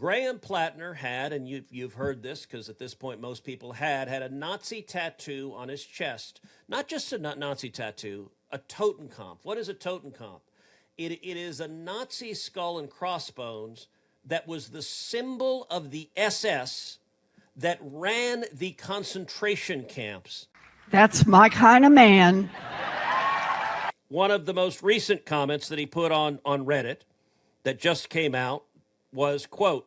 Graham Plattner had, and you've heard this because at this point most people had a Nazi tattoo on his chest. Not just a Nazi tattoo, a Totenkopf. What is a Totenkopf? It is a Nazi skull and crossbones that was the symbol of the SS that ran the concentration camps. That's my kind of man. One of the most recent comments that he put on Reddit that just came out was, quote,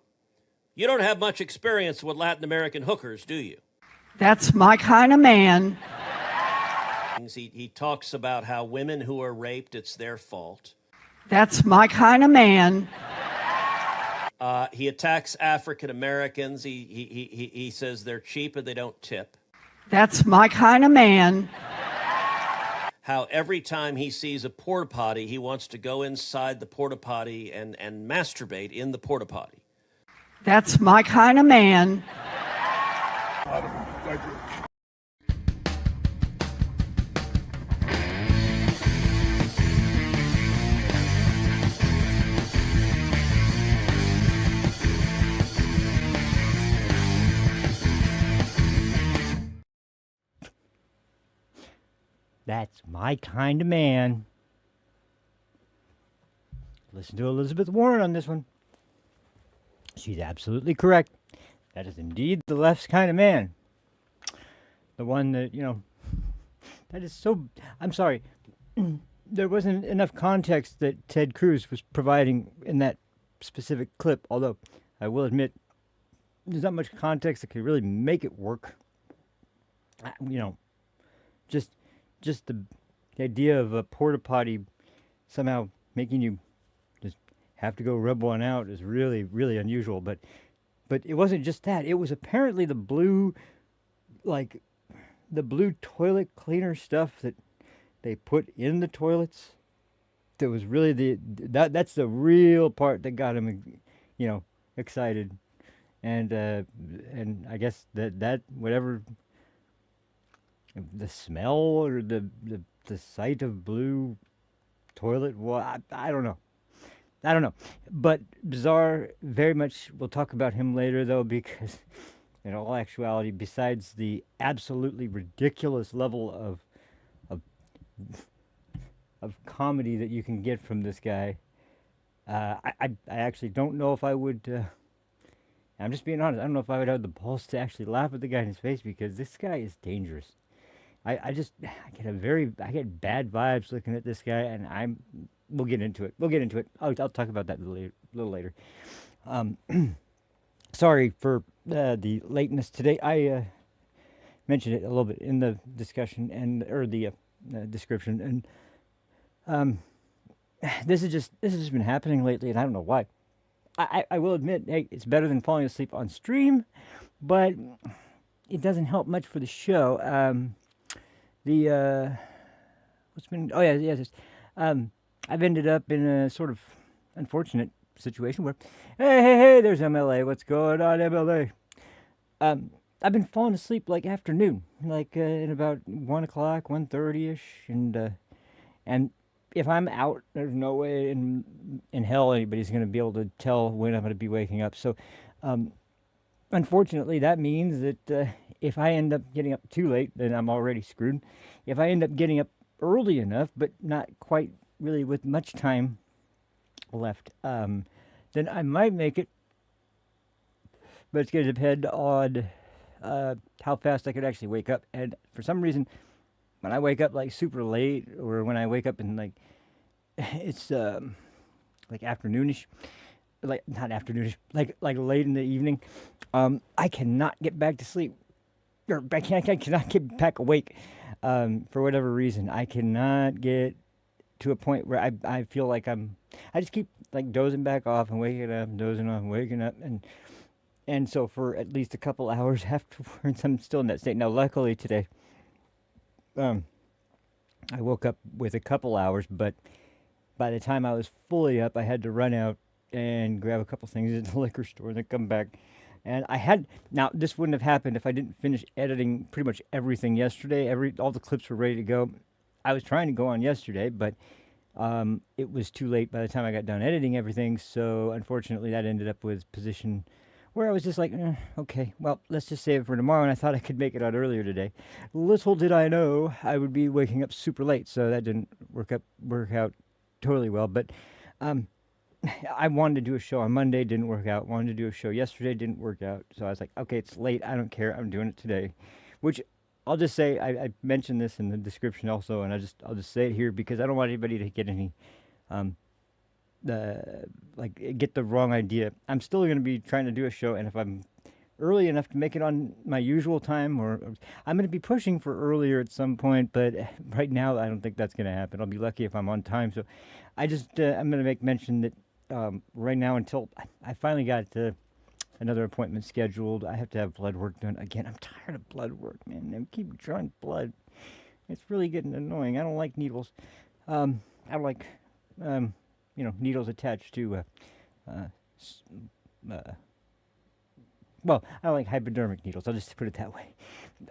"You don't have much experience with Latin American hookers, do you?" That's my kind of man. He talks about how women who are raped, it's their fault. That's my kind of man. He attacks African Americans. He says they're cheap and they don't tip. That's my kind of man. How every time he sees a porta potty, he wants to go inside the porta potty and masturbate in the porta potty. That's my kind of man. That's my kind of man. Listen to Elizabeth Warren on this one. She's absolutely correct. That is indeed the left's kind of man. The one that, that is so... I'm sorry. There wasn't enough context that Ted Cruz was providing in that specific clip, although I will admit there's not much context that could really make it work. Just the idea of a porta potty somehow making you just have to go rub one out is really, really unusual. But it wasn't just that. It was apparently the blue toilet cleaner stuff that they put in the toilets. That was really that's the real part that got him, excited, and I guess that whatever. The smell or the sight of blue toilet, well, I don't know. But bizarre, very much, we'll talk about him later, though, because in all actuality, besides the absolutely ridiculous level of comedy that you can get from this guy, I actually don't know if I would... I'm just being honest. I don't know if I would have the balls to actually laugh at the guy in his face, because this guy is dangerous. I get bad vibes looking at this guy, and we'll get into it. I'll talk about that a little later. Sorry for the lateness today. I mentioned it a little bit in the discussion or the description, and this has just been happening lately, and I don't know why. I will admit, hey, it's better than falling asleep on stream, but it doesn't help much for the show. I've ended up in a sort of unfortunate situation where, hey, there's MLA. What's going on, MLA? I've been falling asleep like afternoon, in about 1 o'clock, 1:30ish, and if I'm out, there's no way in hell anybody's going to be able to tell when I'm going to be waking up. So, unfortunately, that means that if I end up getting up too late, then I'm already screwed. If I end up getting up early enough, but not quite really with much time left, then I might make it. But it's going to depend on how fast I could actually wake up. And for some reason, when I wake up super late, or when I wake up in it's afternoonish, not afternoonish, like late in the evening, I cannot get back to sleep, or I cannot get back awake, for whatever reason. I cannot get to a point where I feel like I just keep dozing back off and waking up, dozing off and waking up, and so for at least a couple hours afterwards, I'm still in that state. Now, luckily today, I woke up with a couple hours, but by the time I was fully up, I had to run out and grab a couple things at the liquor store and then come back. And now this wouldn't have happened if I didn't finish editing pretty much everything yesterday. All the clips were ready to go. I was trying to go on yesterday, but It was too late by the time I got done editing everything, so unfortunately that ended up with position where I was just like, okay, well, let's just save it for tomorrow, and I thought I could make it out earlier today. Little did I know I would be waking up super late, so that didn't work out totally well. But um, I wanted to do a show on Monday, didn't work out. Wanted to do a show yesterday, didn't work out. So I was like, okay, it's late, I don't care, I'm doing it today. Which I'll just say, I mentioned this in the description also, and I'll just say it here because I don't want anybody to get any um, get the wrong idea. I'm still going to be trying to do a show, and if I'm early enough to make it on my usual time, or I'm going to be pushing for earlier at some point, but right now I don't think that's going to happen. I'll be lucky if I'm on time. So I just I'm going to make mention that right now, until I finally got another appointment scheduled, I have to have blood work done again. I'm tired of blood work, man. They keep drawing blood. It's really getting annoying. I don't like needles. I don't like needles attached to well, I don't like hypodermic needles. I'll just put it that way.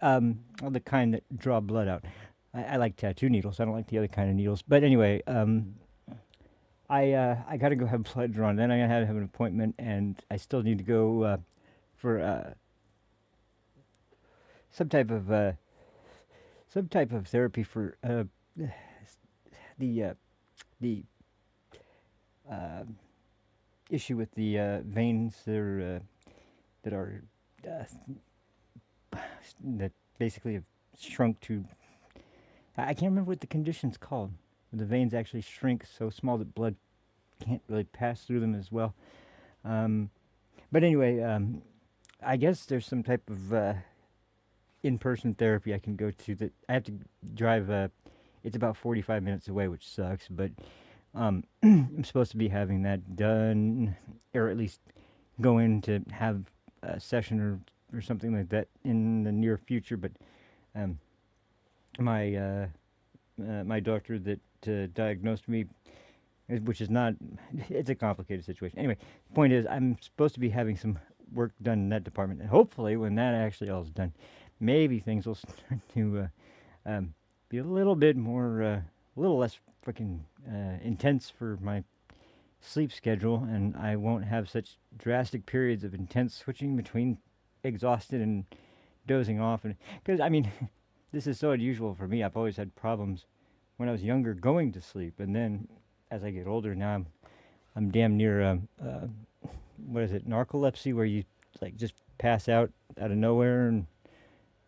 The kind that draw blood out. I like tattoo needles. I don't like the other kind of needles. But anyway, I got to go have blood drawn. Then I got to have an appointment, and I still need to go for some type of therapy for the uh, issue with the veins that are that basically have shrunk to. I can't remember what the condition's called. The veins actually shrink so small that blood can't really pass through them as well. But anyway, I guess there's some type of in-person therapy I can go to. That I have to drive. It's about 45 minutes away, which sucks. But I'm supposed to be having that done, or at least go in to have a session or something like that in the near future. But my my doctor that diagnosed me, which is not, it's a complicated situation. Anyway, the point is, I'm supposed to be having some work done in that department, and hopefully, when that actually all is done, maybe things will start to be a little bit more, a little less freaking intense for my sleep schedule, and I won't have such drastic periods of intense switching between exhausted and dozing off. And because I mean, this is so unusual for me. I've always had problems when I was younger going to sleep, and then as I get older now, I'm damn near what is it, narcolepsy, where you like just pass out of nowhere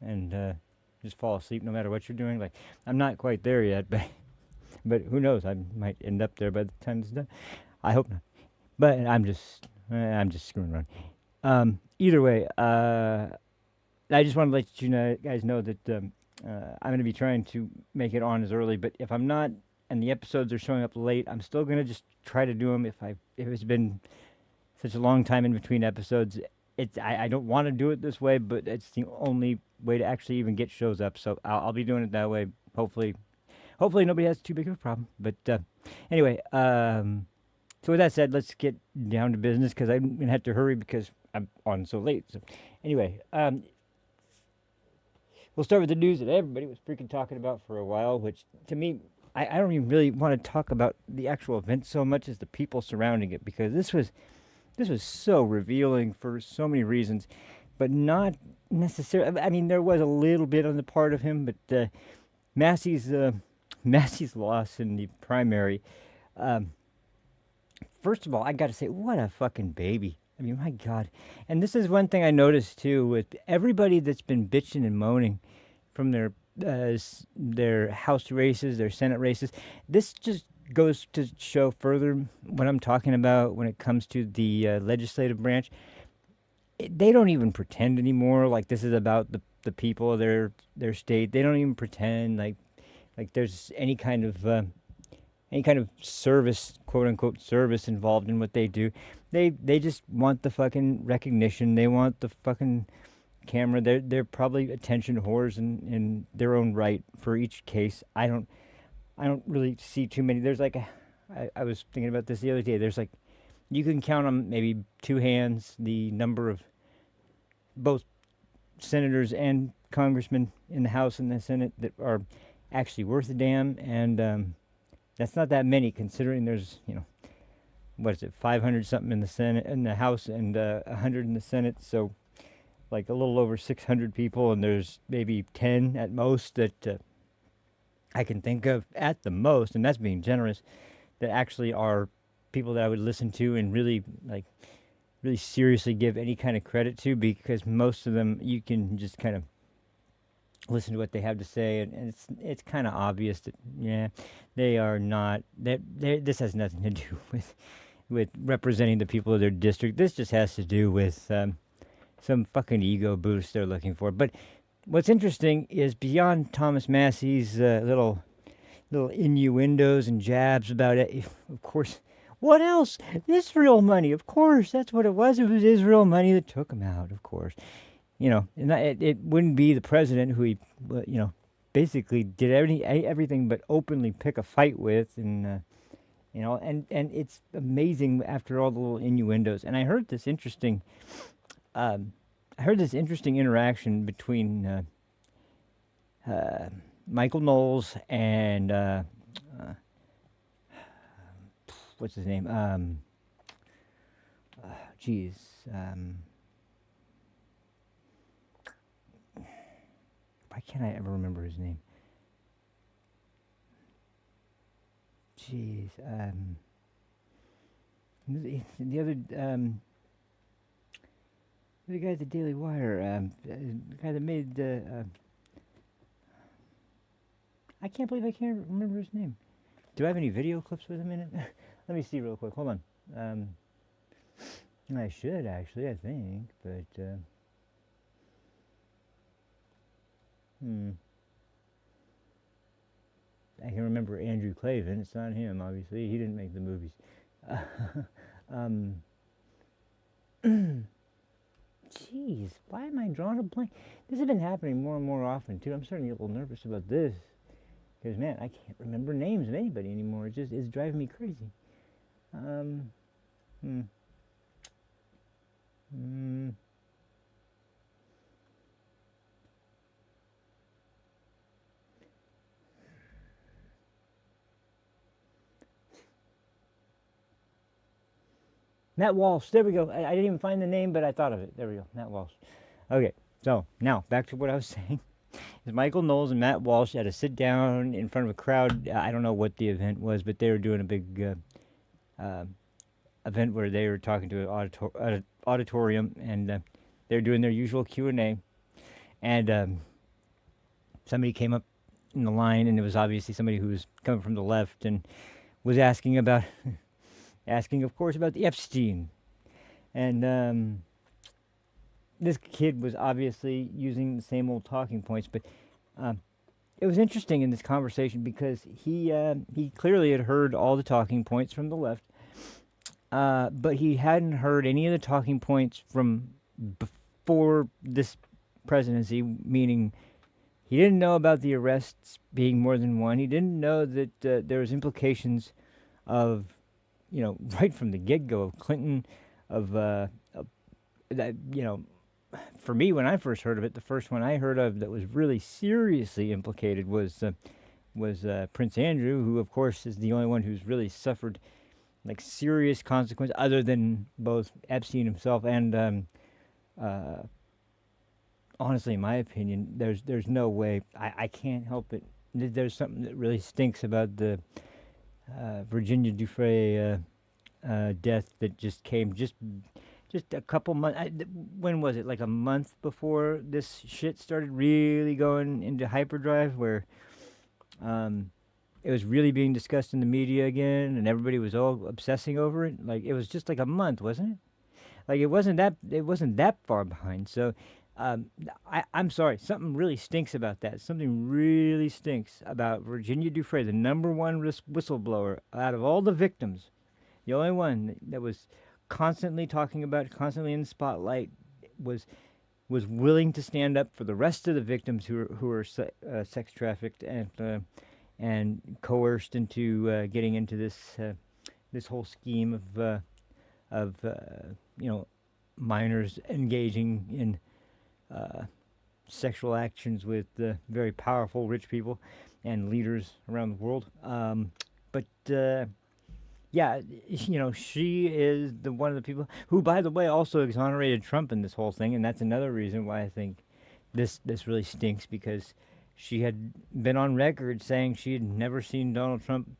and just fall asleep no matter what you're doing. Like, I'm not quite there yet, but who knows? I might end up there by the time it's done. I hope not. But I'm just screwing around. Either way, I just want to let you guys know that I'm going to be trying to make it on as early. But if I'm not, and the episodes are showing up late, I'm still going to just try to do them. If it's been such a long time in between episodes, I don't want to do it this way, but it's the only way to actually even get shows up. So I'll be doing it that way. Hopefully nobody has too big of a problem. But anyway, so with that said, let's get down to business, because I'm going to have to hurry because I'm on so late. So anyway, we'll start with the news that everybody was freaking talking about for a while, which to me, I don't even really want to talk about the actual event so much as the people surrounding it, because this was so revealing for so many reasons, but not necessarily. I mean, there was a little bit on the part of him, but Massie's loss in the primary. First of all, I got to say, what a fucking baby. I mean, my God. And this is one thing I noticed, too, with everybody that's been bitching and moaning from their House races, their Senate races. This just goes to show further what I'm talking about when it comes to the legislative branch. They don't even pretend anymore like this is about the people of their state. They don't even pretend like there's any kind of service, quote unquote service, involved in what they do. They just want the fucking recognition. They want the fucking camera. They're probably attention whores in their own right for each case. I don't really see too many. There's like I was thinking about this the other day. There's like, you can count on maybe two hands the number of both senators and congressmen in the House and the Senate that are actually worth a damn, and That's not that many, considering there's, what is it, 500 something in the Senate, in the House, and 100 in the Senate. So, like a little over 600 people, and there's maybe 10 at most that I can think of at the most, and that's being generous, that actually are people that I would listen to and really really seriously give any kind of credit to, because most of them you can just kind of listen to what they have to say, and it's kind of obvious that they are not this has nothing to do with representing the people of their district. This just has to do with some fucking ego boost they're looking for. But what's interesting is, beyond Thomas Massie's little innuendos and jabs about it, of course, what else? Israel money, of course. That's what it was. It was Israel money that took him out, of course. And it wouldn't be the president who he, basically did everything but openly pick a fight with, and and it's amazing after all the little innuendos. And I heard this interesting interaction between Michael Knowles and what's his name? Why can't I ever remember his name? Jeez. The other guy at the Daily Wire, the guy that made I can't believe I can't remember his name. Do I have any video clips with him in it? Let me see real quick. Hold on. I should actually, I think, but I can remember Andrew Clavin. It's not him, obviously. He didn't make the movies. Jeez, why am I drawing a blank? This has been happening more and more often, too. I'm starting to get a little nervous about this. Because, man, I can't remember names of anybody anymore. It's driving me crazy. Matt Walsh. There we go. I didn't even find the name, but I thought of it. There we go. Matt Walsh. Okay, so now back to what I was saying. Is Michael Knowles and Matt Walsh had to sit down in front of a crowd. I don't know what the event was, but they were doing a big event where they were talking to an auditorium, and they were doing their usual Q&A. And somebody came up in the line, and it was obviously somebody who was coming from the left and was asking, of course, about the Epstein. And this kid was obviously using the same old talking points, but it was interesting in this conversation because he clearly had heard all the talking points from the left, but he hadn't heard any of the talking points from before this presidency, meaning he didn't know about the arrests being more than one. He didn't know that there was implications of, right from the get-go of Clinton, of that, for me, when I first heard of it, the first one I heard of that was really seriously implicated was Prince Andrew, who, of course, is the only one who's really suffered serious consequence, other than both Epstein himself and, honestly, in my opinion, there's no way. I can't help it. There's something that really stinks about the Virginia Dufresne death that just came just a couple months. When was it? Like a month before this shit started really going into hyperdrive, where it was really being discussed in the media again, and everybody was all obsessing over it. It was just like a month, wasn't it? It wasn't that far behind. So I'm sorry, something really stinks about that. Something really stinks about Virginia Dufresne, the number one whistleblower out of all the victims, the only one that was constantly talking about, constantly in the spotlight, was willing to stand up for the rest of the victims who were sex trafficked and coerced into getting into this whole scheme of minors engaging in sexual actions with very powerful rich people and leaders around the world. But yeah, she is the one of the people who, by the way, also exonerated Trump in this whole thing, and that's another reason why I think this really stinks, because she had been on record saying she had never seen Donald Trump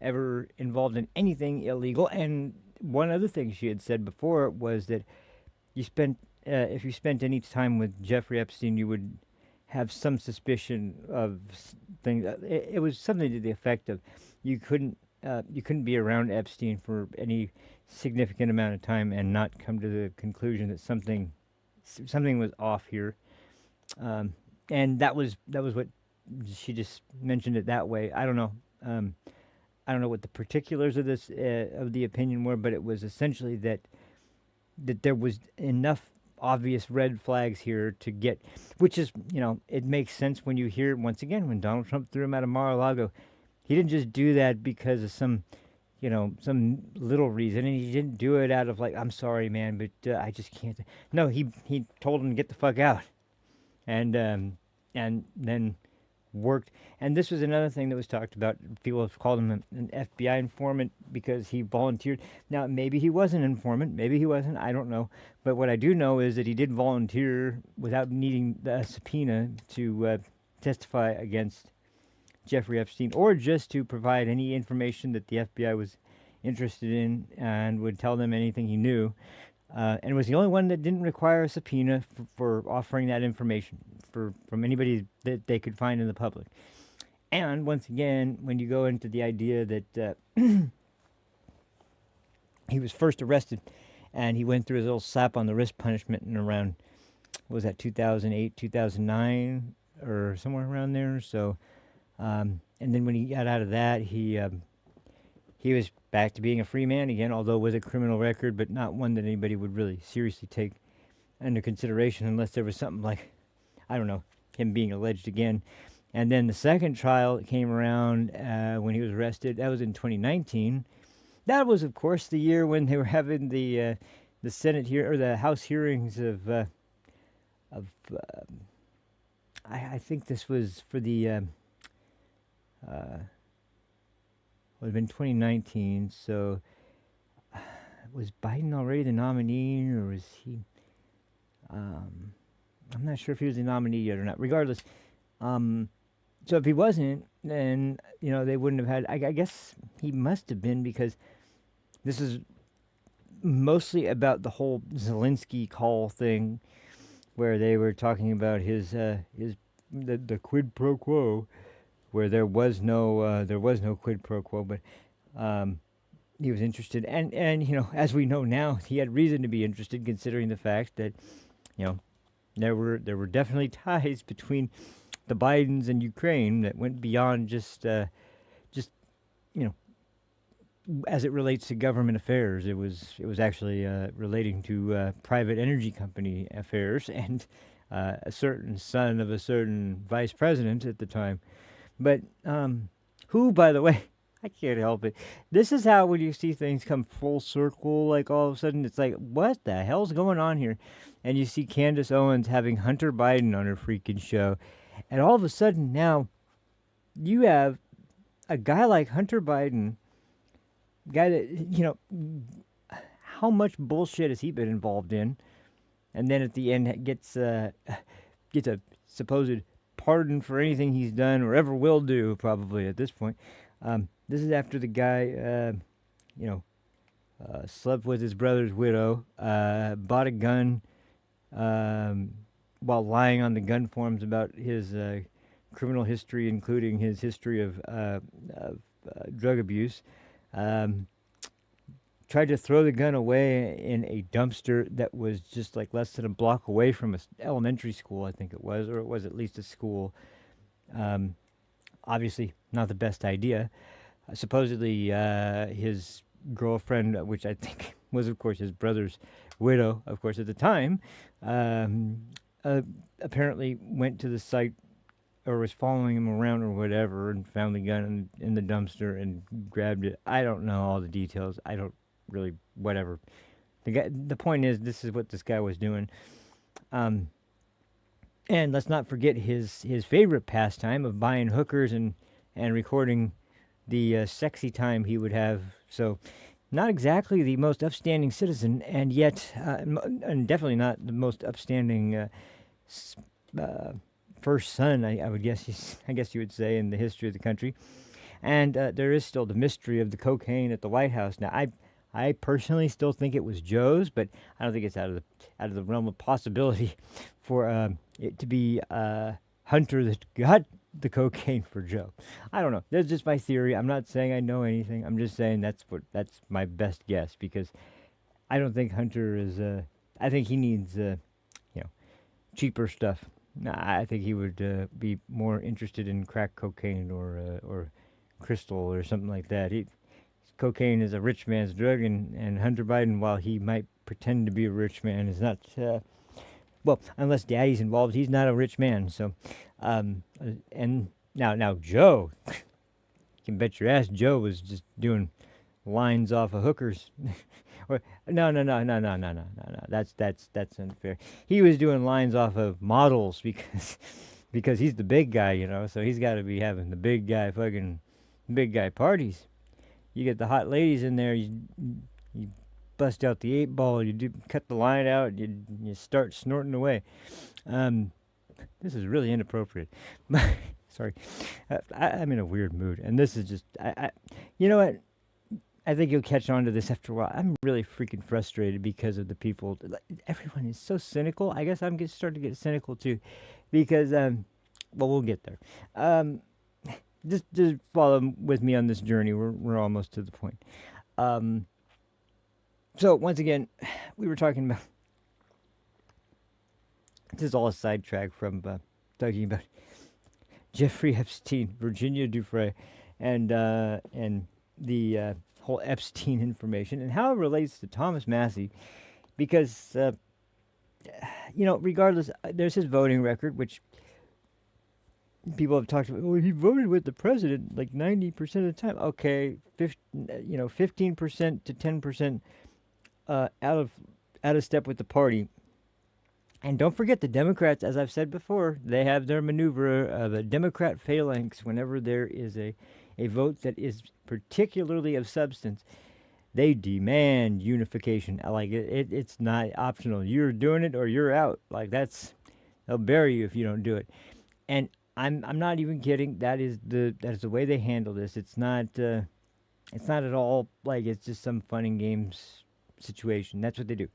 ever involved in anything illegal. And one other thing she had said before was that you spent if you spent any time with Jeffrey Epstein, you would have some suspicion of things. It was something to the effect of you couldn't be around Epstein for any significant amount of time and not come to the conclusion that something was off here. And that was what she just mentioned it that way. I don't know. I don't know what the particulars of this of the opinion were, but it was essentially that there was enough obvious red flags here to get, which is, it makes sense when you hear, once again, when Donald Trump threw him out of Mar-a-Lago, he didn't just do that because of some little reason, and he didn't do it out of like, I'm sorry, man, but I just can't. No, he told him to get the fuck out, and then worked. And this was another thing that was talked about. People have called him an FBI informant because he volunteered. Now, maybe he was an informant, maybe he wasn't, I don't know. But what I do know is that he did volunteer without needing a subpoena to testify against Jeffrey Epstein, or just to provide any information that the FBI was interested in and would tell them anything he knew. And was the only one that didn't require a subpoena for offering that information from anybody that they could find in the public. And once again, when you go into the idea that he was first arrested and he went through his little slap on the wrist punishment in around, what was that, 2008, 2009, or somewhere around there. So, and then when he got out of that, he was back to being a free man again, although with a criminal record, but not one that anybody would really seriously take under consideration unless there was something like, I don't know, him being alleged again. And then the second trial came around when he was arrested. That was in 2019. That was, of course, the year when they were having the Senate here or the House hearings of I think this was for the would have been 2019. So was Biden already the nominee, or was he? I'm not sure if he was the nominee yet or not. Regardless, so if he wasn't, then they wouldn't have had. I guess he must have been, because this is mostly about the whole Zelensky call thing, where they were talking about the quid pro quo, where there was no quid pro quo, but he was interested, and as we know now, he had reason to be interested, considering the fact that there were definitely ties between the Bidens and Ukraine that went beyond just as it relates to government affairs. It was actually relating to private energy company affairs, and a certain son of a certain vice president at the time. But who, by the way, I can't help it. This is how, when you see things come full circle, like all of a sudden it's like, what the hell's going on here? And you see Candace Owens having Hunter Biden on her freaking show. And all of a sudden now you have a guy like Hunter Biden, guy that, how much bullshit has he been involved in? And then at the end gets a supposed pardon for anything he's done or ever will do, probably at this point. This is after the guy, slept with his brother's widow, bought a gun while lying on the gun forms about his criminal history, including his history of drug abuse. Tried to throw the gun away in a dumpster that was just like less than a block away from an elementary school, I think it was, or it was at least a school. Obviously, not the best idea. Supposedly, his girlfriend, which I think was, of course, his brother's widow, of course, at the time, apparently went to the site or was following him around or whatever and found the gun in the dumpster and grabbed it. I don't know all the details. I don't really, whatever. The point is, this is what this guy was doing. And let's not forget his favorite pastime of buying hookers and recording the sexy time he would have. So, not exactly the most upstanding citizen, and yet, and definitely not the most upstanding first son. I would guess. I guess you would say in the history of the country. And there is still the mystery of the cocaine at the White House. Now, I personally still think it was Joe's, but I don't think it's out of the realm of possibility for it to be Hunter that got the cocaine for Joe. I don't know. That's just my theory. I'm not saying I know anything. I'm just saying that's my best guess, because I don't think Hunter is. I think he needs cheaper stuff. I think he would be more interested in crack cocaine or crystal or something like that. Cocaine is a rich man's drug, and Hunter Biden, while he might pretend to be a rich man, is not. Well, unless Daddy's involved, he's not a rich man. So, and now Joe, you can bet your ass Joe was just doing lines off of hookers. No. That's unfair. He was doing lines off of models because he's the big guy, so he's got to be having the big guy parties. You get the hot ladies in there, you bust out the 8-ball, cut the line out, you start snorting away. This is really inappropriate. Sorry. I'm in a weird mood, and this is just, you know what? I think you'll catch on to this after a while. I'm really freaking frustrated because of the people. Everyone is so cynical. I guess I'm starting to get cynical too, because, well, we'll get there. Just follow with me on this journey. We're almost to the point. So once again, we were talking about. This is all a sidetrack from talking about Jeffrey Epstein, Virginia Dufresne, and the whole Epstein information and how it relates to Thomas Massie, because regardless, there's his voting record, which people have talked about. Well, he voted with the president like 90% of the time. Okay, 15% to 10% out of step with the party. And don't forget, the Democrats, as I've said before, they have their maneuver of a Democrat phalanx whenever there is a vote that is particularly of substance. They demand unification. Like it's not optional. You're doing it or you're out. Like they'll bury you if you don't do it. And I'm not even kidding. That is the way they handle this. It's not at all like it's just some fun and games situation. That's what they do.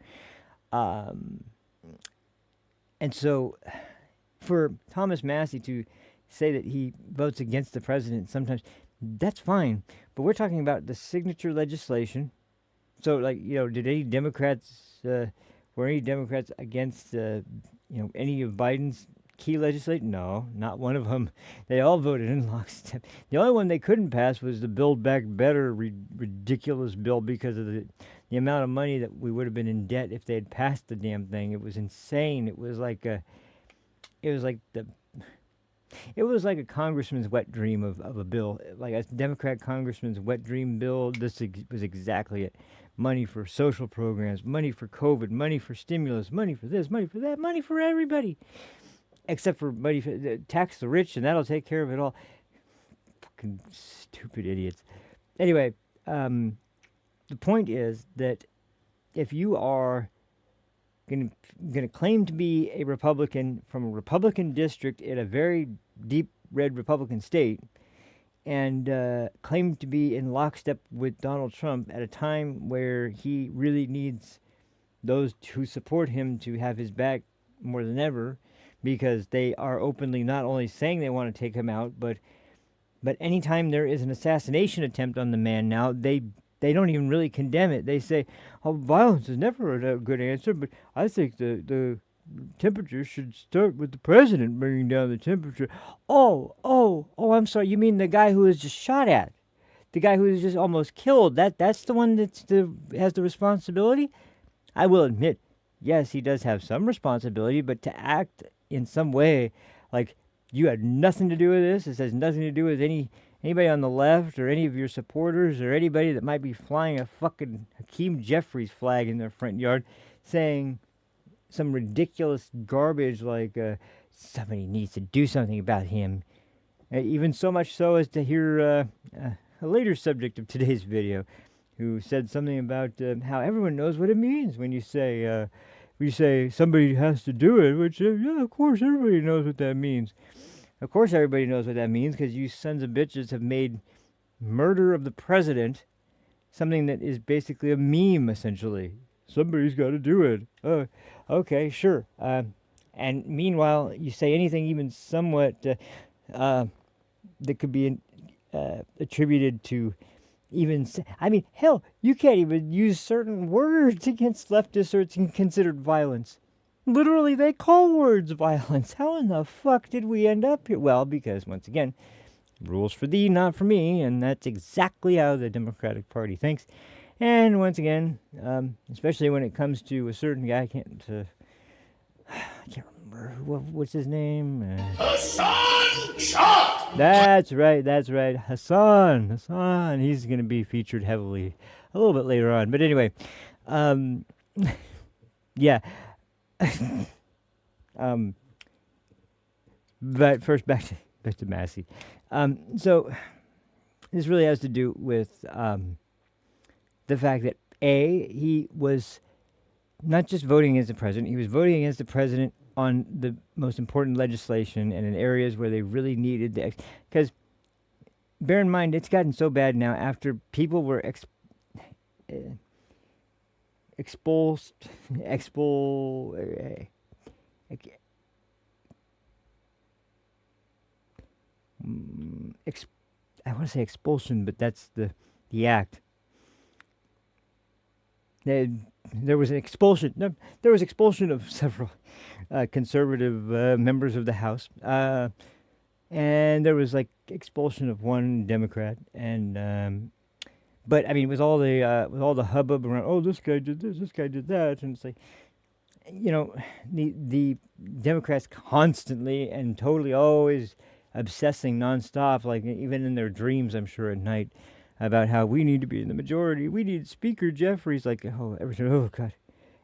And so, for Thomas Massie to say that he votes against the president sometimes, that's fine. But we're talking about the signature legislation. So, did any Democrats, were any Democrats against, any of Biden's key legislation? No, not one of them. They all voted in lockstep. The only one they couldn't pass was the Build Back Better ridiculous bill because of the amount of money that we would have been in debt if they had passed the damn thing. It was insane. It was like a congressman's wet dream of a bill, like a Democrat congressman's wet dream bill. This was exactly it. Money for social programs, money for COVID, money for stimulus, money for this, money for that, money for everybody, except for money for tax the rich, and that'll take care of it all. Fucking stupid idiots. Anyway, the point is that if you are going to claim to be a Republican from a Republican district in a very deep red Republican state and claim to be in lockstep with Donald Trump at a time where he really needs those who support him to have his back more than ever, because they are openly not only saying they want to take him out, but anytime there is an assassination attempt on the man now, they don't even really condemn it. They say, "Oh, violence is never a good answer, but I think the temperature should start with the president bringing down the temperature." Oh, I'm sorry. You mean the guy who was just shot at? The guy who was just almost killed? That's the one has the responsibility? I will admit, yes, he does have some responsibility, but to act in some way like you had nothing to do with this, this has nothing to do with anybody on the left or any of your supporters or anybody that might be flying a fucking Hakeem Jeffries flag in their front yard saying some ridiculous garbage like somebody needs to do something about him. Even so much so as to hear, a later subject of today's video, who said something about how everyone knows what it means when you say somebody has to do it, which, yeah, of course, everybody knows what that means. Of course everybody knows what that means, because you sons of bitches have made murder of the president something that is basically a meme, essentially. Somebody's got to do it. Okay, sure. And meanwhile, you say anything even somewhat that could be attributed to even... I mean, hell, you can't even use certain words against leftists or it's considered violence. Literally, they call words violence. How in the fuck did we end up here? Well, because, once again, rules for thee, not for me, and that's exactly how the Democratic Party thinks. And once again, especially when it comes to a certain guy, I can't remember what's his name. Hassan CHOP! That's right. Hassan. He's going to be featured heavily a little bit later on. But anyway, yeah. But first, back to Massie. So this really has to do with the fact that he was not just voting against the president, he was voting against the president on the most important legislation and in areas where they really needed the... Because, bear in mind, it's gotten so bad now after people were I want to say expulsion, but that's the act. There was an expulsion. No, there was expulsion of several conservative members of the House, and there was like expulsion of one Democrat. And but I mean, with all the hubbub around, oh, this guy did this guy did that, and it's like, you know, the Democrats constantly and totally always obsessing nonstop, like even in their dreams, I'm sure at night, about how we need to be in the majority. We need Speaker Jeffries. Like, oh, oh God,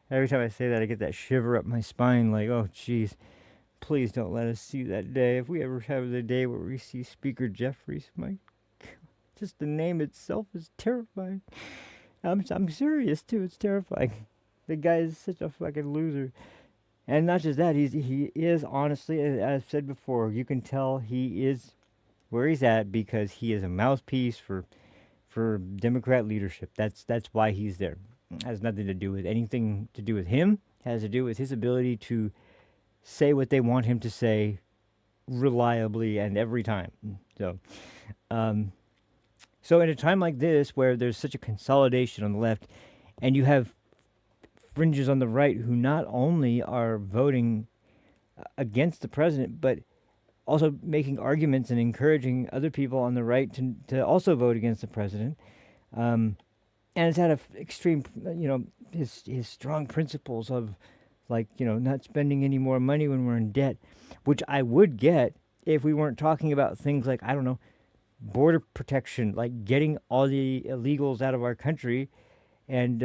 every time I say that, I get that shiver up my spine. Like, oh, geez, please don't let us see that day. If we ever have the day where we see Speaker Jeffries, my God, just the name itself is terrifying. I'm serious too. It's terrifying. The guy is such a fucking loser. And not just that, he is honestly, as I've said before, you can tell he is where he's at because he is a mouthpiece for Democrat leadership. That's why he's there. It has nothing to do with anything to do with him. It has to do with his ability to say what they want him to say reliably and every time. So in a time like this where there's such a consolidation on the left and you have fringes on the right who not only are voting against the president, but also making arguments and encouraging other people on the right to also vote against the president. And it's out of extreme, you know, his strong principles of, like, you know, not spending any more money when we're in debt, which I would get if we weren't talking about things like, I don't know, border protection, like getting all the illegals out of our country and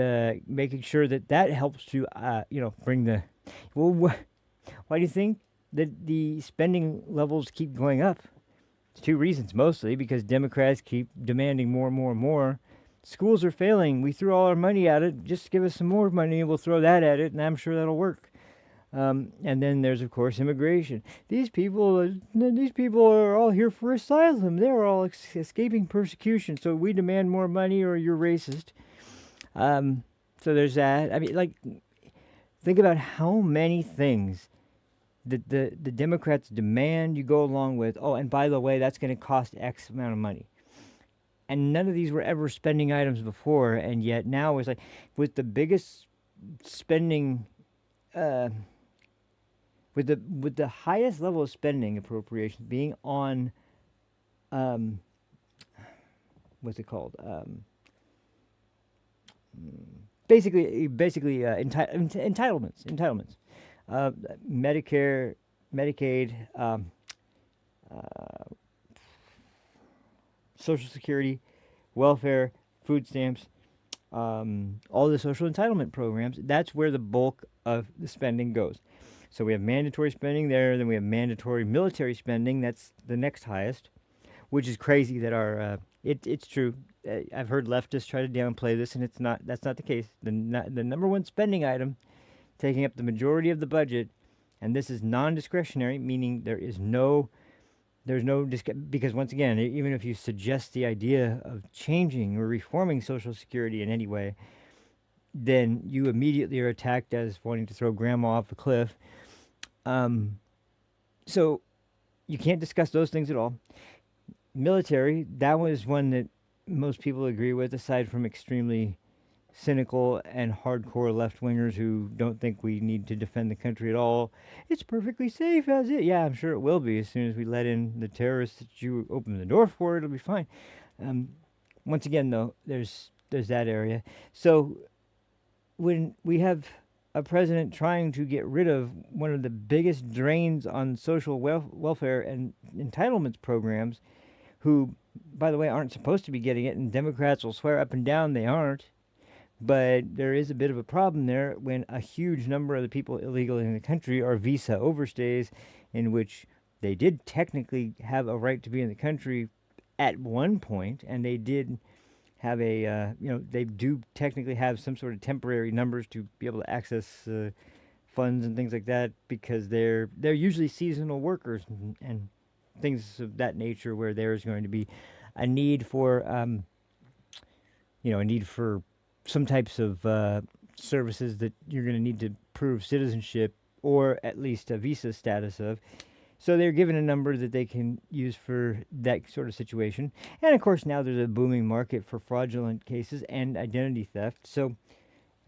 making sure that helps to, you know, bring the... Well, why do you think that the spending levels keep going up? It's two reasons, mostly, because Democrats keep demanding more and more and more. Schools are failing. We threw all our money at it. Just give us some more money and we'll throw that at it, and I'm sure that'll work. And then there's, of course, immigration. These people are all here for asylum. They're all escaping persecution, so we demand more money or you're racist. So there's that. I mean, like, think about how many things that the Democrats demand you go along with. Oh, and by the way, that's going to cost X amount of money. And none of these were ever spending items before, and yet now it's like, with the biggest spending, with the highest level of spending appropriation being on, what's it called? Basically, entitlements. Medicare, Medicaid, Social Security, welfare, food stamps, all the social entitlement programs. That's where the bulk of the spending goes. So we have mandatory spending there, then we have mandatory military spending. That's the next highest. which is crazy that our it's true. I've heard leftists try to downplay this, and that's not the case. The number one spending item, taking up the majority of the budget, and this is non-discretionary, meaning there's no because once again, even if you suggest the idea of changing or reforming Social Security in any way, then you immediately are attacked as wanting to throw grandma off a cliff. So you can't discuss those things at all. Military, that was one that most people agree with, aside from extremely cynical and hardcore left-wingers who don't think we need to defend the country at all. It's perfectly safe as it. Yeah, I'm sure it will be as soon as we let in the terrorists that you open the door for. It'll be fine. Once again, though, there's that area. So when we have a president trying to get rid of one of the biggest drains on social welfare and entitlements programs, who, by the way, aren't supposed to be getting it, and Democrats will swear up and down they aren't, but there is a bit of a problem there when a huge number of the people illegally in the country are visa overstays, in which they did technically have a right to be in the country at one point, and they did have they do technically have some sort of temporary numbers to be able to access funds and things like that, because they're usually seasonal workers and things of that nature, where there is going to be a need for some types of services that you're going to need to prove citizenship or at least a visa status of. So they're given a number that they can use for that sort of situation. And of course, now there's a booming market for fraudulent cases and identity theft. So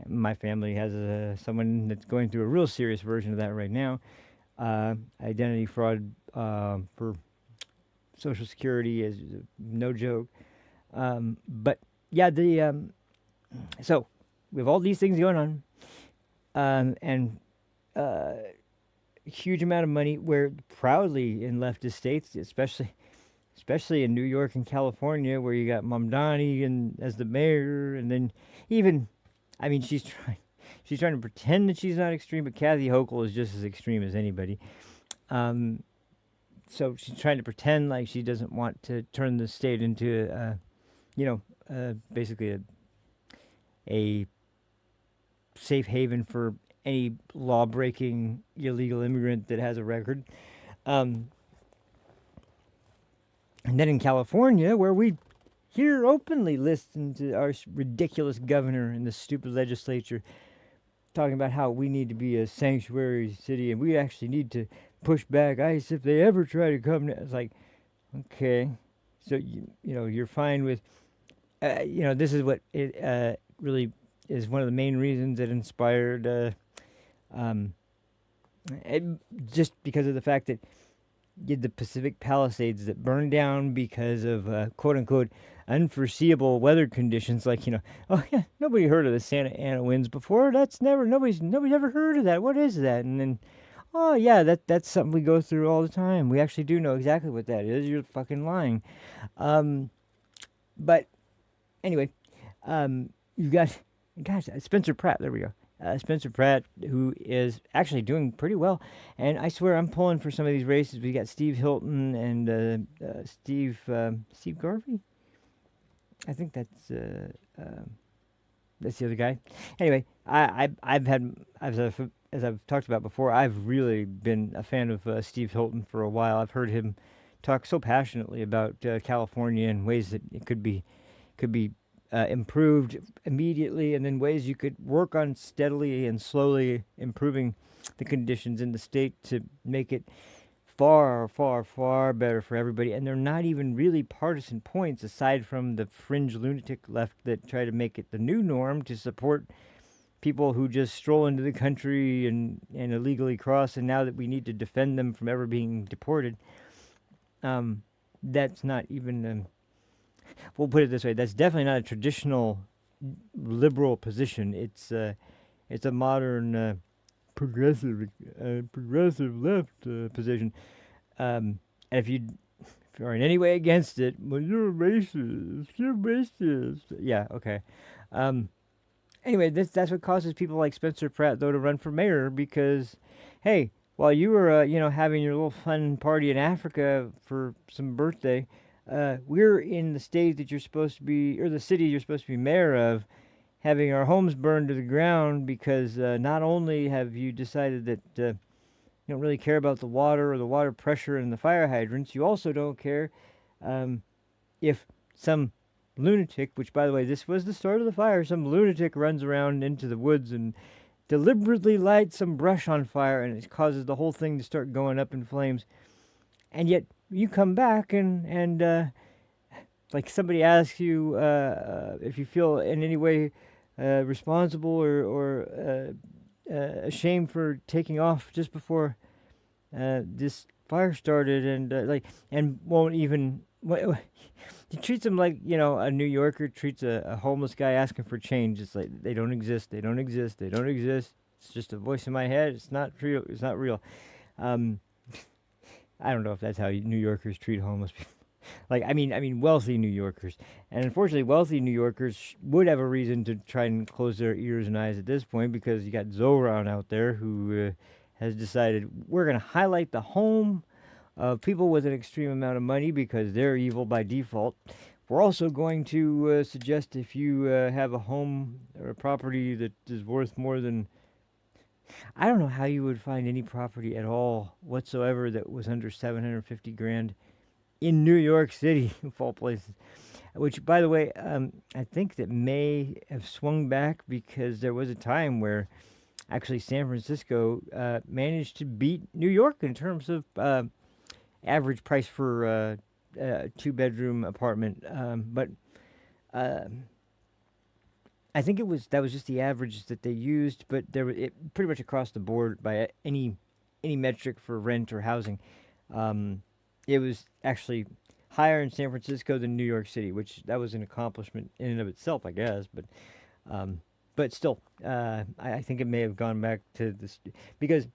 my family has someone that's going through a real serious version of that right now. Identity fraud for Social Security is no joke. But yeah, so we have all these things going on, and huge amount of money. Where proudly in leftist states, especially in New York and California, where you got Mamdani and as the mayor, and then even, I mean, she's trying to pretend that she's not extreme, but Kathy Hochul is just as extreme as anybody. So she's trying to pretend like she doesn't want to turn the state into, basically a safe haven for any law-breaking illegal immigrant that has a record. And then in California, where we hear openly listen to our ridiculous governor and the stupid legislature talking about how we need to be a sanctuary city and we actually need to push back ICE if they ever try to come. It's like, okay, so you're fine with, this is what it really is one of the main reasons that inspired, just because of the fact that you had the Pacific Palisades that burned down because of quote unquote unforeseeable weather conditions. Like, oh yeah, nobody heard of the Santa Ana winds before. Nobody's ever heard of that. What is that? And then, oh yeah, that's something we go through all the time. We actually do know exactly what that is. You're fucking lying. But anyway, you've got, gosh, Spencer Pratt. There we go. Spencer Pratt, who is actually doing pretty well. And I swear I'm pulling for some of these races. We got Steve Hilton and Steve Garvey. I think that's the other guy. Anyway, I've had, as I've talked about before, I've really been a fan of Steve Hilton for a while. I've heard him talk so passionately about California and ways that it could be improved immediately, and then ways you could work on steadily and slowly improving the conditions in the state to make it far, far, far better for everybody. And they're not even really partisan points, aside from the fringe lunatic left that try to make it the new norm to support people who just stroll into the country and illegally cross, and now that we need to defend them from ever being deported. That's not even... we'll put it this way: that's definitely not a traditional liberal position. It's a modern progressive left position. And if you are in any way against it, well, you're a racist. You're racist. Yeah, okay. Anyway, that's what causes people like Spencer Pratt, though, to run for mayor, because, hey, while you were having your little fun party in Africa for some birthday, we're in the state that you're supposed to be, or the city you're supposed to be mayor of, having our homes burned to the ground because not only have you decided that you don't really care about the water or the water pressure in the fire hydrants, you also don't care if some lunatic, which by the way, this was the start of the fire, some lunatic runs around into the woods and deliberately lights some brush on fire, and it causes the whole thing to start going up in flames. And yet you come back and like somebody asks you if you feel in any way responsible or ashamed for taking off just before this fire started, and won't even. He treats them like, a New Yorker treats a homeless guy asking for change. It's like, they don't exist, they don't exist, they don't exist. It's just a voice in my head. It's not real. It's not real. I don't know if that's how New Yorkers treat homeless people. I mean, wealthy New Yorkers. And unfortunately, wealthy New Yorkers would have a reason to try and close their ears and eyes at this point, because you got Zoran out there who has decided we're going to highlight the home of people with an extreme amount of money because they're evil by default. We're also going to suggest if you have a home or a property that is worth more than... I don't know how you would find any property at all whatsoever that was under 750 grand in New York City, of all places. Which, by the way, I think that may have swung back because there was a time where actually San Francisco managed to beat New York in terms of average price for a two-bedroom apartment. But I think that was just the average that they used, but it pretty much across the board by any metric for rent or housing. It was actually higher in San Francisco than New York City, which that was an accomplishment in and of itself, I guess. But still, I think it may have gone back to this because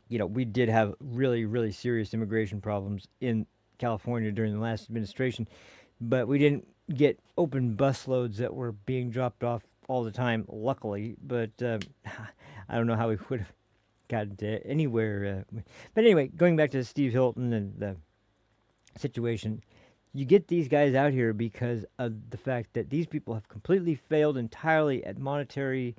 we did have really, really serious immigration problems in California during the last administration, but we didn't get open busloads that were being dropped off all the time, luckily. But I don't know how we would have gotten to anywhere. But anyway, going back to Steve Hilton and the situation, you get these guys out here because of the fact that these people have completely failed entirely at monetary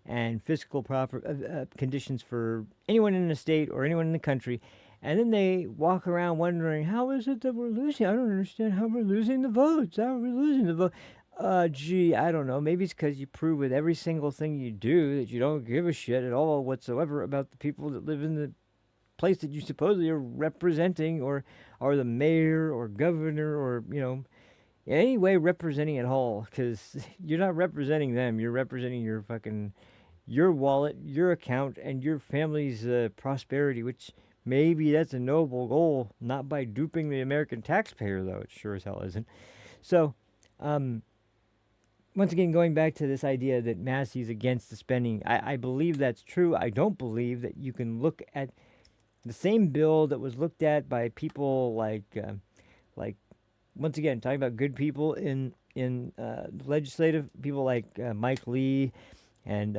and fiscal proper conditions for anyone in the state or anyone in the country. And then they walk around wondering, how is it that we're losing? I don't understand how we're losing the votes. How are we losing the vote? Gee, I don't know. Maybe it's because you prove with every single thing you do that you don't give a shit at all whatsoever about the people that live in the place that you supposedly are representing, or are the mayor or governor or, in any way representing at all, because you're not representing them. You're representing your wallet, your account, and your family's prosperity, which maybe that's a noble goal, not by duping the American taxpayer, though. It sure as hell isn't. So, once again, going back to this idea that Massie's against the spending, I believe that's true. I don't believe that you can look at the same bill that was looked at by people like once again, talking about good people in legislative, people like Mike Lee and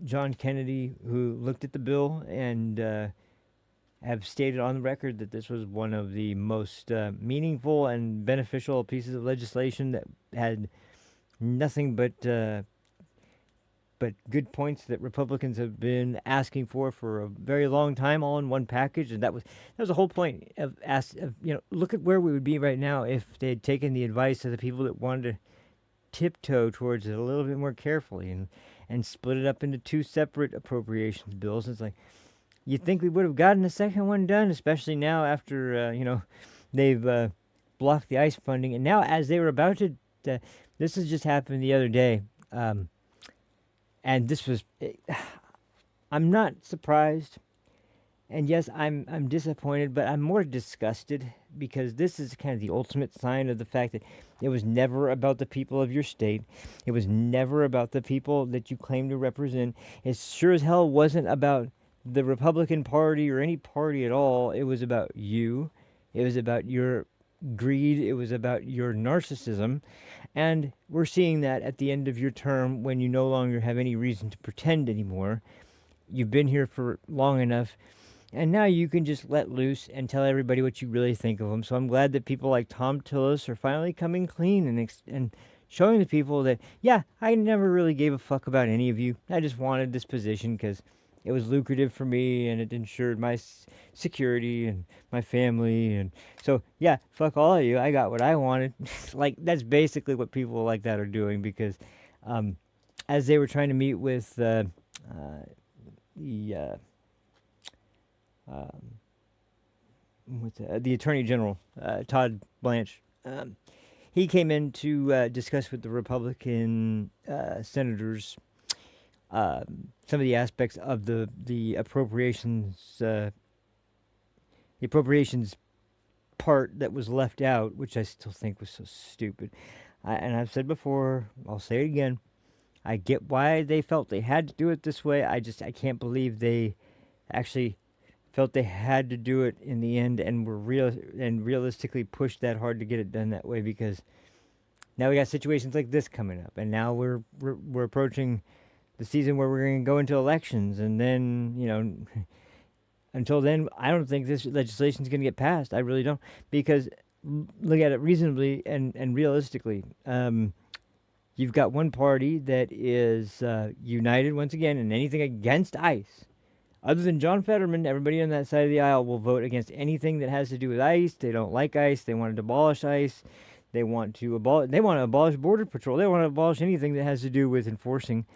John Kennedy, who looked at the bill and have stated on the record that this was one of the most meaningful and beneficial pieces of legislation that had nothing but good points that Republicans have been asking for a very long time, all in one package. And that was the whole point of look at where we would be right now if they had taken the advice of the people that wanted to tiptoe towards it a little bit more carefully and split it up into two separate appropriations bills. It's like, you'd think we would have gotten the second one done, especially now after they've blocked the ICE funding. And now, as they were about to, this has just happened the other day, and this was, I'm not surprised, and yes, I'm disappointed, but I'm more disgusted, because this is kind of the ultimate sign of the fact that it was never about the people of your state. It was never about the people that you claim to represent. It sure as hell wasn't about the Republican Party or any party at all. It was about you. It was about your greed. It was about your narcissism. And we're seeing that at the end of your term, when you no longer have any reason to pretend anymore. You've been here for long enough, And now you can just let loose and tell everybody what you really think of them. So I'm glad that people like Tom Tillis are finally coming clean and showing the people that, yeah, I never really gave a fuck about any of you. I just wanted this position because it was lucrative for me and it ensured my security and my family. And so, yeah, fuck all of you. I got what I wanted. Like, that's basically what people like that are doing because as they were trying to meet with the Attorney General, Todd Blanche. He came in to discuss with the Republican senators some of the aspects of the appropriations part that was left out, which I still think was so stupid. And I've said before, I'll say it again. I get why they felt they had to do it this way. I can't believe they actually felt they had to do it in the end and were realistically pushed that hard to get it done that way, because now we got situations like this coming up, and now we're approaching the season where we're going to go into elections, and then until then, I don't think this legislation is going to get passed. I really don't, because look at it reasonably and realistically. You've got one party that is united once again in anything against ICE. Other than John Fetterman, everybody on that side of the aisle will vote against anything that has to do with ICE. They don't like ICE. They want to abolish ICE. They want to abolish Border Patrol. They want to abolish anything that has to do with enforcing.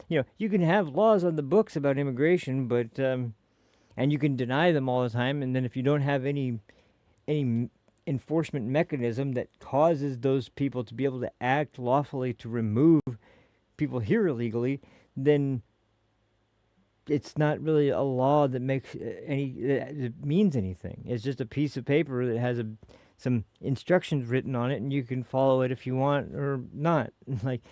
You can have laws on the books about immigration, but and you can deny them all the time. And then if you don't have any enforcement mechanism that causes those people to be able to act lawfully to remove people here illegally, then it's not really a law that that means anything. It's just a piece of paper that has some instructions written on it, and you can follow it if you want or not. Like,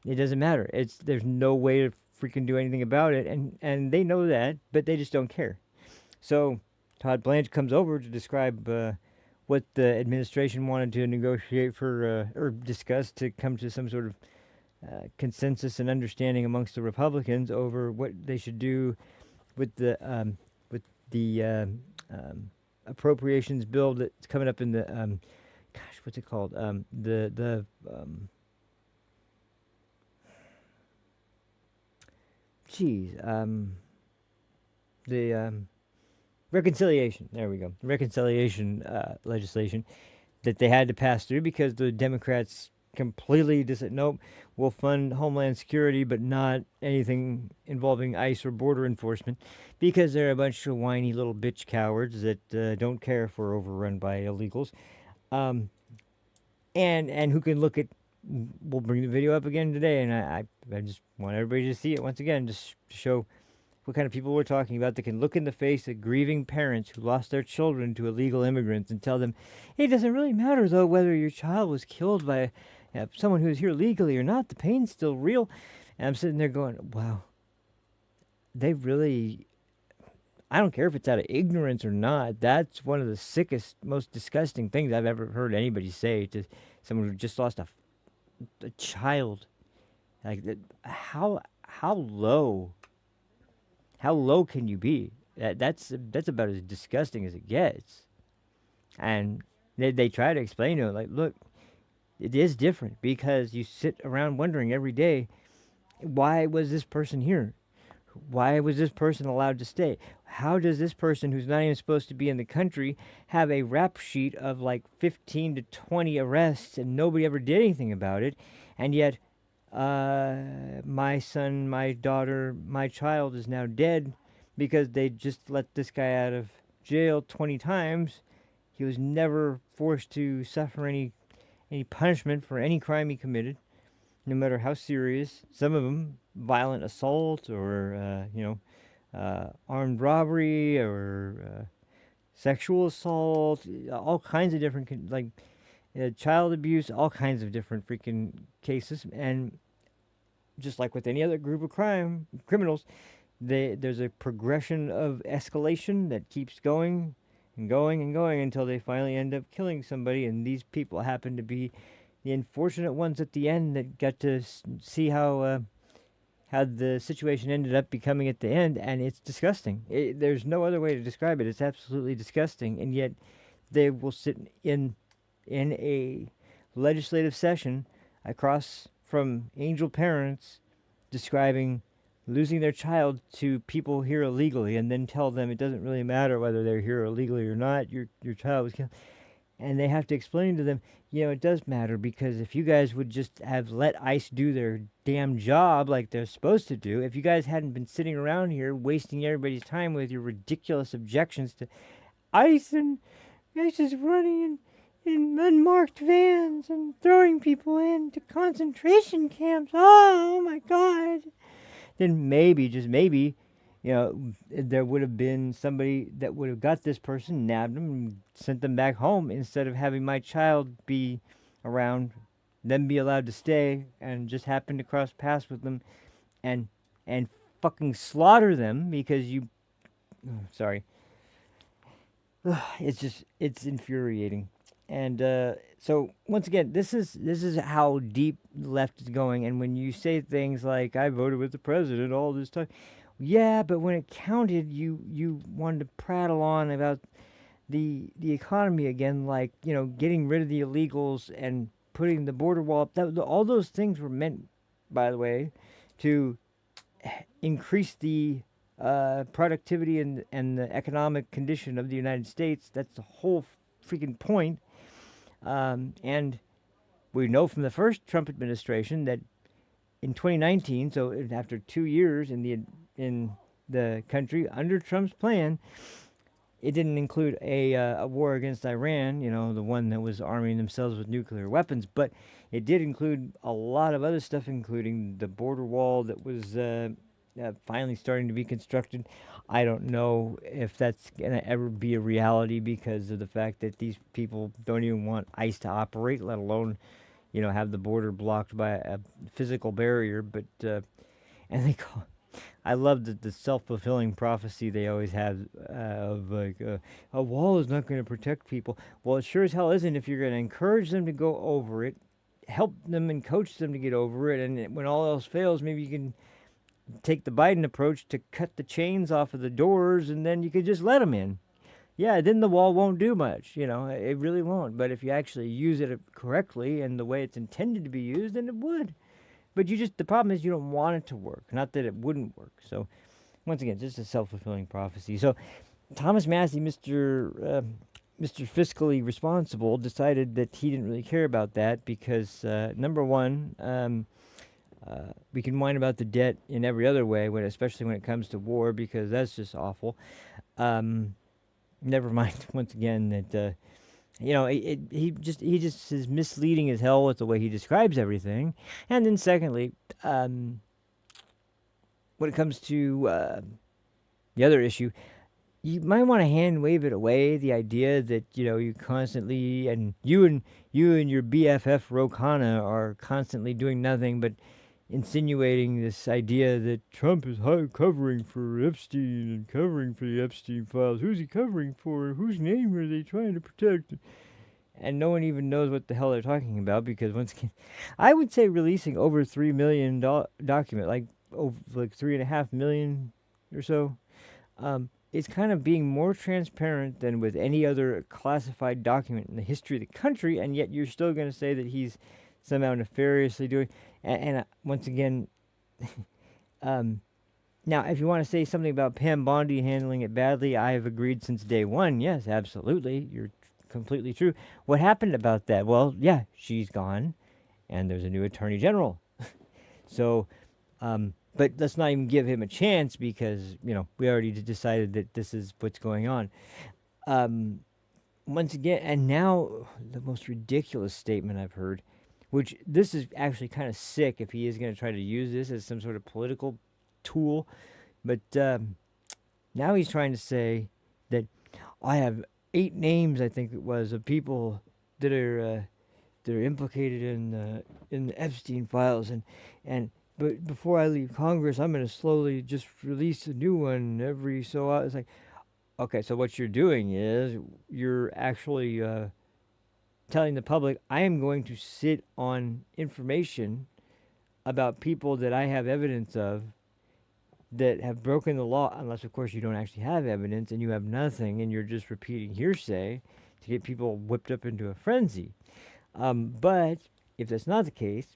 it doesn't matter. There's no way to freaking do anything about it, and they know that, but they just don't care. So Todd Blanche comes over to describe what the administration wanted to negotiate for or discuss to come to some sort of consensus and understanding amongst the Republicans over what they should do with the appropriations bill that's coming up in the what's it called? Reconciliation. There we go. The reconciliation legislation that they had to pass through because the Democrats completely said, nope, we'll fund Homeland Security, but not anything involving ICE or border enforcement, because they're a bunch of whiny little bitch cowards that don't care if we're overrun by illegals, and who can look at. We'll bring the video up again today, and I just want everybody to see it once again, just to show what kind of people we're talking about that can look in the face of grieving parents who lost their children to illegal immigrants and tell them, it doesn't really matter, though, whether your child was killed by someone who is here legally or not. The pain's still real. And I'm sitting there going, wow, they really, I don't care if it's out of ignorance or not. That's one of the sickest, most disgusting things I've ever heard anybody say to someone who just lost a child. Like, how low can you be? That's about as disgusting as it gets. And they try to explain to it, like, look, it is different because you sit around wondering every day, why was this person here? Why was this person allowed to stay? How does this person who's not even supposed to be in the country have a rap sheet of like 15 to 20 arrests and nobody ever did anything about it? And yet my son, my daughter, my child is now dead because they just let this guy out of jail 20 times. He was never forced to suffer any punishment for any crime he committed, no matter how serious. Some of them violent assault or armed robbery or sexual assault, all kinds of different child abuse, all kinds of different freaking cases. And just like with any other group of criminals, there's a progression of escalation that keeps going and going and going until they finally end up killing somebody. And these people happen to be the unfortunate ones at the end that got to see how how the situation ended up becoming at the end, and it's disgusting. There's no other way to describe it. It's absolutely disgusting, and yet they will sit in a legislative session across from angel parents describing losing their child to people here illegally, and then tell them it doesn't really matter whether they're here illegally or not. Your child was killed, and they have to explain to them, it does matter, because if you guys would just have let ICE do their damn job like they're supposed to do, if you guys hadn't been sitting around here wasting everybody's time with your ridiculous objections to ICE, and ICE is running in unmarked vans and throwing people into concentration camps, oh my God, then maybe, just maybe, there would have been somebody that would have got this person, nabbed them, and sent them back home, instead of having my child be around, then be allowed to stay, and just happen to cross paths with them, and fucking slaughter them because you. Sorry. It's infuriating, and so once again, this is how deep the left is going. And when you say things like "I voted with the president all this time," yeah, but when it counted, you wanted to prattle on about the economy again, like getting rid of the illegals and putting the border wall up. All those things were meant, by the way, to increase the productivity and the economic condition of the United States. That's the whole freaking point. And we know from the first Trump administration that in 2019, so after 2 years in the country under Trump's plan, it didn't include a war against Iran, the one that was arming themselves with nuclear weapons, but it did include a lot of other stuff, including the border wall that was finally starting to be constructed. I don't know if that's going to ever be a reality because of the fact that these people don't even want ICE to operate, let alone, have the border blocked by a physical barrier. But, and they call, I love the self-fulfilling prophecy they always have of like, a wall is not going to protect people. Well, it sure as hell isn't if you're going to encourage them to go over it, help them and coach them to get over it, and when all else fails, maybe you can take the Biden approach to cut the chains off of the doors, and then you could just let them in. Yeah, then the wall won't do much, it really won't. But if you actually use it correctly and the way it's intended to be used, then it would. But the problem is you don't want it to work, not that it wouldn't work. So, once again, just a self-fulfilling prophecy. So, Thomas Massie, Mr. Fiscally Responsible, decided that he didn't really care about that because, number one, we can whine about the debt in every other way, especially when it comes to war, because that's just awful. Never mind, once again, that he just is misleading as hell with the way he describes everything. And then secondly, when it comes to the other issue, you might want to hand wave it away. The idea that you constantly, and you and your BFF Ro Khanna are constantly doing nothing but insinuating this idea that Trump is covering for Epstein and covering for the Epstein files. Who's he covering for? Whose name are they trying to protect? And no one even knows what the hell they're talking about, because once again, I would say releasing over 3 million document, like 3.5 million or so, is kind of being more transparent than with any other classified document in the history of the country, and yet you're still going to say that he's somehow nefariously doing. And once again, now, if you want to say something about Pam Bondi handling it badly, I have agreed since day one. Yes, absolutely. You're completely true. What happened about that? Well, yeah, she's gone, and there's a new attorney general. So, but let's not even give him a chance because, we already decided that this is what's going on. Once again, and now the most ridiculous statement I've heard, which this is actually kind of sick if he is going to try to use this as some sort of political tool. But now he's trying to say that I have 8 names, I think it was, of people that are implicated in the Epstein files, but before I leave Congress, I'm going to slowly just release a new one every so often. It's like, okay, so what you're doing is you're actually telling the public, I am going to sit on information about people that I have evidence of that have broken the law, unless, of course, you don't actually have evidence and you have nothing and you're just repeating hearsay to get people whipped up into a frenzy. But if that's not the case,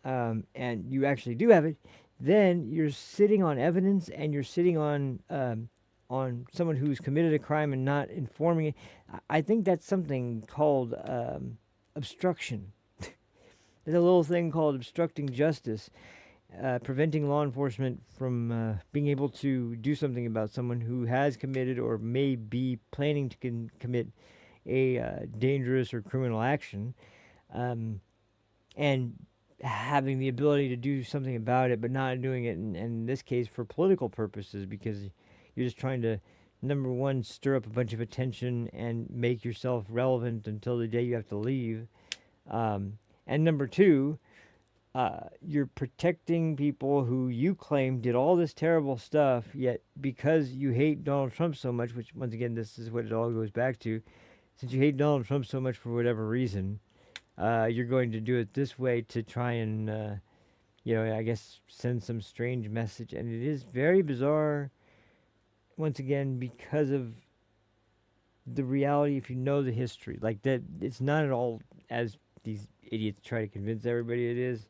and you actually do have it, then you're sitting on evidence and you're sitting on someone who's committed a crime and not informing it. I think that's something called obstruction. There's a little thing called obstructing justice, preventing law enforcement from being able to do something about someone who has committed or may be planning to commit a dangerous or criminal action, and having the ability to do something about it, but not doing it, in this case, for political purposes, because you're just trying to, number one, stir up a bunch of attention and make yourself relevant until the day you have to leave. And number two, you're protecting people who you claim did all this terrible stuff, yet because you hate Donald Trump so much, which, once again, this is what it all goes back to, since you hate Donald Trump so much for whatever reason, you're going to do it this way to try and, I guess, send some strange message. And it is very bizarre, once again, because of the reality, if you know the history. Like, that, it's not at all as these idiots try to convince everybody it is.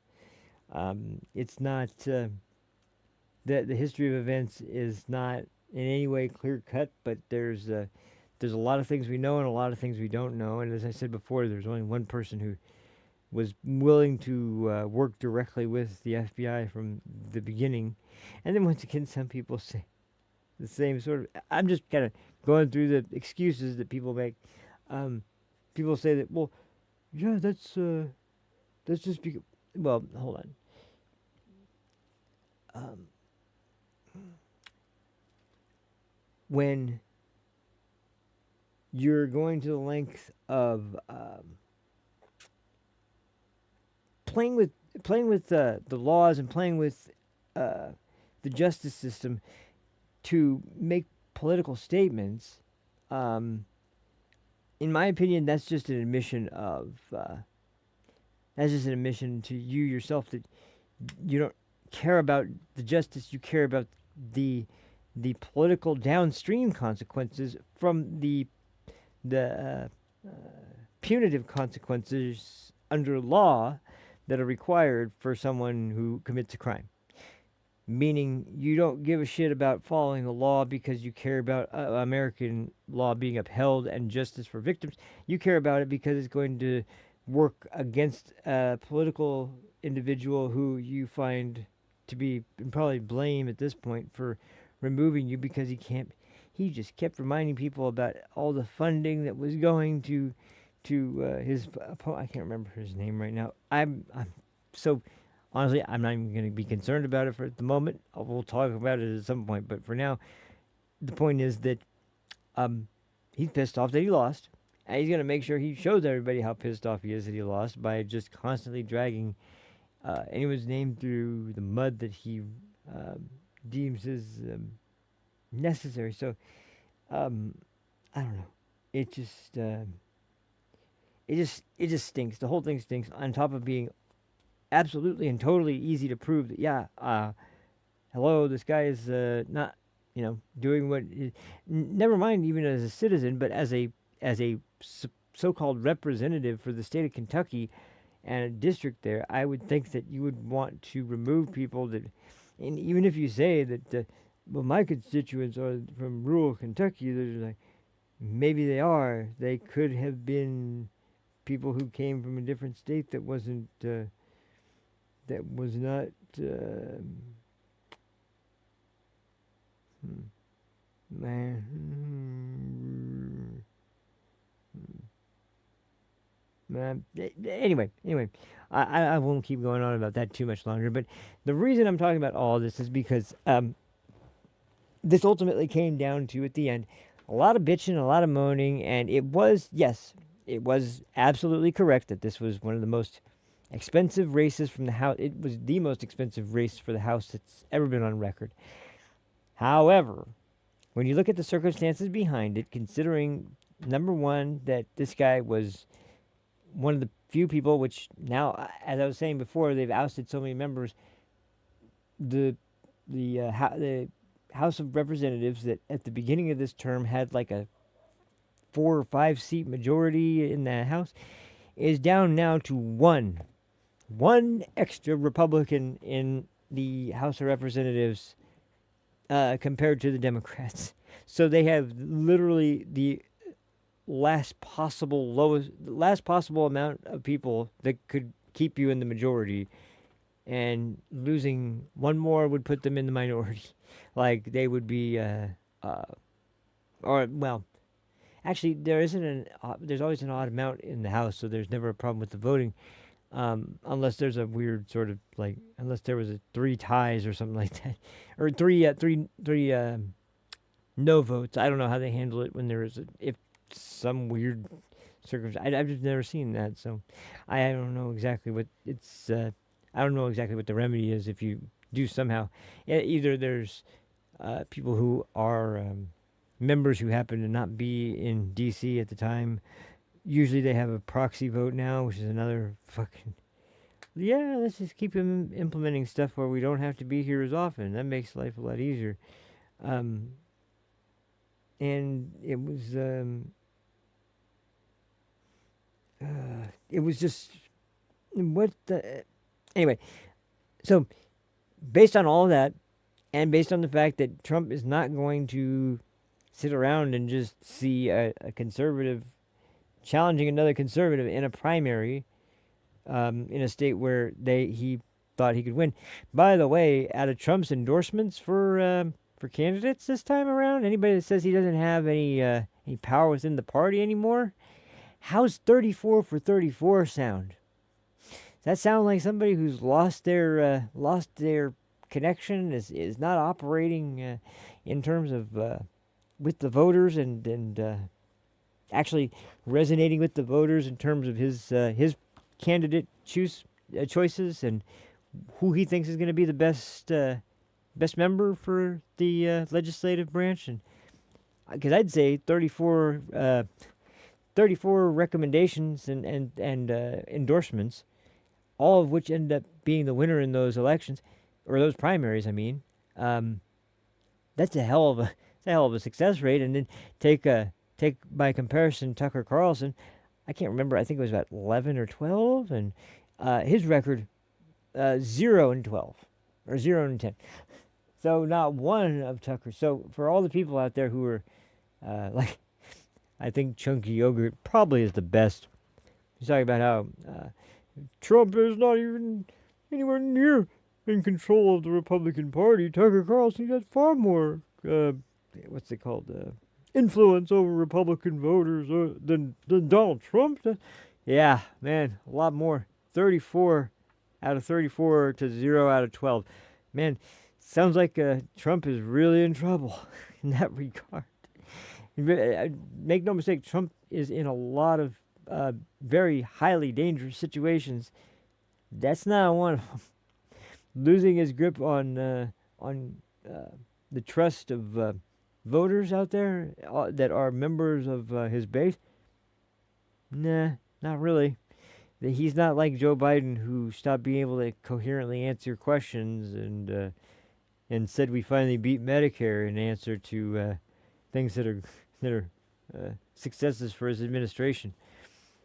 It's not, the history of events is not in any way clear cut, but there's a lot of things we know and a lot of things we don't know. And as I said before, there's only one person who was willing to work directly with the FBI from the beginning. And then once again, some people say the same sort of, I'm just kind of going through the excuses that people make. People say that, well, yeah, that's just because, well, hold on. When you're going to the length of playing with the laws and playing with the justice system to make political statements, in my opinion, that's just an admission to you yourself that you don't care about the justice. You care about the political downstream consequences from the punitive consequences under law that are required for someone who commits a crime. Meaning you don't give a shit about following the law because you care about American law being upheld and justice for victims. You care about it because it's going to work against a political individual who you find to be, and probably blame at this point, for removing you because he just kept reminding people about all the funding that was going to his opponent. I can't remember his name right now. I'm so, honestly, I'm not even going to be concerned about it for the moment. We'll talk about it at some point, but for now, the point is that he's pissed off that he lost, and he's going to make sure he shows everybody how pissed off he is that he lost by just constantly dragging anyone's name through the mud that he deems is necessary. So, I don't know. It just stinks. The whole thing stinks. On top of being absolutely and totally easy to prove that, yeah, hello, this guy is not, doing what. Never mind, even as a citizen, but as a so-called representative for the state of Kentucky and a district there, I would think that you would want to remove people that, and even if you say that, well, my constituents are from rural Kentucky, they're like, maybe they are. They could have been people who came from a different state that wasn't, that was not, Anyway, I won't keep going on about that too much longer. But the reason I'm talking about all this is because this ultimately came down to, at the end, a lot of bitching, a lot of moaning, and it was absolutely correct that this was one of the most expensive races from the House. It was the most expensive race for the House that's ever been on record. However, when you look at the circumstances behind it, considering, number one, that this guy was one of the few people, which now, as I was saying before, they've ousted so many members. The House of Representatives that at the beginning of this term had like a 4 or 5 seat majority in the House is down now to one extra Republican in the House of Representatives compared to the Democrats. So they have literally the last possible amount of people that could keep you in the majority, and losing one more would put them in the minority. Like they would be, actually there's always an odd amount in the House, so there's never a problem with the voting, unless there's a weird sort of like, unless there was 3 ties or something like that, or three no votes. I don't know how they handle it when there is if some weird circumstance. I've just never seen that, so I don't know exactly what it's. I don't know exactly what the remedy is if you do somehow. Either there's people who are members who happen to not be in D.C. at the time. Usually they have a proxy vote now, which is another fucking. Yeah, let's just keep implementing stuff where we don't have to be here as often. That makes life a lot easier. And it was just what the anyway. So based on all of that, and based on the fact that Trump is not going to sit around and just see a conservative challenging another conservative in a primary in a state where he thought he could win. By the way, out of Trump's endorsements for candidates this time around, anybody that says he doesn't have any power within the party anymore, how's 34 for 34 sound? Does that sound like somebody who's lost their connection, is not operating in terms of with the voters and actually resonating with the voters in terms of his candidate choices and who he thinks is going to be the best member for the legislative branch? And because I'd say 34 recommendations and endorsements, all of which end up being the winner in those elections, or those primaries, I mean, that's a hell of a success rate. And then take by comparison Tucker Carlson, I can't remember, I think it was about 11 or 12, and his record 0-12 or 0-10. So not one of Tucker. So for all the people out there who are like, I think Chunky Yogurt probably is the best. He's talking about how Trump is not even anywhere near in control of the Republican Party. Tucker Carlson has far more, what's it called, influence over Republican voters than Donald Trump. Yeah, man, a lot more. 34 out of 34 to 0 out of 12. Man, sounds like Trump is really in trouble in that regard. Make no mistake, Trump is in a lot of very highly dangerous situations. That's not one of them. Losing his grip on the trust of voters out there that are members of his base. Nah, not really. He's not like Joe Biden, who stopped being able to coherently answer questions and said we finally beat Medicare in answer to things that are successes for his administration.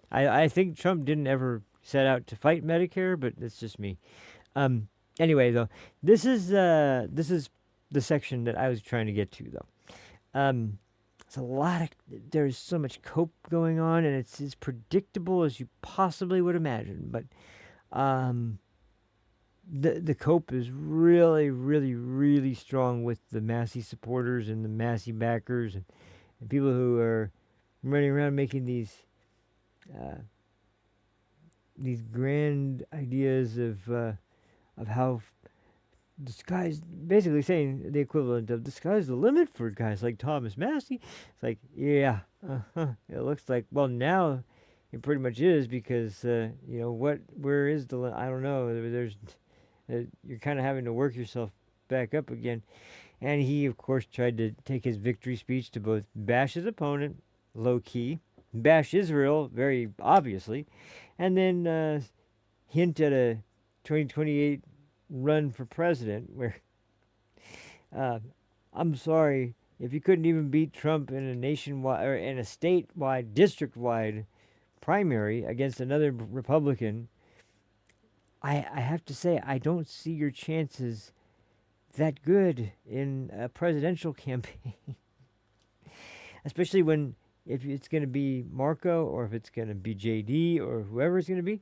I think Trump didn't ever set out to fight Medicare, but that's just me. Anyway, though, this is the section that I was trying to get to, though. It's there's so much cope going on, and it's as predictable as you possibly would imagine. But the cope is really, really, really strong with the Massie supporters and the Massie backers and people who are running around making these grand ideas of how the sky's basically saying the equivalent of the sky's the limit for guys like Thomas Massie. It's like, yeah, it looks like, well, now it pretty much is, because where is the I don't know. There's you're kind of having to work yourself back up again. And he, of course, tried to take his victory speech to both bash his opponent, low key, bash Israel very obviously, and then hint at a 2028 run for president where I'm sorry if you couldn't even beat Trump in a nationwide or in a statewide, district-wide primary against another Republican. I have to say I don't see your chances that good in a presidential campaign, especially when if it's going to be Marco or if it's going to be JD or whoever it's going to be,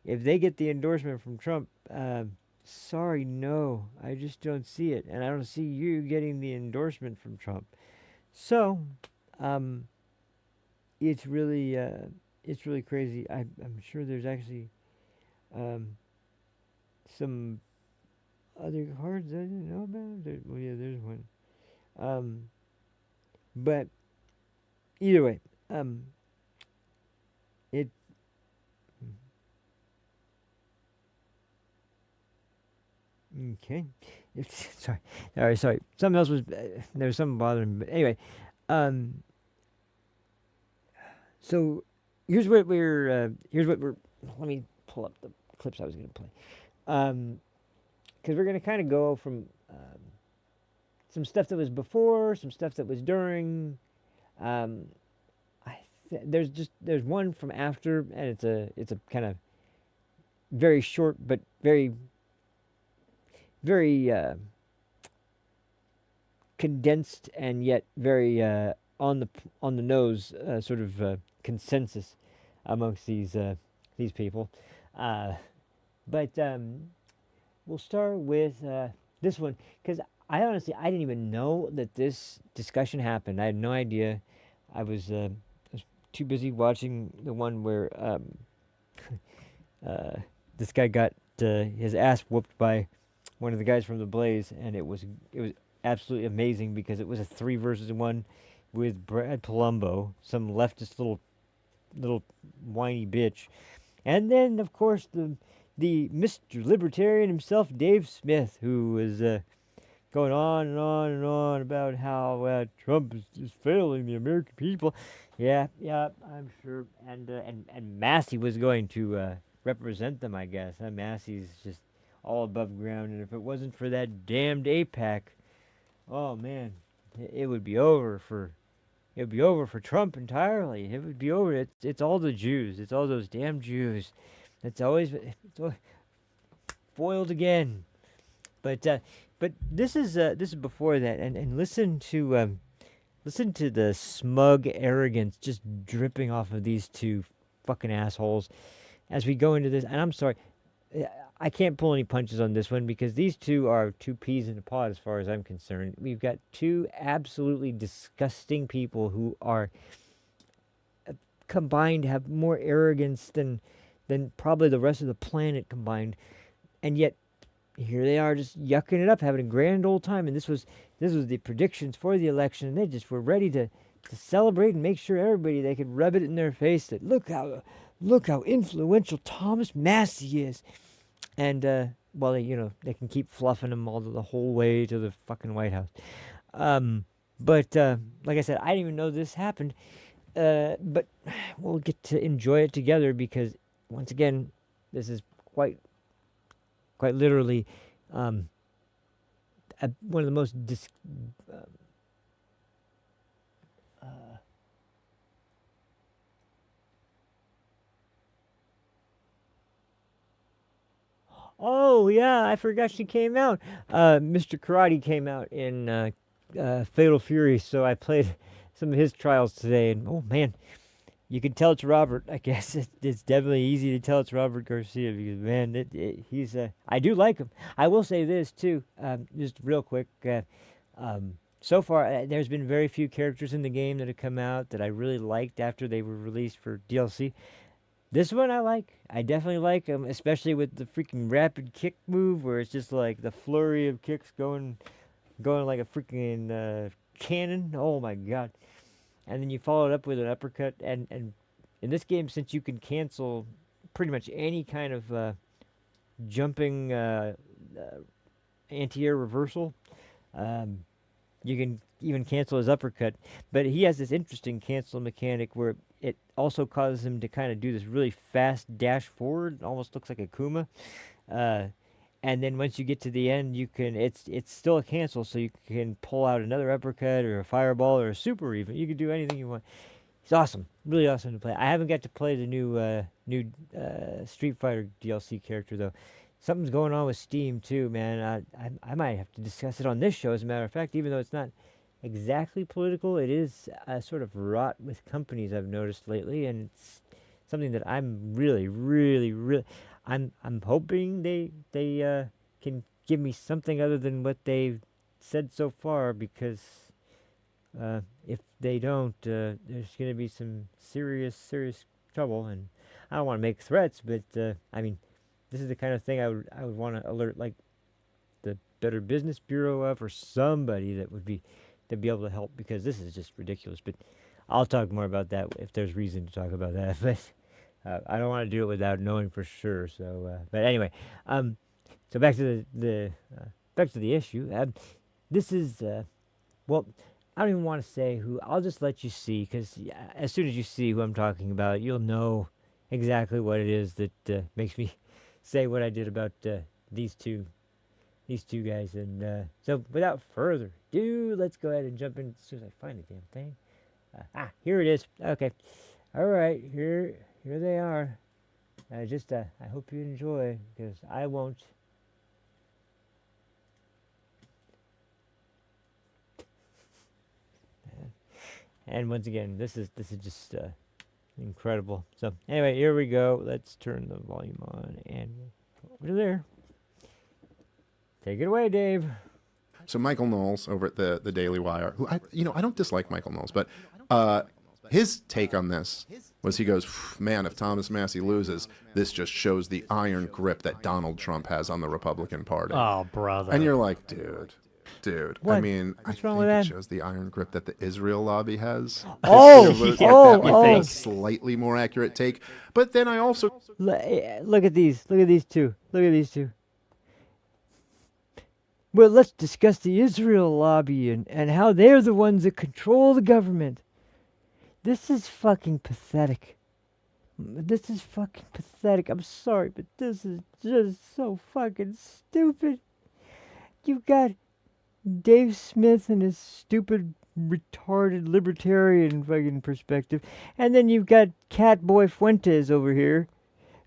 if they get the endorsement from Trump. Sorry, no, I just don't see it, and I don't see you getting the endorsement from Trump. So, it's really crazy. I'm sure there's actually some other cards I didn't know about. Well, yeah, there's one. But either way, it. Okay. Sorry. Something else was there was something bothering me. But anyway, so here's what we're. Let me pull up the clips I was going to play, because we're going to kind of go from some stuff that was before, some stuff that was during. There's one from after, and it's a kind of very short but very condensed and yet very on the nose sort of consensus amongst these people. But we'll start with this one because I honestly I didn't even know that this discussion happened. I had no idea. I was too busy watching the one where this guy got his ass whooped by one of the guys from the Blaze, and it was absolutely amazing because it was a 3 versus 1 with Brad Palumbo, some leftist little whiny bitch, and then of course the Mr. Libertarian himself, Dave Smith, who was going on and on and on about how Trump is failing the American people. Yeah, I'm sure, and Massie was going to represent them, I guess. Massie's just all above ground, and if it wasn't for that damned AIPAC, oh man, it would be over for Trump entirely. It would be over. It's all the Jews. It's all those damn Jews. It's always foiled again. But this is before that, and listen to the smug arrogance just dripping off of these two fucking assholes as we go into this. And I'm sorry, I can't pull any punches on this one because these two are two peas in a pod as far as I'm concerned. We've got two absolutely disgusting people who are combined have more arrogance than probably the rest of the planet combined, and yet here they are just yucking it up, having a grand old time. And this was the predictions for the election, and they just were ready to celebrate and make sure everybody they could rub it in their face that look how influential Thomas Massie is. And well, they can keep fluffing him all the whole way to the fucking White House. But like I said, I didn't even know this happened. But we'll get to enjoy it together because once again, this is quite literally one of the most oh yeah, I forgot she came out. Mr. Karate came out in Fatal Fury, so I played some of his trials today, and oh man, you can tell it's Robert. I guess it's definitely easy to tell it's Robert Garcia because man, he's I do like him. I will say this too, just real quick. So far, there's been very few characters in the game that have come out that I really liked after they were released for DLC. This one I like. I definitely like him, especially with the freaking rapid kick move, where it's just like the flurry of kicks going like a freaking cannon. Oh my god! And then you follow it up with an uppercut. And in this game, since you can cancel pretty much any kind of jumping anti-air reversal, you can even cancel his uppercut. But he has this interesting cancel mechanic where it also causes him to kind of do this really fast dash forward. It almost looks like a Kuma. And then once you get to the end, you can it's still a cancel, so you can pull out another uppercut or a fireball or a super even. You can do anything you want. It's awesome, really awesome to play. I haven't got to play the new Street Fighter DLC character though. Something's going on with Steam too, man. I might have to discuss it on this show, as a matter of fact. Even though it's not exactly political, it is sort of wrought with companies I've noticed lately, and it's something that I'm really, really, really. I'm hoping they can give me something other than what they've said so far, because if they don't, there's going to be some serious trouble. And I don't want to make threats, but I mean, this is the kind of thing I would want to alert like the Better Business Bureau of, or somebody that would be able to help, because this is just ridiculous. But I'll talk more about that if there's reason to talk about that. But I don't want to do it without knowing for sure. So, but anyway, so back to the issue. This is well, I don't even want to say who. I'll just let you see, because as soon as you see who I'm talking about, you'll know exactly what it is that makes me say what I did about these two guys. And so, without further ado, let's go ahead and jump in as soon as I find the damn thing. Here it is. Okay, all right, here they are. I hope you enjoy, because I won't. And once again, this is just incredible. So anyway, here we go. Let's turn the volume on and over to there. Take it away, Dave. So Michael Knowles over at the Daily Wire, who I don't dislike Michael Knowles, but his take on this was, he goes, man, if Thomas Massie loses, this just shows the iron grip that Donald Trump has on the Republican Party. Oh, brother. And you're like, dude. What? I mean, I think it shows the iron grip that the Israel lobby has. Oh, that would be a slightly more accurate take. But then I also look at these two. Well, let's discuss the Israel lobby and how they're the ones that control the government. This is fucking pathetic. I'm sorry, but this is just so fucking stupid. You've got Dave Smith and his stupid, retarded, libertarian fucking perspective, and then you've got Catboy Fuentes over here,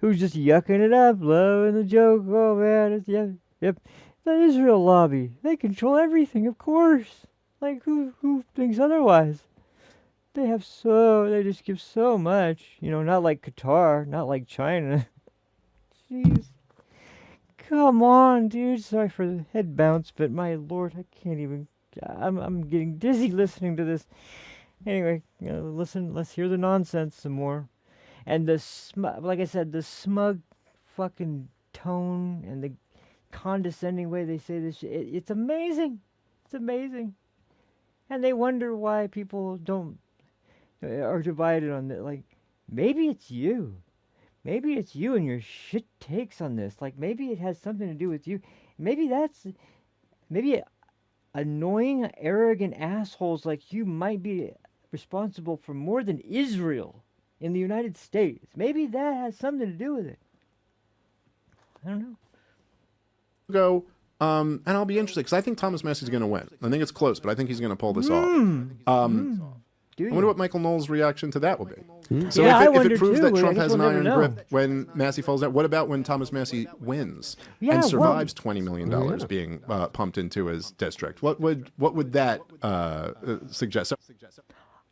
who's just yucking it up, loving the joke. Oh man, yep. The Israel lobby, they control everything, of course. Like, who thinks otherwise? They just give so much. Not like Qatar, not like China. Jeez. Come on, dude. Sorry for the head bounce, but my lord, I can't even. I'm getting dizzy listening to this. Anyway, listen. Let's hear the nonsense some more. And like I said, the smug fucking tone and the condescending way they say this shit, it's amazing. It's amazing. And they wonder why people are divided on that. Like, maybe it's you. Maybe it's you and your shit takes on this. Like, maybe it has something to do with you. Maybe annoying, arrogant assholes like you might be responsible for more than Israel in the United States. Maybe that has something to do with it. I don't know. go, and I'll be interested, because I think Thomas Massie's going to win. I think it's close, but I think he's going to pull this off. I wonder what Michael Knowles' reaction to that will be. So if it proves that Trump has an iron grip when Massie falls out, what about when Thomas Massie wins and survives $20 million being pumped into his district? What would that suggest?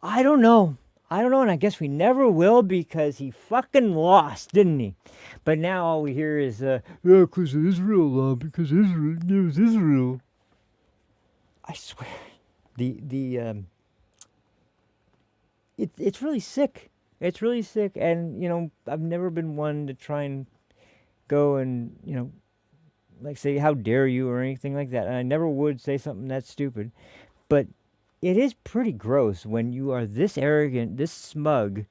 I don't know, and I guess we never will, because he fucking lost, didn't he? But now all we hear is, because of Israel, because Israel knows Israel. I swear, it's really sick. It's really sick, and I've never been one to try and go and like say how dare you or anything like that. And I never would say something that stupid, but it is pretty gross when you are this arrogant, this smug,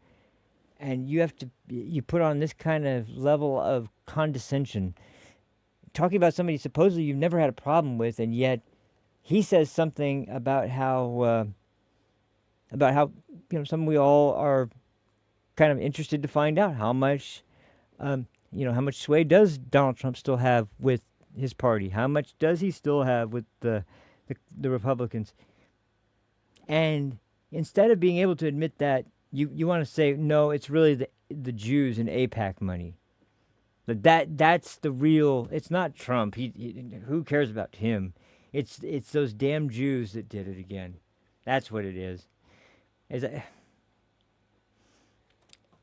and you put on this kind of level of condescension, talking about somebody supposedly you've never had a problem with, and yet he says something about how something we all are kind of interested to find out how much, how much sway does Donald Trump still have with his party? How much does he still have with the Republicans? And instead of being able to admit that, you want to say, no, it's really the Jews and AIPAC money. That's the real. It's not Trump. Who cares about him? It's those damn Jews that did it again. That's what it is.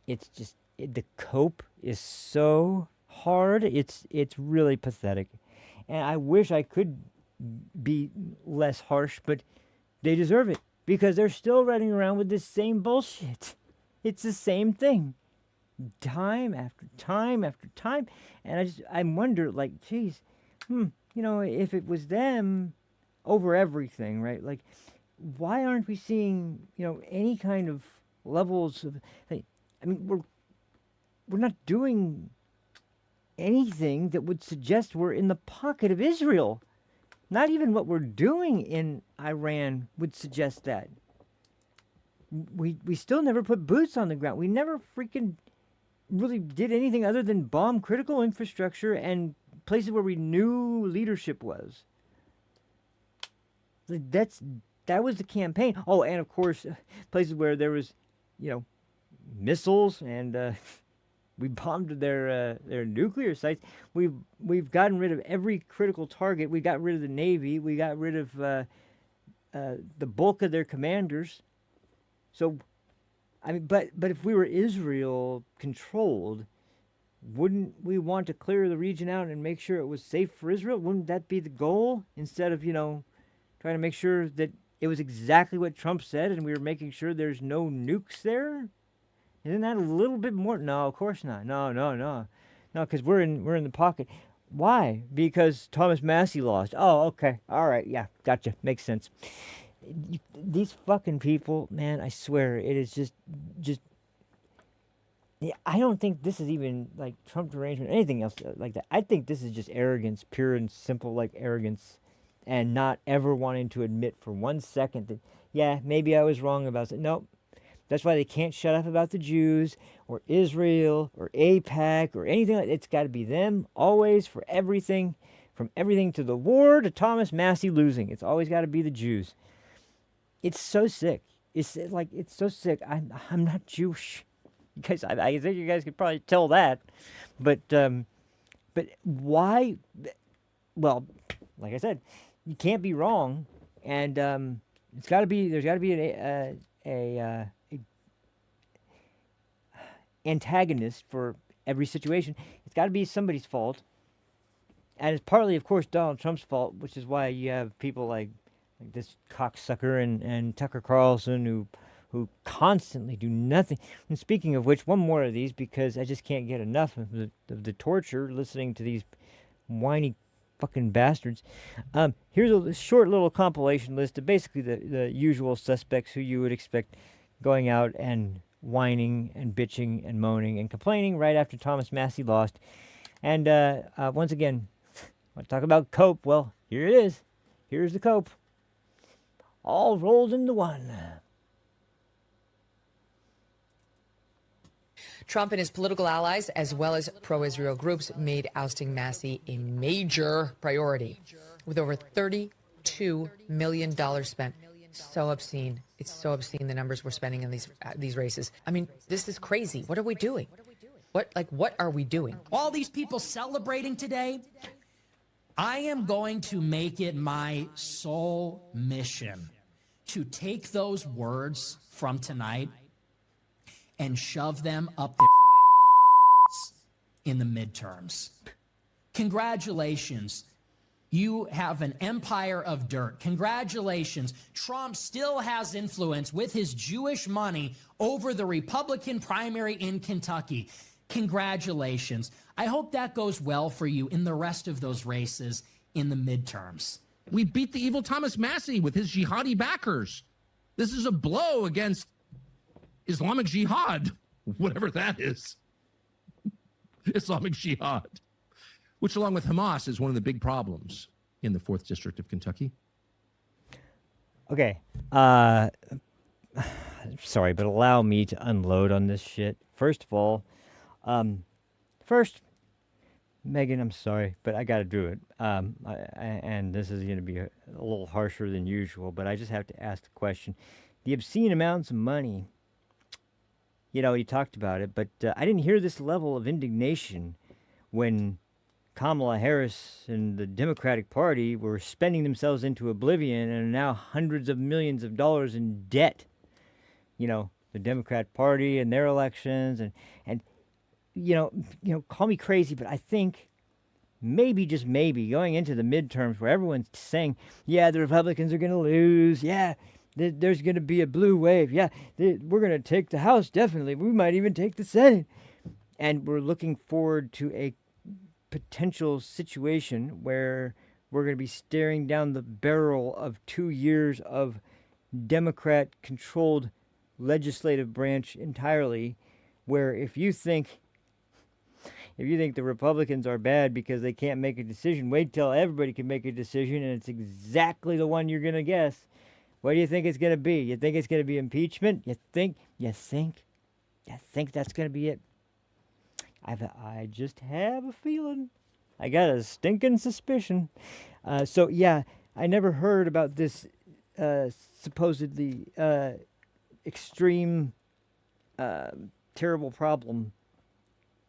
It's just the cope is so hard. It's really pathetic, and I wish I could be less harsh, but they deserve it because they're still running around with this same bullshit. It's the same thing, time after time after time, and I wonder, like, geez, if it was them over everything, right? Like, why aren't we seeing any kind of levels of? I mean, we're not doing anything that would suggest we're in the pocket of Israel. Not even what we're doing in Iran would suggest that. We still never put boots on the ground. We never freaking really did anything other than bomb critical infrastructure and places where we knew leadership was. That was the campaign. Oh, and of course, places where there was, missiles, and we bombed their nuclear sites. We've gotten rid of every critical target. We got rid of the Navy. We got rid of the bulk of their commanders. So, I mean, but if we were Israel controlled, wouldn't we want to clear the region out and make sure it was safe for Israel? Wouldn't that be the goal, instead of trying to make sure that it was exactly what Trump said and we were making sure there's no nukes there? Isn't that a little bit more? No, of course not. No, because we're in the pocket. Why? Because Thomas Massie lost. Oh, okay. All right. Yeah, gotcha. Makes sense. These fucking people, man, I swear, it is just. Yeah, I don't think this is even like Trump derangement or anything else like that. I think this is just arrogance, pure and simple, like arrogance, and not ever wanting to admit for 1 second that, yeah, maybe I was wrong about it. Nope. That's why they can't shut up about the Jews or Israel or AIPAC or anything like that. It's got to be them always for everything, from everything to the war to Thomas Massie losing. It's always got to be the Jews. It's so sick. It's so sick. I'm not Jewish. Because I think you guys could probably tell that. But why? Well, like I said, you can't be wrong, and there's got to be a antagonist for every situation. It's got to be somebody's fault, and it's partly, of course, Donald Trump's fault, which is why you have people like this cocksucker and Tucker Carlson who constantly do nothing. And speaking of which, one more of these, because I just can't get enough of the torture listening to these whiny fucking bastards. Here's a short little compilation list of basically the usual suspects who you would expect going out and whining and bitching and moaning and complaining right after Thomas Massie lost. And once again, I talk about cope. Well, here it is. Here's the cope. All rolled into one. Trump and his political allies, as well as pro-Israel groups, made ousting Massie a major priority, with over $32 million spent. So obscene. It's so obscene, the numbers we're spending on these races. I mean, this is crazy. What are we doing? What are we doing? All these people celebrating today, I am going to make it my sole mission to take those words from tonight and shove them up their in the midterms. Congratulations. You have an empire of dirt. Congratulations. Trump still has influence with his Jewish money over the Republican primary in Kentucky. Congratulations. I hope that goes well for you in the rest of those races in the midterms. We beat the evil Thomas Massie with his jihadi backers. This is a blow against Islamic Jihad, whatever that is. Islamic Jihad, which along with Hamas is one of the big problems in the 4th District of Kentucky. Okay. sorry, but allow me to unload on this shit. First of all, first, Megan, I'm sorry, but I got to do it. And this is going to be a little harsher than usual, but I just have to ask the question. The obscene amounts of money, you talked about it, but I didn't hear this level of indignation when Kamala Harris and the Democratic Party were spending themselves into oblivion and are now hundreds of millions of dollars in debt. The Democrat Party and their elections and call me crazy, but I think maybe, just maybe, going into the midterms where everyone's saying, yeah, the Republicans are going to lose. Yeah, there's going to be a blue wave. Yeah, we're going to take the House, definitely. We might even take the Senate. And we're looking forward to a potential situation where we're going to be staring down the barrel of 2 years of Democrat-controlled legislative branch entirely, where if you think the Republicans are bad because they can't make a decision, wait till everybody can make a decision and it's exactly the one you're going to guess. What do you think it's going to be? You think it's going to be impeachment? You think that's going to be it? I just have a feeling. I got a stinking suspicion. So yeah, I never heard about this supposedly extreme, terrible problem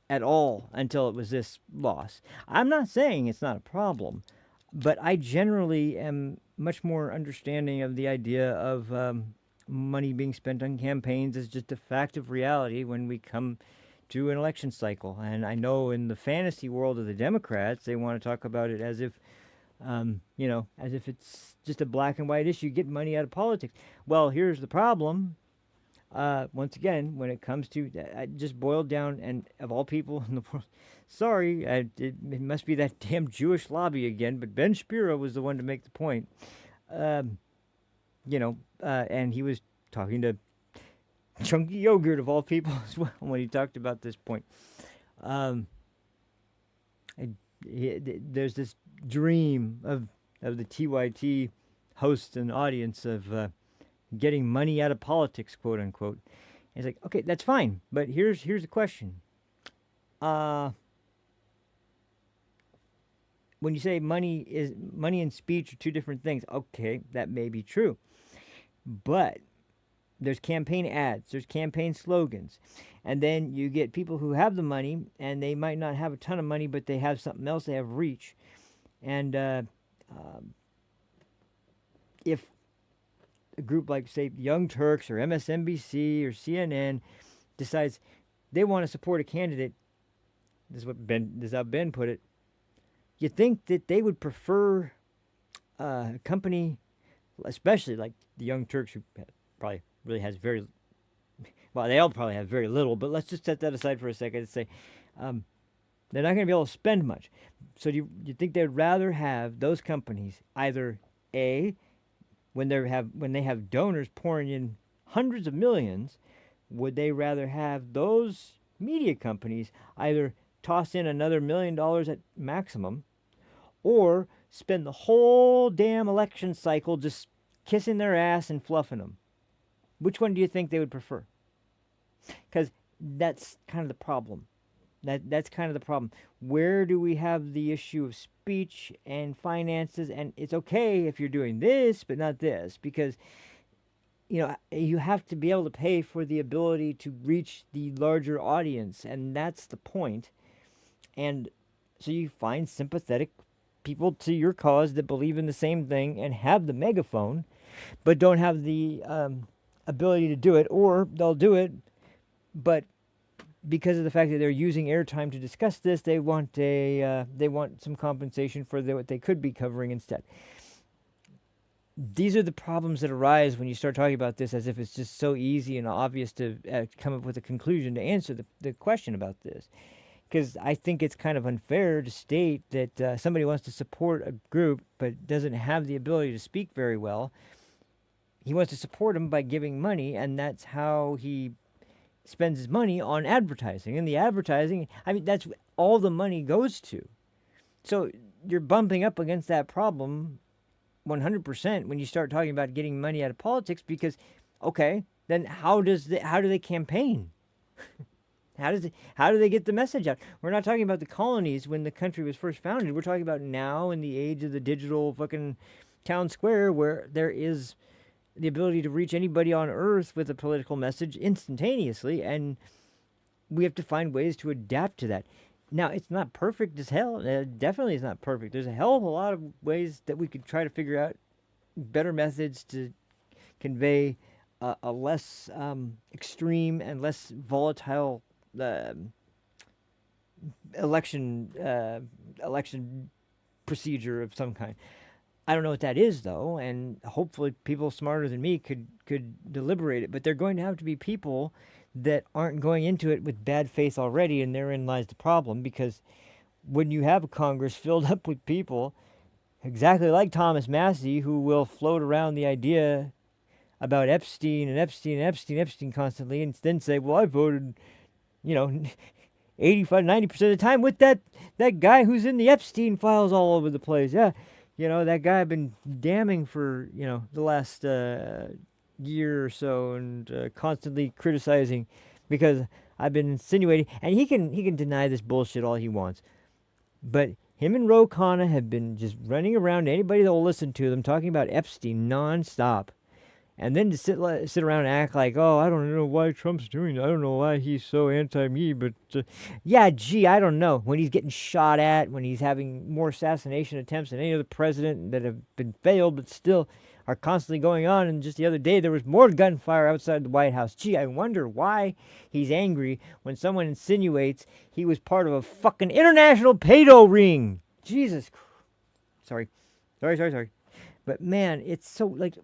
at all until it was this loss. I'm not saying it's not a problem, but I generally am much more understanding of the idea of money being spent on campaigns as just a fact of reality when we come to an election cycle. And I know in the fantasy world of the Democrats, they want to talk about it as if, as if it's just a black and white issue, get money out of politics. Well, here's the problem. Once again, when it comes to, I just boiled down, and of all people in the world, sorry, it must be that damn Jewish lobby again, but Ben Shapiro was the one to make the point. And he was talking to Chunky Yogurt, of all people, as well, when he talked about this point. There's this dream of the TYT host and audience of getting money out of politics, quote unquote. And it's like, okay, that's fine, but here's the question. When you say money and speech are two different things, okay, that may be true, but there's campaign ads, there's campaign slogans, and then you get people who have the money, and they might not have a ton of money, but they have something else, they have reach. And if a group like, say, Young Turks or MSNBC or CNN decides they want to support a candidate, this is how Ben put it, you think that they would prefer a company, especially like the Young Turks, who probably really has very, well, they all probably have very little, but let's just set that aside for a second and say they're not going to be able to spend much. So do you think they'd rather have those companies either A, when they have donors pouring in hundreds of millions, would they rather have those media companies either toss in another $1 million at maximum, or spend the whole damn election cycle just kissing their ass and fluffing them? Which one do you think they would prefer? Because that's kind of the problem. That's kind of the problem. Where do we have the issue of speech and finances? And it's okay if you're doing this, but not this, because you have to be able to pay for the ability to reach the larger audience, and that's the point. And so you find sympathetic people to your cause that believe in the same thing and have the megaphone, but don't have the ability to do it, or they'll do it, but because of the fact that they're using airtime to discuss this, they want some compensation for what they could be covering instead. These are the problems that arise when you start talking about this as if it's just so easy and obvious to come up with a conclusion to answer the question about this. Because I think it's kind of unfair to state that somebody wants to support a group but doesn't have the ability to speak very well. He wants to support them by giving money, and that's how he spends his money on advertising. And the advertising, that's all the money goes to. So you're bumping up against that problem 100% when you start talking about getting money out of politics, because, okay, then how do they campaign? How do they get the message out? We're not talking about the colonies when the country was first founded. We're talking about now in the age of the digital fucking town square, where there is the ability to reach anybody on earth with a political message instantaneously, and we have to find ways to adapt to that. Now, it's not perfect as hell. Definitely it's not perfect. There's a hell of a lot of ways that we could try to figure out better methods to convey a less extreme and less volatile election procedure of some kind. I don't know what that is, though, and hopefully people smarter than me could deliberate it. But they're going to have to be people that aren't going into it with bad faith already, and therein lies the problem, because when you have a Congress filled up with people exactly like Thomas Massie, who will float around the idea about Epstein and Epstein and Epstein and Epstein constantly, and then say, well, I voted, 85, 90% of the time with that guy who's in the Epstein files all over the place. Yeah, that guy I've been damning for, the last year or so, and constantly criticizing because I've been insinuating, and he can deny this bullshit all he wants. But him and Ro Khanna have been just running around anybody that will listen to them talking about Epstein nonstop. And then to sit around and act like, oh, I don't know why Trump's doing it. I don't know why he's so anti-me, but I don't know. When he's getting shot at, when he's having more assassination attempts than any other president that have been failed, but still are constantly going on. And just the other day, there was more gunfire outside the White House. I wonder why he's angry when someone insinuates he was part of a fucking international pedo ring. Jesus. Sorry. But man, it's so like...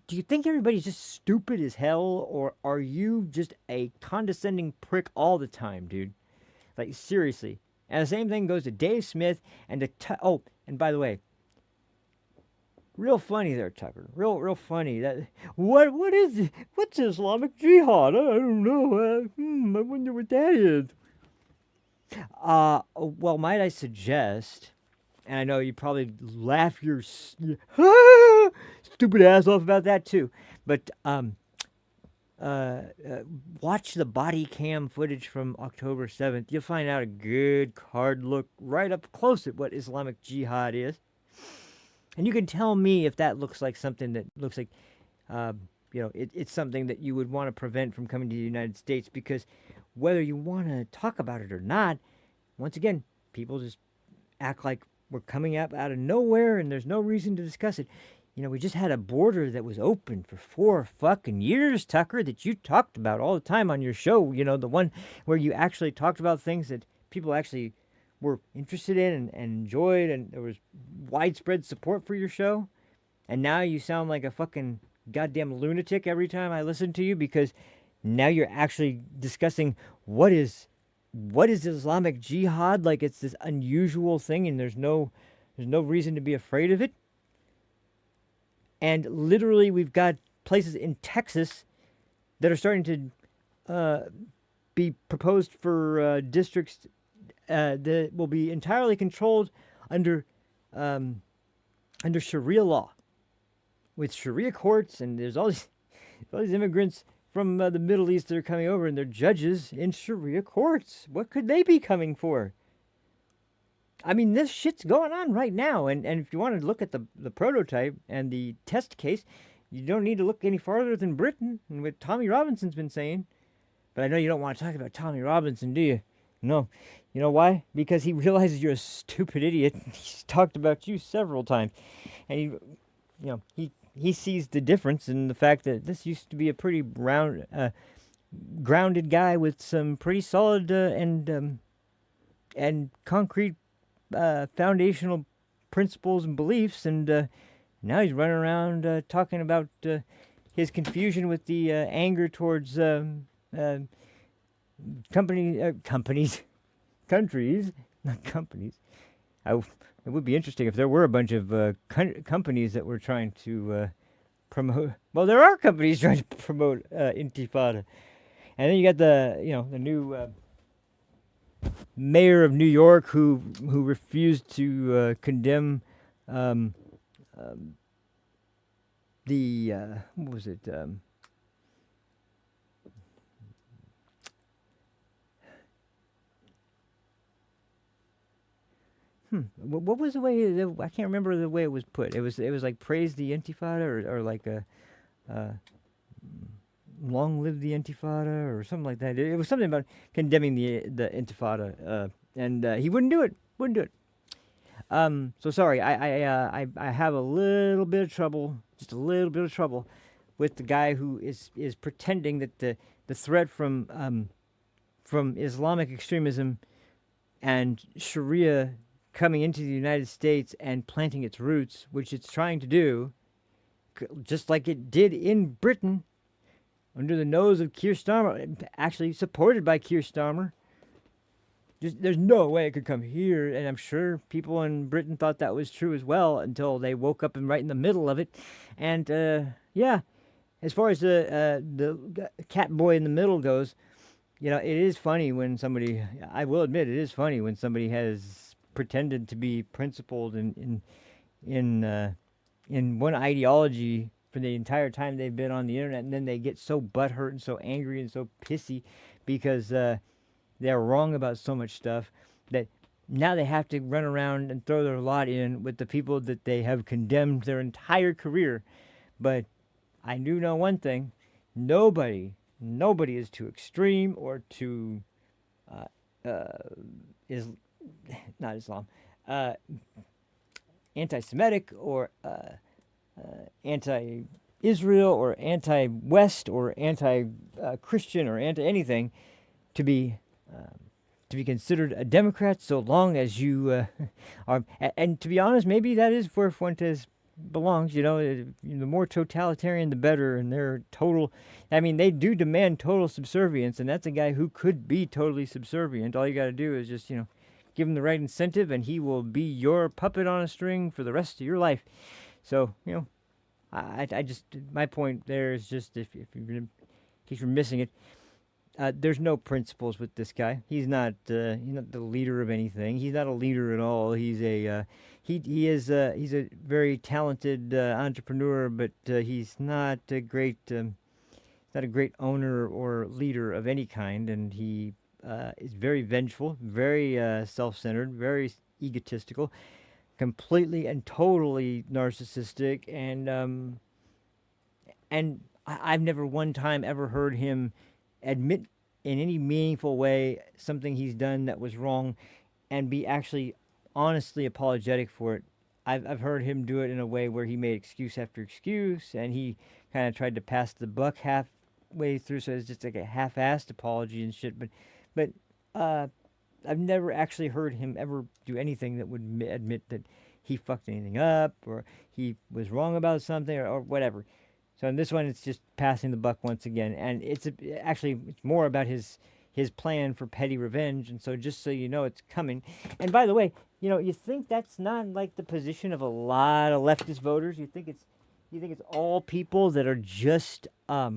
Do you think everybody's just stupid as hell, or are you just a condescending prick all the time, dude? Like, seriously. And the same thing goes to Dave Smith and to... and by the way, real funny there, Tucker. Real funny. What is it? What's Islamic Jihad? I don't know. I wonder what that is. Well, might I suggest... And I know you probably laugh your stupid ass off about that too. But watch the body cam footage from October 7th. You'll find out a good hard look right up close at what Islamic Jihad is. And you can tell me if that looks like something that looks like, it's something that you would want to prevent from coming to the United States. Because whether you want to talk about it or not, once again, people just act like we're coming up out of nowhere and there's no reason to discuss it. We just had a border that was open for 4 fucking years, Tucker, that you talked about all the time on your show. The one where you actually talked about things that people actually were interested in and enjoyed, and there was widespread support for your show. And now you sound like a fucking goddamn lunatic every time I listen to you, because now you're actually discussing what is Islamic Jihad, like it's this unusual thing and there's no reason to be afraid of it. And literally we've got places in Texas that are starting to be proposed for districts that will be entirely controlled under Sharia law, with Sharia courts, and there's all these immigrants from the Middle East that are coming over, and they're judges in Sharia courts. What could they be coming for? I mean, this shit's going on right now. And if you want to look at the prototype and the test case, you don't need to look any farther than Britain and what Tommy Robinson's been saying. But I know you don't want to talk about Tommy Robinson, do you? No. You know why? Because he realizes you're a stupid idiot. He's talked about you several times. And he sees the difference in the fact that this used to be a pretty grounded guy with some pretty solid and concrete foundational principles and beliefs, and now he's running around talking about his confusion with the anger towards countries, not companies. It would be interesting if there were a bunch of companies that were trying to promote. Well, there are companies trying to promote Intifada, and then you got the new mayor of New York who refused to condemn the what was it? What was the way? I can't remember the way it was put. It was like praise the Intifada or like a long live the Intifada or something like that. It was something about condemning the Intifada, and he wouldn't do it. Wouldn't do it. So sorry, I have a little bit of trouble, just a little bit of trouble, with the guy who is pretending that the threat from Islamic extremism and Sharia coming into the United States and planting its roots, which it's trying to do, just like it did in Britain, under the nose of Keir Starmer, actually supported by Keir Starmer. There's no way it could come here, and I'm sure people in Britain thought that was true as well until they woke up and right in the middle of it. And yeah, as far as the cat boy in the middle goes, it is funny when somebody, I will admit, it is funny when somebody has pretended to be principled in one ideology for the entire time they've been on the internet, and then they get so butthurt and so angry and so pissy because they're wrong about so much stuff that now they have to run around and throw their lot in with the people that they have condemned their entire career. But I do know one thing: nobody is too extreme or too not Islam, anti-Semitic or anti-Israel or anti-West or anti-Christian or anti-anything to be considered a Democrat, so long as you are. And to be honest, maybe that is where Fuentes belongs. The more totalitarian, the better. And they're total. I mean, they do demand total subservience, and that's a guy who could be totally subservient. All you got to do is just give him the right incentive, and he will be your puppet on a string for the rest of your life. So I just, my point there is just if in case you're missing it. There's no principles with this guy. He's not the leader of anything. He's not a leader at all. He's a he's a very talented entrepreneur, but he's not a great owner or leader of any kind. And he is very vengeful, very self-centered, very egotistical, completely and totally narcissistic. And I've never one time ever heard him admit in any meaningful way something he's done that was wrong and be actually honestly apologetic for it. I've heard him do it in a way where he made excuse after excuse, and he kind of tried to pass the buck halfway through, so it's just like a half-assed apology and shit. But I've never actually heard him ever do anything that would admit that he fucked anything up or he was wrong about something or whatever. So in this one, it's just passing the buck once again, and it's more about his plan for petty revenge. And so just so you know, it's coming. And by the way, you think that's not like the position of a lot of leftist voters? You think it's all people that are just they're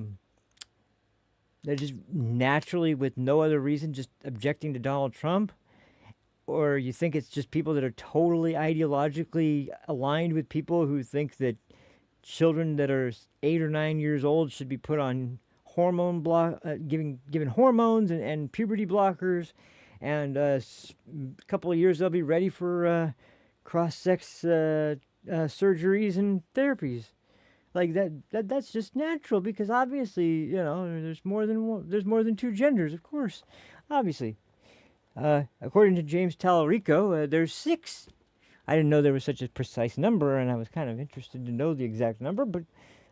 just naturally, with no other reason, just objecting to Donald Trump? Or you think it's just people that are totally ideologically aligned with people who think that children that are 8 or 9 years old should be put on given hormones and puberty blockers, and a couple of years they'll be ready for cross-sex surgeries and therapies? Like that's just natural, because obviously there's more than two genders, of course, obviously. According to James Tallarico, there's 6. I didn't know there was such a precise number, and I was kind of interested to know the exact number. But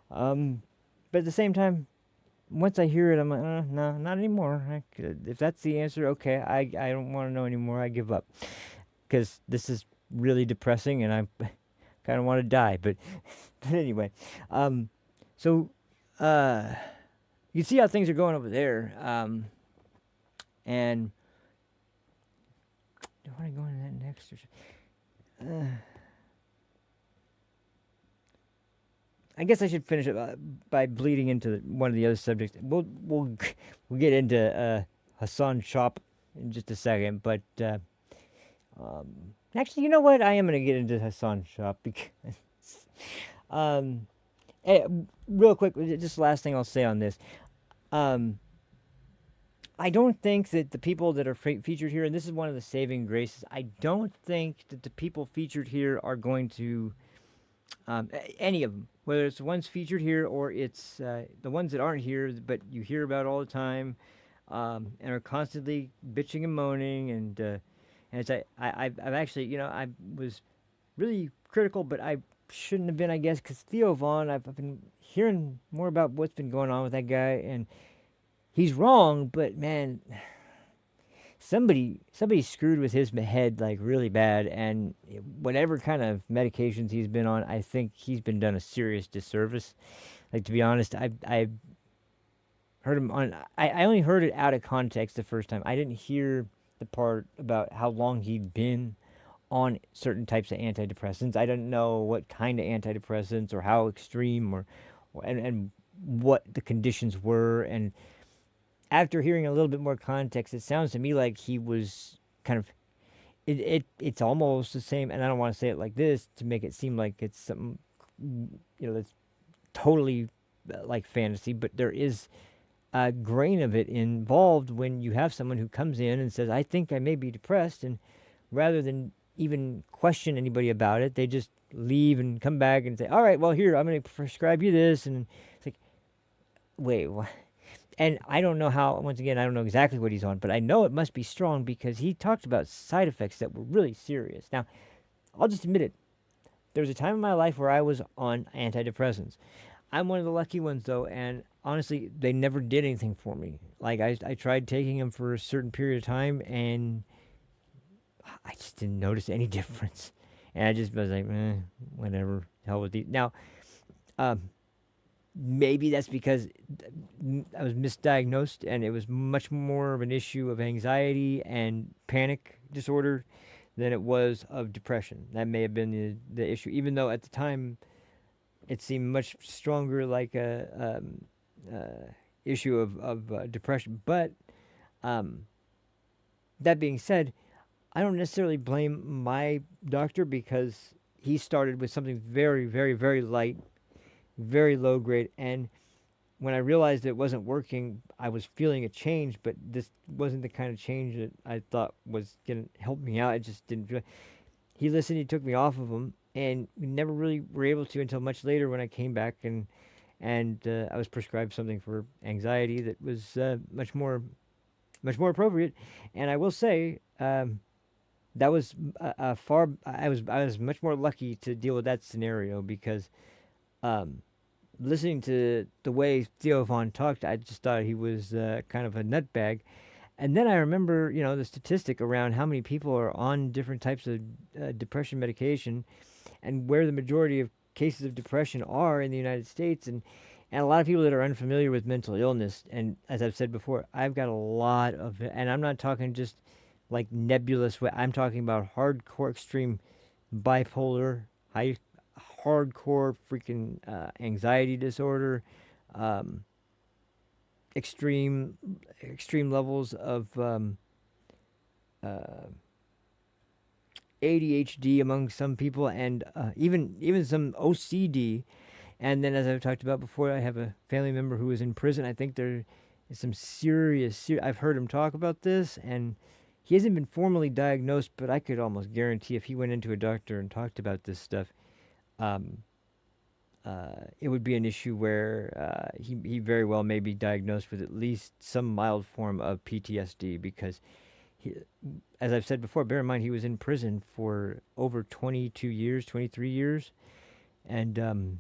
at the same time, once I hear it, I'm like, no, not anymore. If that's the answer, okay, I don't want to know anymore. I give up, because this is really depressing, and I kind of want to die. But anyway, so you see how things are going over there, and do I want to go into that next? I guess I should finish it by bleeding into one of the other subjects. We'll get into Hassan CHOP in just a second, but actually, you know what? I am going to get into Hassan CHOP because real quick, just the last thing I'll say on this. I don't think that the people that are featured here, and this is one of the saving graces, I don't think that the people featured here are going to, any of them, whether it's the ones featured here or it's the ones that aren't here, but you hear about all the time, and are constantly bitching and moaning, and it's I've actually, you know, I was really critical, but I shouldn't have been, I guess, because Theo Vaughn, I've been hearing more about what's been going on with that guy, and he's wrong, but man, somebody screwed with his head like really bad, and whatever kind of medications he's been on, I think he's been done a serious disservice. Like, to be honest, I heard him on. I only heard it out of context the first time. I didn't hear the part about how long he'd been on certain types of antidepressants. I don't know what kind of antidepressants or how extreme and what the conditions were. And after hearing a little bit more context, it sounds to me like he was kind of, it's almost the same. And I don't want to say it like this to make it seem like it's something, you know, that's totally like fantasy, but there is a grain of it involved when you have someone who comes in and says, I think I may be depressed, and rather than even question anybody about it, they just leave and come back and say, all right, well, here, I'm going to prescribe you this. And it's like, wait, what? And I don't know how, once again, I don't know exactly what he's on, but I know it must be strong because he talked about side effects that were really serious. Now, I'll just admit it. There was a time in my life where I was on antidepressants. I'm one of the lucky ones, though, and honestly, they never did anything for me. Like, I tried taking them for a certain period of time, and I just didn't notice any difference. And I just was like, whatever, hell with these. Now, maybe that's because I was misdiagnosed, and it was much more of an issue of anxiety and panic disorder than it was of depression. That may have been the issue, even though at the time it seemed much stronger like a issue of depression. But that being said, I don't necessarily blame my doctor because he started with something very, very, very light, very low grade. And when I realized it wasn't working, I was feeling a change, but this wasn't the kind of change that I thought was going to help me out. I just didn't feel it. He listened, he took me off of them, and we never really were able to until much later when I came back and I was prescribed something for anxiety that was much more appropriate. And I will say, that was I was much more lucky to deal with that scenario because listening to the way Theo Vaughn talked, I just thought he was kind of a nutbag. And then I remember, you know, the statistic around how many people are on different types of depression medication and where the majority of cases of depression are in the United States. And a lot of people that are unfamiliar with mental illness. And as I've said before, I've got a lot of it. And I'm not talking just like nebulous way. I'm talking about hardcore, extreme bipolar, hardcore freaking anxiety disorder, extreme levels of ADHD among some people, and even some OCD. And then, as I've talked about before, I have a family member who is in prison. I think there is some serious. I've heard him talk about this, and he hasn't been formally diagnosed, but I could almost guarantee if he went into a doctor and talked about this stuff, it would be an issue where he very well may be diagnosed with at least some mild form of PTSD because, as I've said before, bear in mind he was in prison for over 22 years, 23 years, and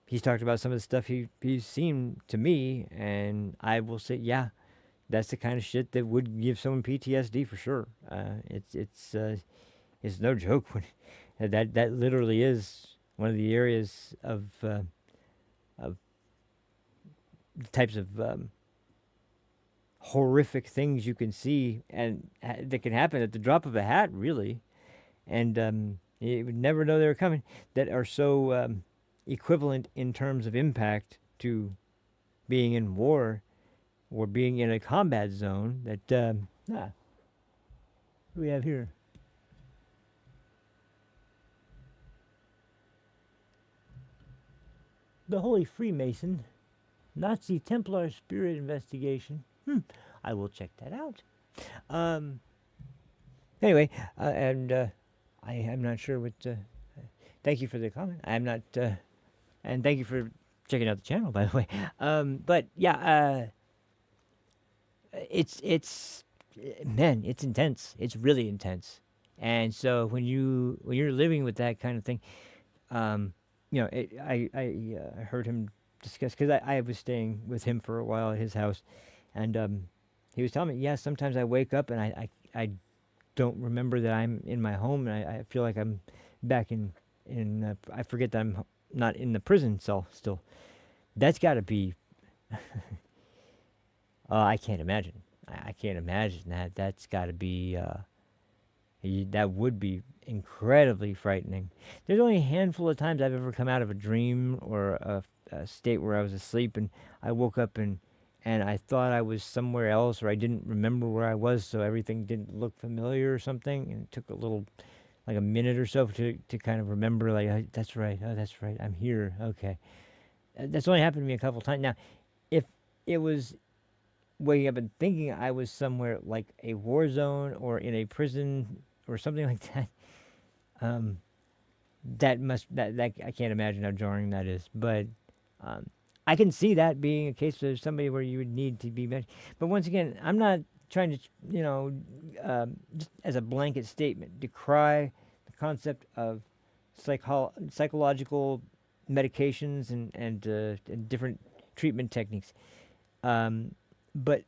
he's talked about some of the stuff he's seen to me, and I will say, yeah, that's the kind of shit that would give someone PTSD for sure. It's no joke. That literally is one of the areas of types of horrific things you can see and that can happen at the drop of a hat, really. And you would never know they were coming, that are so equivalent in terms of impact to being in war or being in a combat zone. That what do we have here? The Holy Freemason, Nazi Templar spirit investigation. I will check that out. Anyway, and I am not sure what. Thank you for the comment. I'm not, and thank you for checking out the channel, by the way. But yeah, it's man, it's intense. It's really intense. And so when you're living with that kind of thing, I heard him discuss, because I was staying with him for a while at his house, and he was telling me, yeah, sometimes I wake up and I don't remember that I'm in my home, and I feel like I'm back in I forget that I'm not in the prison cell still. That's got to be. I can't imagine. I can't imagine that. That's got to be. That would be incredibly frightening. There's only a handful of times I've ever come out of a dream or a state where I was asleep and I woke up and I thought I was somewhere else, or I didn't remember where I was, so everything didn't look familiar or something, and it took a little, like a minute or so to kind of remember, like, oh, that's right, I'm here, okay. That's only happened to me a couple times. Now, if it was waking up and thinking I was somewhere like a war zone or in a prison or something like that, that I can't imagine how jarring that is. But I can see that being a case of somebody where you would need to be mentioned. But once again, I'm not trying to, just as a blanket statement, decry the concept of psychological medications and different treatment techniques. But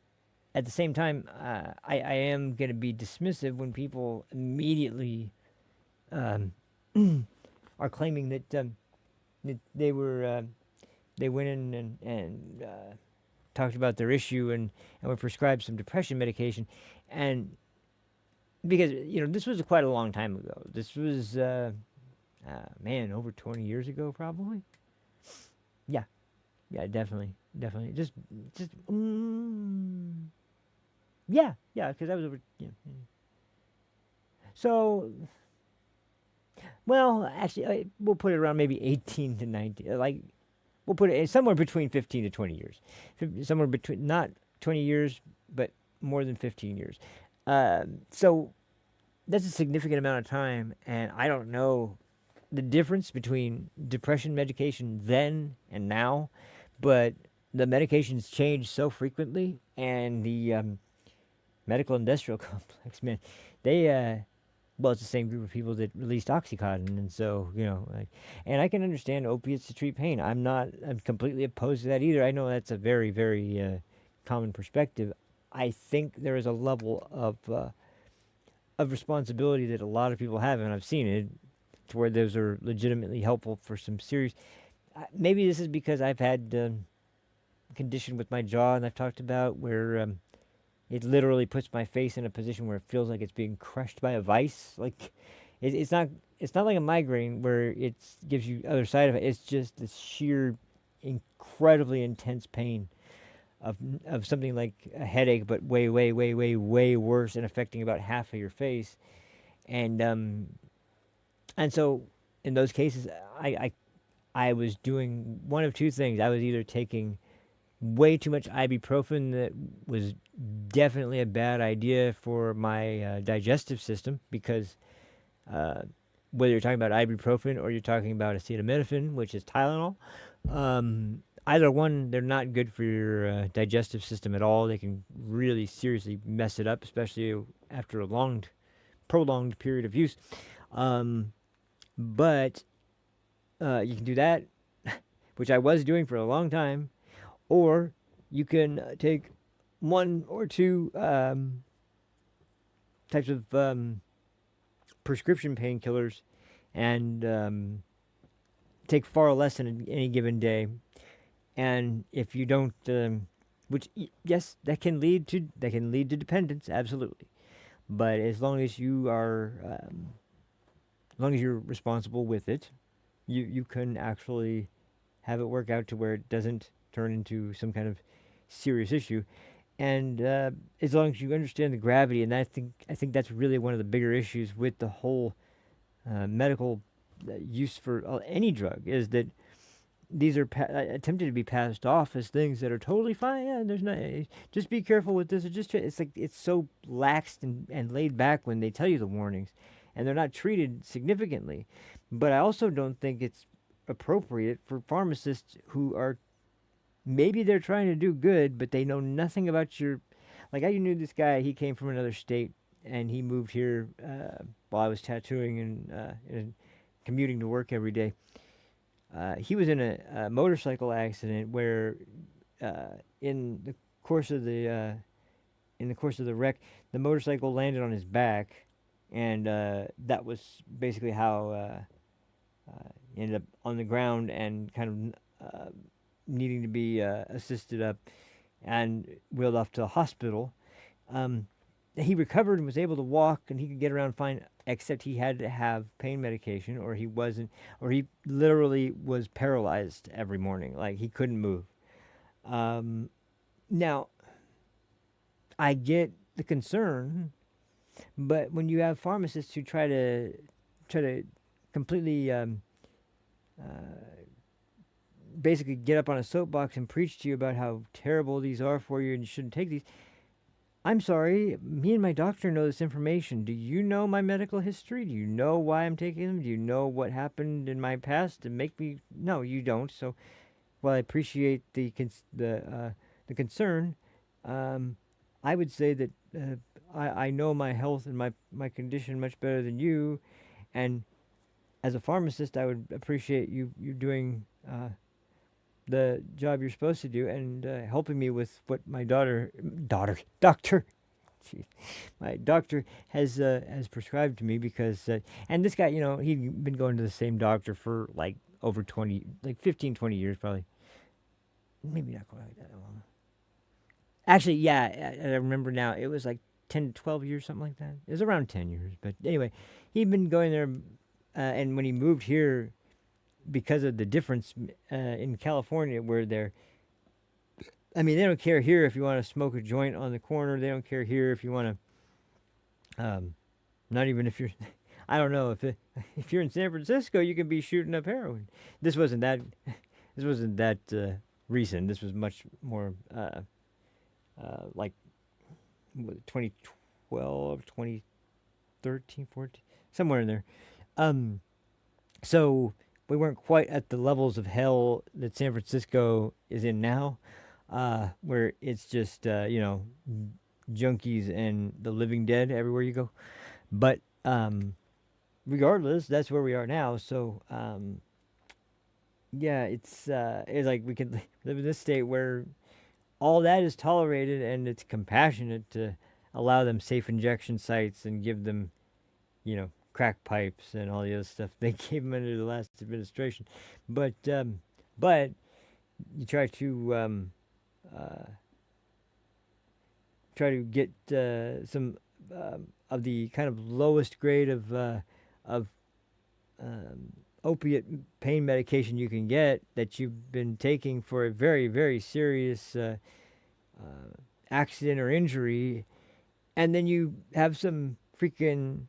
at the same time, I am going to be dismissive when people immediately are claiming that they were they went in and talked about their issue and were prescribed some depression medication, and because this was quite a long time ago. This was man, over 20 years ago, probably. Yeah, definitely. Just yeah, because I was over. So, well, actually, we'll put it around maybe 18 to 19. Like, we'll put it somewhere between 15 to 20 years. Somewhere between, not 20 years, but more than 15 years. So that's a significant amount of time, and I don't know the difference between depression medication then and now, but the medications change so frequently, and the medical industrial complex, man, they well, it's the same group of people that released Oxycontin, and so and I can understand opiates to treat pain. I'm completely opposed to that either. I know that's a very, very common perspective. I think there is a level of responsibility that a lot of people have, and I've seen it, to where those are legitimately helpful for some serious. Maybe this is because I've had a condition with my jaw, and I've talked about where it literally puts my face in a position where it feels like it's being crushed by a vice. Like it's not like a migraine where it gives you other side of it. It's just this sheer, incredibly intense pain of something like a headache, but way, way, way, way, way worse and affecting about half of your face. And so in those cases, I was doing one of two things. I was either taking way too much ibuprofen that was definitely a bad idea for my digestive system, because whether you're talking about ibuprofen or you're talking about acetaminophen, which is Tylenol, either one, they're not good for your digestive system at all. They can really seriously mess it up, especially after a prolonged period of use. But you can do that, which I was doing for a long time, or you can take one or two types of prescription painkillers and take far less in any given day. And if you don't, yes, that can lead to dependence, absolutely. But as long as you are, as long as you're responsible with it, you can actually have it work out to where it doesn't turn into some kind of serious issue. And as long as you understand the gravity, and I think that's really one of the bigger issues with the whole medical use for any drug, is that these are attempted to be passed off as things that are totally fine. Yeah, there's no, just be careful with this. Or just it's like it's so laxed and laid back when they tell you the warnings, and they're not treated significantly. But I also don't think it's appropriate for pharmacists who are maybe they're trying to do good, but they know nothing about your. Like I knew this guy. He came from another state, and he moved here while I was tattooing and commuting to work every day. He was in a motorcycle accident where, in the course of the wreck, the motorcycle landed on his back, and that was basically how he ended up on the ground and kind of needing to be assisted up and wheeled off to a hospital. He recovered and was able to walk, and he could get around fine, except he had to have pain medication, or he literally was paralyzed every morning. Like, he couldn't move. Now, I get the concern, but when you have pharmacists who try to completely basically get up on a soapbox and preach to you about how terrible these are for you and you shouldn't take these, I'm sorry, me and my doctor know this information. Do you know my medical history? Do you know why I'm taking them? Do you know what happened in my past to make me? No, you don't. So, while I appreciate the concern, I would say that I know my health and my condition much better than you, and as a pharmacist, I would appreciate you doing the job you're supposed to do and helping me with what my doctor, geez, my doctor has prescribed to me, because and this guy, you know, he'd been going to the same doctor for like over 15, 20 years probably. Maybe not quite that long. Actually, yeah, I remember now. It was like 10 to 12 years, something like that. It was around 10 years. But anyway, he'd been going there, and when he moved here, because of the difference in California, where they don't care here if you want to smoke a joint on the corner. They don't care here if you want to, not even if you're, I don't know, if you're in San Francisco, you can be shooting up heroin. This wasn't that recent. This was much more like 2012, 2013, 14, somewhere in there. So we weren't quite at the levels of hell that San Francisco is in now, where it's just, junkies and the living dead everywhere you go. But regardless, that's where we are now. So, yeah, it's like we could live in this state where all that is tolerated, and it's compassionate to allow them safe injection sites and give them, crack pipes and all the other stuff they gave them under the last administration. But you try to get some of the kind of lowest grade of opiate pain medication you can get that you've been taking for a very, very serious accident or injury, and then you have some freaking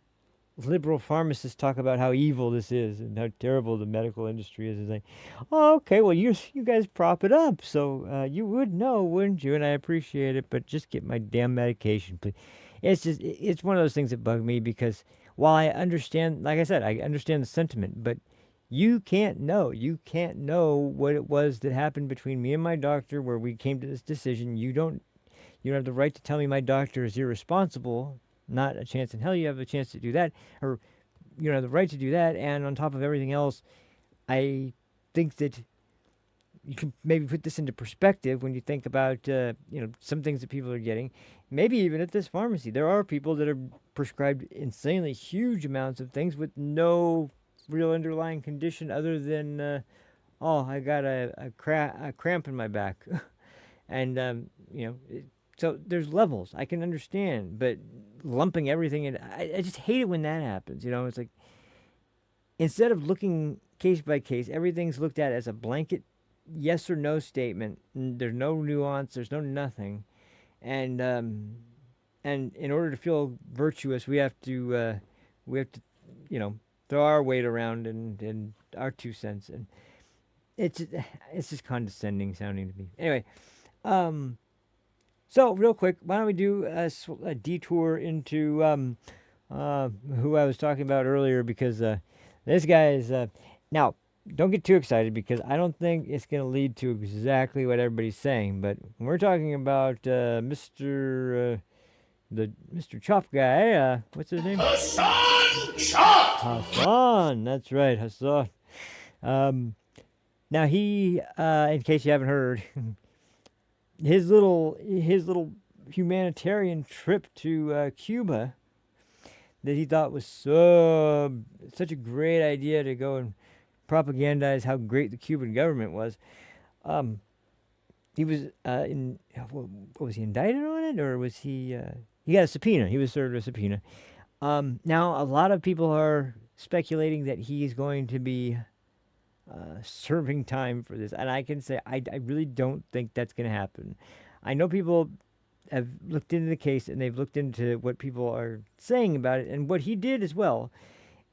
liberal pharmacists talk about how evil this is and how terrible the medical industry is. It's like, oh, okay, well, you guys prop it up, so you would know, wouldn't you? And I appreciate it, but just get my damn medication, please. It's one of those things that bug me, because while I understand, like I said, I understand the sentiment, but you can't know. You can't know what it was that happened between me and my doctor where we came to this decision. You don't have the right to tell me my doctor is irresponsible. Not a chance in hell you have a chance to do that, or you don't have the right to do that. And on top of everything else, I think that you can maybe put this into perspective when you think about some things that people are getting. Maybe even at this pharmacy, there are people that are prescribed insanely huge amounts of things with no real underlying condition other than I got a cramp in my back, and so there's levels. I can understand, but lumping everything in, I just hate it when that happens. It's like, instead of looking case by case, everything's looked at as a blanket yes or no statement. There's no nuance. There's no nothing, and in order to feel virtuous, we have to throw our weight around and our 2 cents. And it's just condescending sounding to me. Anyway, so real quick, why don't we do a detour into who I was talking about earlier, because this guy is now. Don't get too excited, because I don't think it's going to lead to exactly what everybody's saying. But when we're talking about Mr. Chop guy, what's his name? Hassan CHOP! Hassan. That's right, Hassan. Now he, in case you haven't heard, his little humanitarian trip to Cuba that he thought was such a great idea to go and propagandize how great the Cuban government was. He was what was he indicted on it, or was he? He got a subpoena. He was served a subpoena. Now a lot of people are speculating that he's going to be serving time for this, and I can say I really don't think that's going to happen. I know people have looked into the case, and they've looked into what people are saying about it and what he did as well.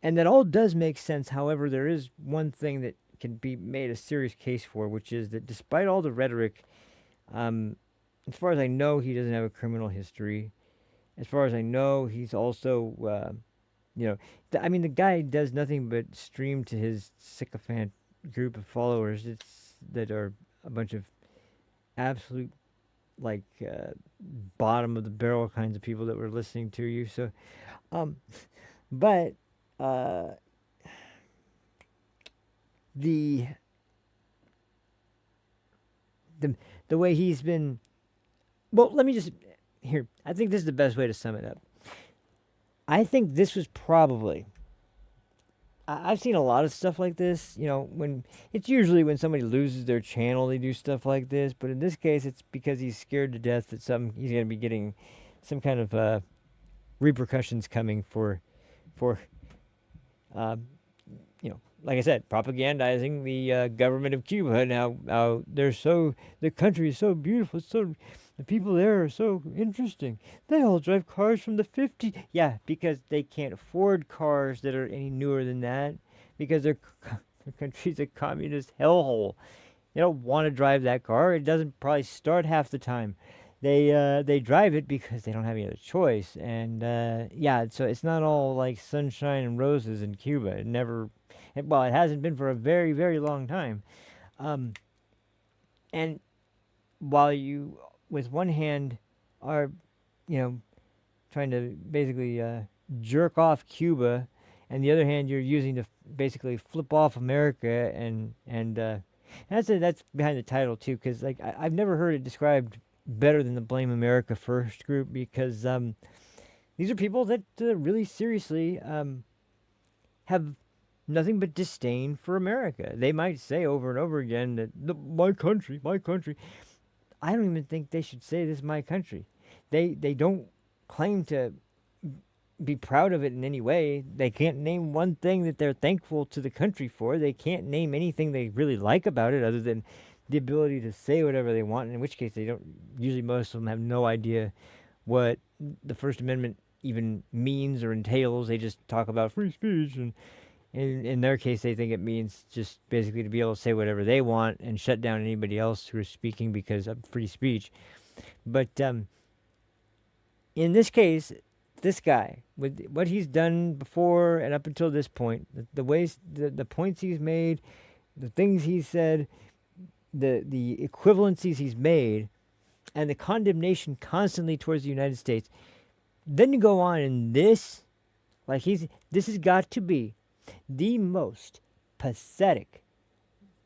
And that all does make sense. However, there is one thing that can be made a serious case for, which is that despite all the rhetoric, as far as I know, he doesn't have a criminal history. As far as I know, he's also, the guy does nothing but stream to his sycophant group of followers that are a bunch of absolute, bottom of the barrel kinds of people that were listening to you. So, but... the way he's been, well, let me just, here, I think this is the best way to sum it up. I think this was probably, I've seen a lot of stuff like this, when, it's usually when somebody loses their channel, they do stuff like this, but in this case, it's because he's scared to death that he's going to be getting some kind of, repercussions coming for like I said, propagandizing the government of Cuba. Now, the country is so beautiful. The people there are so interesting. They all drive cars from the 50s. Yeah, because they can't afford cars that are any newer than that, because their country's a communist hellhole. They don't want to drive that car. It doesn't probably start half the time. They drive it because they don't have any other choice. And so it's not all like sunshine and roses in Cuba. It hasn't been for a very, very long time. And while you, with one hand, are, trying to basically jerk off Cuba, and the other hand you're using to basically flip off America, and that's behind the title too, because I've never heard it described better than the Blame America First group, because these are people that really seriously have nothing but disdain for America. They might say over and over again that my country. I don't even think they should say this is my country. They don't claim to be proud of it in any way. They can't name one thing that they're thankful to the country for. They can't name anything they really like about it other than the ability to say whatever they want, in which case they don't, usually most of them have no idea what the First Amendment even means or entails. They just talk about free speech, and in their case they think it means just basically to be able to say whatever they want and shut down anybody else who is speaking because of free speech. But in this case, this guy, with what he's done before and up until this point, the ways, the points he's made, the things he's said, the equivalencies he's made, and the condemnation constantly towards the United States, then you go on and this has got to be the most pathetic,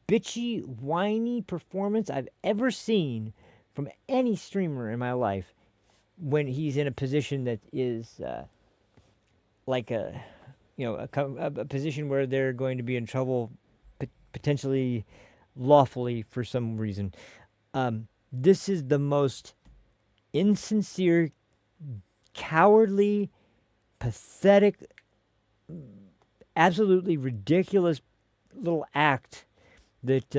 bitchy, whiny performance I've ever seen from any streamer in my life, when he's in a position that is a position where they're going to be in trouble, potentially lawfully for some reason. This is the most insincere, cowardly, pathetic, absolutely ridiculous little act that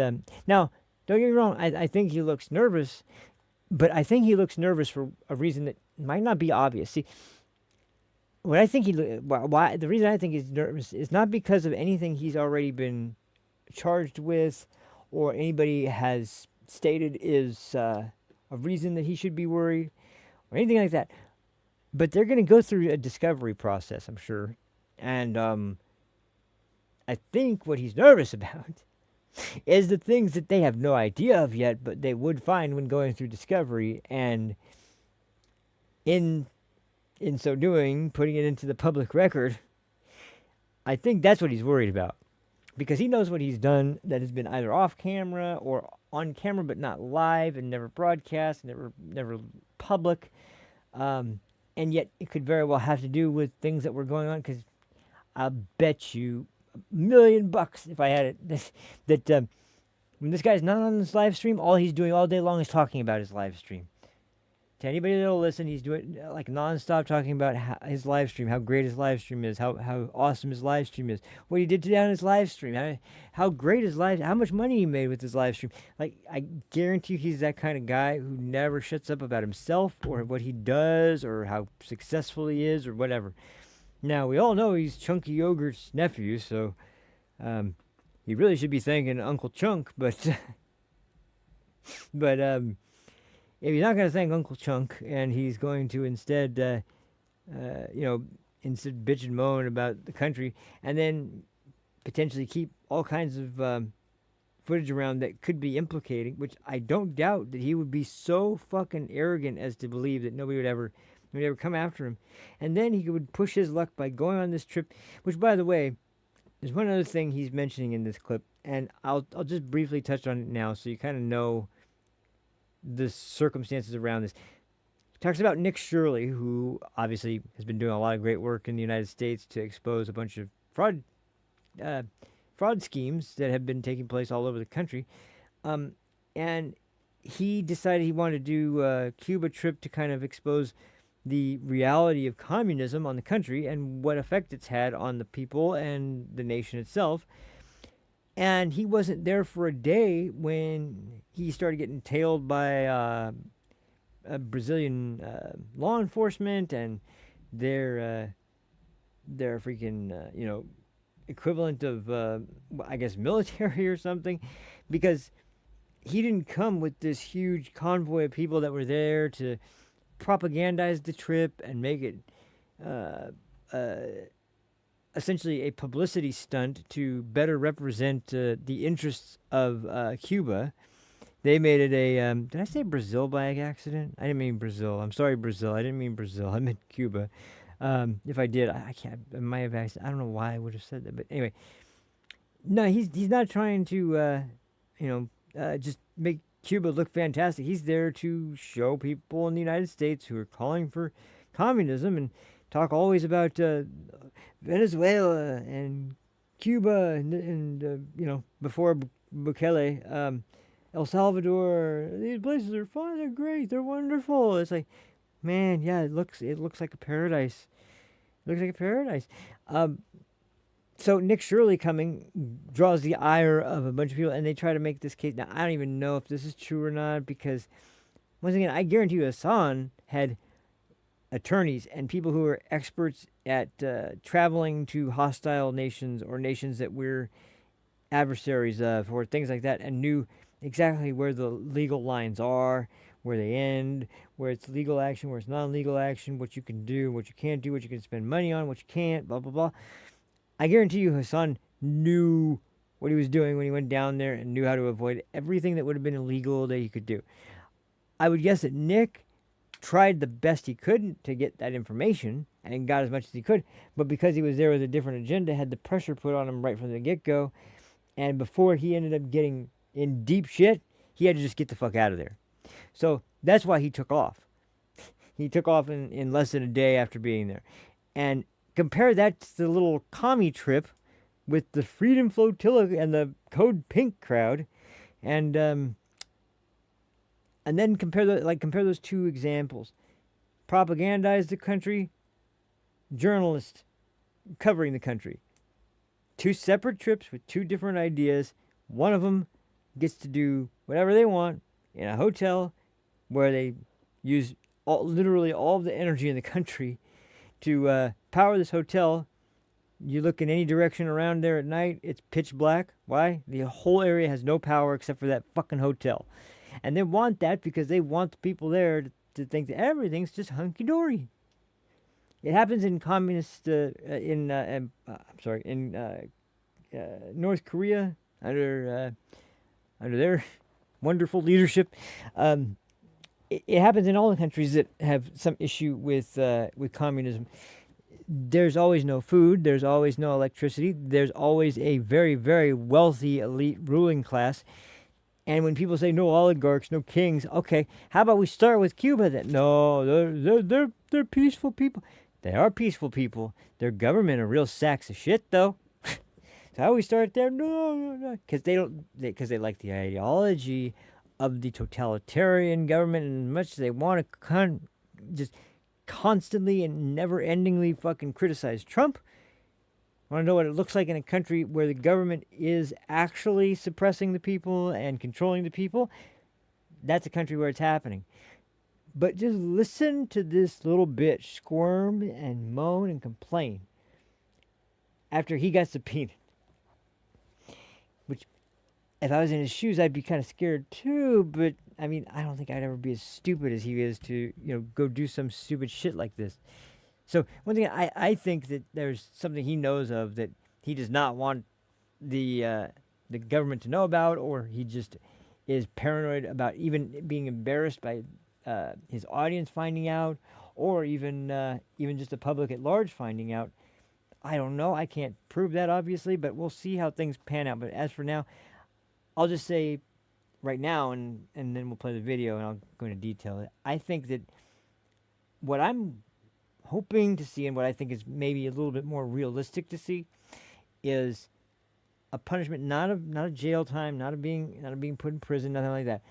now, don't get me wrong, I think he looks nervous, but I think he looks nervous for a reason that might not be obvious. See, what I think the reason I think he's nervous is not because of anything he's already been charged with or anybody has stated is a reason that he should be worried or anything like that. But they're going to go through a discovery process, I'm sure. And I think what he's nervous about is the things that they have no idea of yet, but they would find when going through discovery. And in so doing, putting it into the public record, I think that's what he's worried about. Because he knows what he's done that has been either off camera or on camera but not live and never broadcast, never public. And yet it could very well have to do with things that were going on, because I'll bet you $1,000,000 if I had it that when this guy's not on this live stream, all he's doing all day long is talking about his live stream. To anybody that'll listen, he's doing like nonstop talking about his live stream, how great his live stream is, how awesome his live stream is, what he did today on his live stream, how great his live, how much money he made with his live stream. Like, I guarantee you he's that kind of guy who never shuts up about himself or what he does or how successful he is or whatever. Now, we all know he's Chunky Yogurt's nephew, so he really should be thanking Uncle Chunk, but if he's not going to thank Uncle Chunk and he's going to instead, instead bitch and moan about the country and then potentially keep all kinds of footage around that could be implicating, which I don't doubt that he would be so fucking arrogant as to believe that nobody would ever come after him. And then he would push his luck by going on this trip, which, by the way, there's one other thing he's mentioning in this clip, and I'll just briefly touch on it now so you kind of know the circumstances around this. He talks about Nick Shirley, who obviously has been doing a lot of great work in the United States to expose a bunch of fraud schemes that have been taking place all over the country. And he decided he wanted to do a Cuba trip to kind of expose the reality of communism on the country and what effect it's had on the people and the nation itself. And he wasn't there for a day when he started getting tailed by Brazilian law enforcement and their freaking equivalent of I guess military or something, because he didn't come with this huge convoy of people that were there to propagandize the trip and make it essentially a publicity stunt to better represent the interests of Cuba. They made it a... did I say Brazil by accident? I didn't mean Brazil. I'm sorry, Brazil. I didn't mean Brazil. I meant Cuba. If I did, I can't... I might have accident. I don't know why I would have said that. But anyway. No, he's not trying to, just make Cuba look fantastic. He's there to show people in the United States who are calling for communism and talk always about Venezuela and Cuba and before Bukele, El Salvador. These places are fun. They're great. They're wonderful. It's like, man, yeah, it looks like a paradise. It looks like a paradise. So Nick Shirley coming draws the ire of a bunch of people, and they try to make this case. Now, I don't even know if this is true or not, because, once again, I guarantee you Hassan had attorneys and people who are experts at traveling to hostile nations or nations that we're adversaries of or things like that, and knew exactly where the legal lines are, where they end, where it's legal action, where it's non-legal action, what you can do, what you can't do, what you can spend money on, what you can't, blah, blah, blah. I guarantee you Hassan knew what he was doing when he went down there and knew how to avoid everything that would have been illegal that he could do. I would guess that Nick tried the best he could to get that information and got as much as he could, but because he was there with a different agenda, had the pressure put on him right from the get-go, and before he ended up getting in deep shit, he had to just get the fuck out of there. So that's why he took off. He took off in less than a day after being there. And compare that to the little commie trip with the Freedom Flotilla and the Code Pink crowd, and then compare those two examples. Propagandize the country, journalists covering the country. Two separate trips with two different ideas. One of them gets to do whatever they want in a hotel where they use literally all of the energy in the country to power this hotel You look in any direction around there at night, it's pitch black. Why? The whole area has no power except for that fucking hotel. And they want that because they want the people there to think that everything's just hunky-dory. It happens in communist, North Korea under their wonderful leadership. It happens in all the countries that have some issue with communism. There's always no food. There's always no electricity. There's always a very, very wealthy elite ruling class. And when people say no oligarchs, no kings, okay, how about we start with Cuba then? No, they're peaceful people. They are peaceful people. Their government are real sacks of shit, though. So how do we start there? No, because they like the ideology of the totalitarian government, and as much as they want to just constantly and never-endingly fucking criticize Trump. Want to know what it looks like in a country where the government is actually suppressing the people and controlling the people? That's a country where it's happening. But just listen to this little bitch squirm and moan and complain after he got subpoenaed. Which, if I was in his shoes, I'd be kind of scared too, but I mean, I don't think I'd ever be as stupid as he is to, go do some stupid shit like this. So one thing I think that there's something he knows of that he does not want the government to know about, or he just is paranoid about even being embarrassed by his audience finding out, or even just the public at large finding out. I don't know. I can't prove that, obviously, but we'll see how things pan out. But as for now, I'll just say right now, and then we'll play the video, and I'll go into detail it. I think that what I'm hoping to see, and what I think is maybe a little bit more realistic to see, is a punishment not of jail time, not of being put in prison, nothing like that.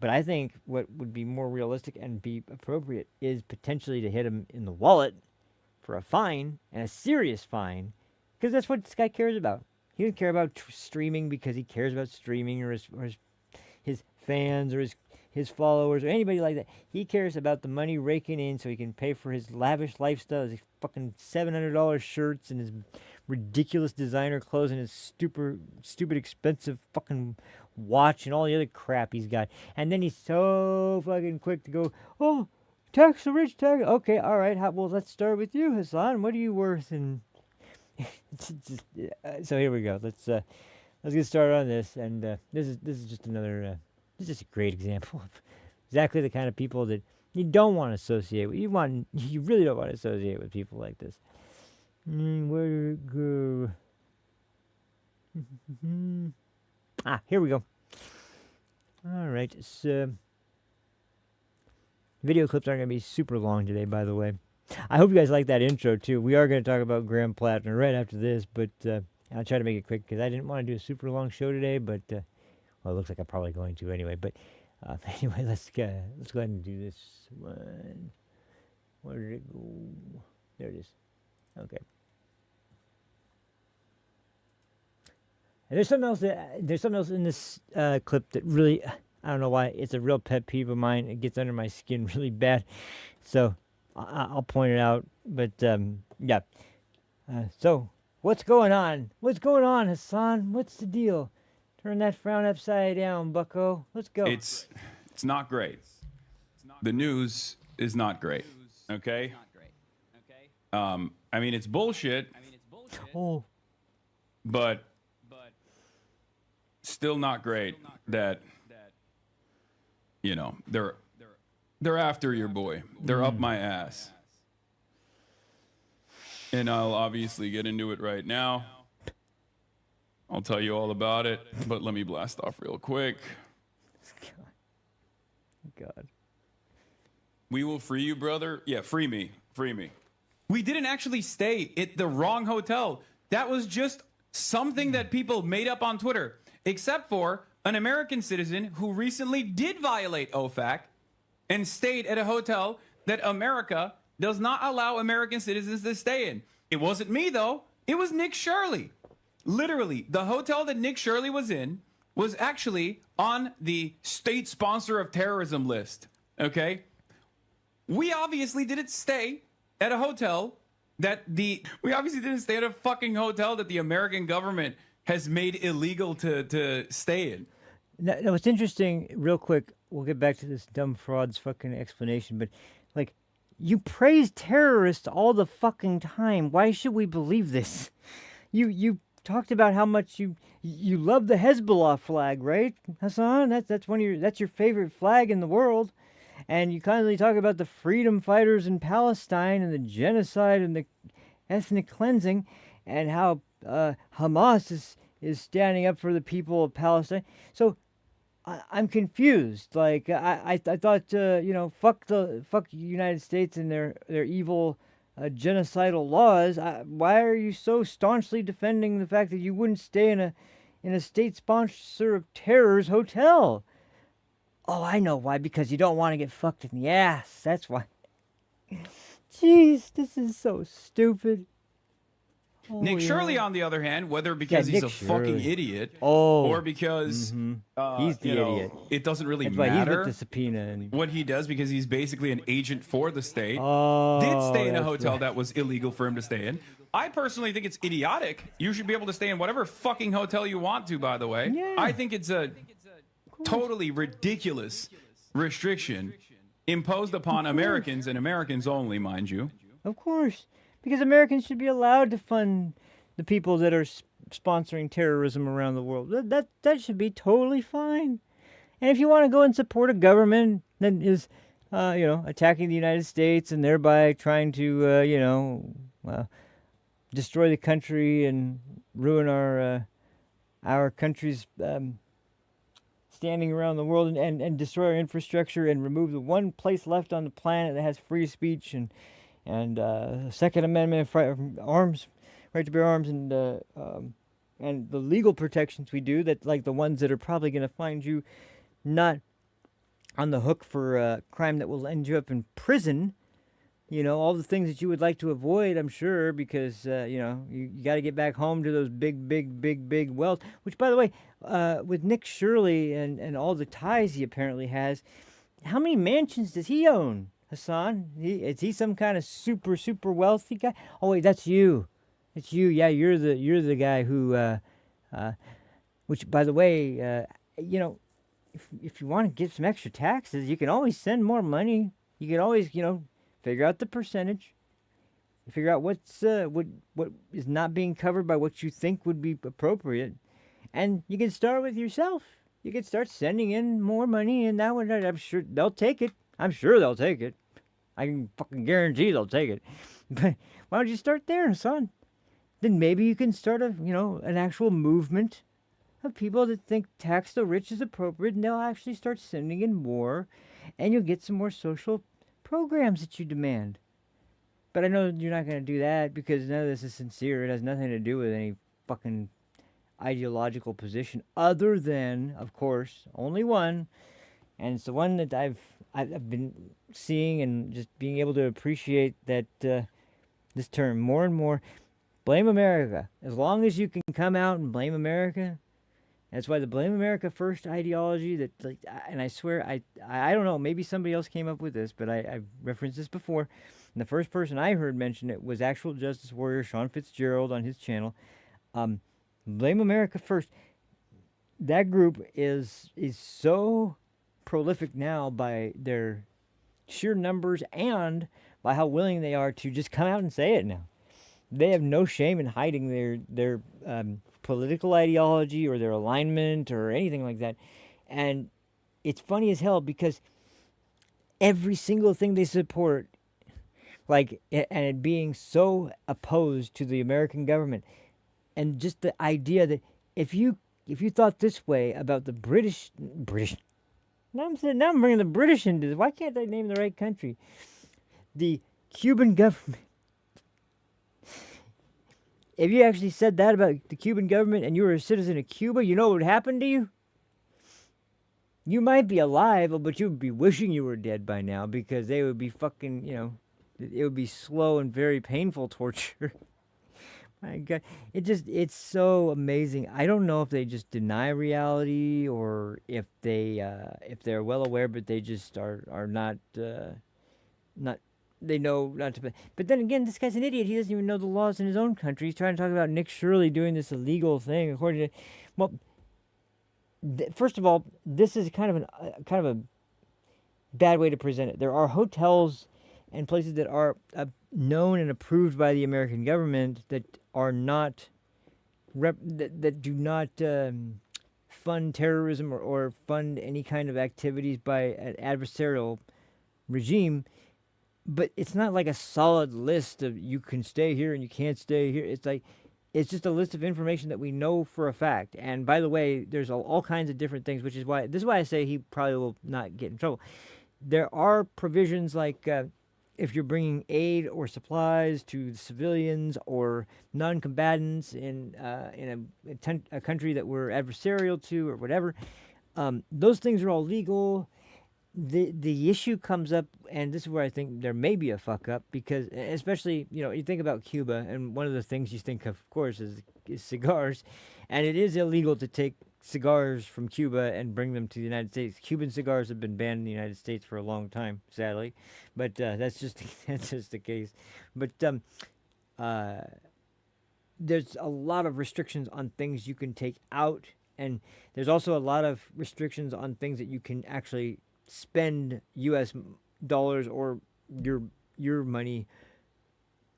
But I think what would be more realistic and be appropriate is potentially to hit him in the wallet for a fine, and a serious fine, because that's what this guy cares about. He doesn't care about streaming because he cares about streaming or his fans or his followers or anybody like that. He cares about the money raking in so he can pay for his lavish lifestyle, his fucking $700 shirts and his ridiculous designer clothes and his stupid expensive fucking watch and all the other crap he's got. And then he's so fucking quick to go, oh, tax the rich, tax. Okay, all right. Well, let's start with you, Hassan. What are you worth? And so here we go. Let's get started on this. And this is just another. This is just a great example of exactly the kind of people that you don't want to associate with. You really don't want to associate with people like this. Where did it go? Here we go. All right. So, video clips aren't going to be super long today, by the way. I hope you guys like that intro, too. We are going to talk about Graham Plattner right after this, but I'll try to make it quick because I didn't want to do a super long show today, but, well, it looks like I'm probably going to anyway. But anyway, let's go ahead and do this one. Where did it go? There it is. Okay. And there's something else in this clip that really, I don't know why, it's a real pet peeve of mine. It gets under my skin really bad. So I'll point it out. But yeah. So what's going on? What's going on, Hassan? What's the deal? Turn that frown upside down, bucko. Let's go. It's not great. The news is not great. Okay? I mean, it's bullshit. Oh. But still not great that, they're after your boy. They're up my ass. And I'll obviously get into it right now. I'll tell you all about it, but let me blast off real quick. God. We will free you, brother. Yeah, free me. Free me. We didn't actually stay at the wrong hotel. That was just something that people made up on Twitter, except for an American citizen who recently did violate OFAC and stayed at a hotel that America does not allow American citizens to stay in. It wasn't me, though. It was Nick Shirley. Literally, the hotel that Nick Shirley was in was actually on the state sponsor of terrorism list, okay? We obviously didn't stay at a hotel we obviously didn't stay at a fucking hotel that the American government has made illegal to stay in. Now, what's interesting, real quick, we'll get back to this dumb fraud's fucking explanation, but like, you praise terrorists all the fucking time. Why should we believe this? You talked about how much you love the Hezbollah flag, right, Hassan? That's your favorite flag in the world. And you constantly talk about the freedom fighters in Palestine and the genocide and the ethnic cleansing, and how Hamas is standing up for the people of Palestine. So I'm confused. Like I thought, fuck the United States and their evil genocidal laws. Why are you so staunchly defending the fact that you wouldn't stay in a state sponsor of terror's hotel? Oh, I know why. Because you don't want to get fucked in the ass. That's why. Jeez, this is so stupid. Oh, Nick Shirley, on the other hand, whether because he's a fucking idiot or because he's the idiot, it doesn't really That's why matter he's with the subpoena and what he does, because he's basically an agent for the state. Did stay in a hotel that was illegal for him to stay in. I personally think it's idiotic. You should be able to stay in whatever fucking hotel you want to, by the way. Yeah. I think it's a totally ridiculous restriction imposed upon Americans, and Americans only, mind you. Of course. Because Americans should be allowed to fund the people that are sponsoring terrorism around the world. That should be totally fine. And if you want to go and support a government that is, attacking the United States and thereby trying to, destroy the country and ruin our country's standing around the world and destroy our infrastructure and remove the one place left on the planet that has free speech and Second Amendment right to bear arms, and the legal protections we do, that like the ones that are probably going to find you not on the hook for a crime that will end you up in prison. All the things that you would like to avoid, I'm sure, because you got to get back home to those big wealth. Which, by the way, with Nick Shirley and all the ties he apparently has, how many mansions does he own? Hassan, is he some kind of super wealthy guy? Oh wait, that's you. It's you. Yeah, you're the guy who, which by the way, if you want to get some extra taxes, you can always send more money. You can always, figure out the percentage. Figure out what is not being covered by what you think would be appropriate, and you can start with yourself. You can start sending in more money, and that one, I'm sure they'll take it. I'm sure they'll take it. I can fucking guarantee they'll take it. But why don't you start there, son? Then maybe you can start an actual movement of people that think tax the rich is appropriate, and they'll actually start sending in more, and you'll get some more social programs that you demand. But I know you're not going to do that because none of this is sincere. It has nothing to do with any fucking ideological position other than, of course, only one. And it's the one that I've been seeing and just being able to appreciate, that this term more and more. Blame America. As long as you can come out and blame America. That's why the Blame America First ideology, that, like, and I swear, I don't know, maybe somebody else came up with this, but I've referenced this before. And the first person I heard mention it was actual justice warrior Sean Fitzgerald on his channel. Blame America First. That group is so prolific now by their sheer numbers and by how willing they are to just come out and say it now. They have no shame in hiding their political ideology or their alignment or anything like that. And it's funny as hell because every single thing they support, like, and it being so opposed to the American government, and just the idea that if you thought this way about the British, now I'm bringing the British into this. Why can't I name the right country? The Cuban government. If you actually said that about the Cuban government and you were a citizen of Cuba, you know what would happen to you? You might be alive, but you would be wishing you were dead by now, because they would be fucking, it would be slow and very painful torture. My God, it's so amazing. I don't know if they just deny reality or if they're well aware, but they just are not they know not to. But then again, this guy's an idiot. He doesn't even know the laws in his own country. He's trying to talk about Nick Shirley doing this illegal thing, according to. Well, first of all, this is kind of a bad way to present it. There are hotels and places that are known and approved by the American government that are not that do not fund terrorism or fund any kind of activities by an adversarial regime. But it's not like a solid list of you can stay here and you can't stay here. It's just a list of information that we know for a fact. And by the way, there's all kinds of different things, which is why I say he probably will not get in trouble. There are provisions like if you're bringing aid or supplies to civilians or non-combatants in a country that we're adversarial to or whatever, those things are all legal. The issue comes up, and this is where I think there may be a fuck up, because especially, you think about Cuba, and one of the things you think of course, is cigars, and it is illegal to take cigars from Cuba and bring them to the United States. Cuban cigars have been banned in the United States for a long time, sadly, but that's just the case. But there's a lot of restrictions on things you can take out, and there's also a lot of restrictions on things that you can actually spend U.S. dollars or your money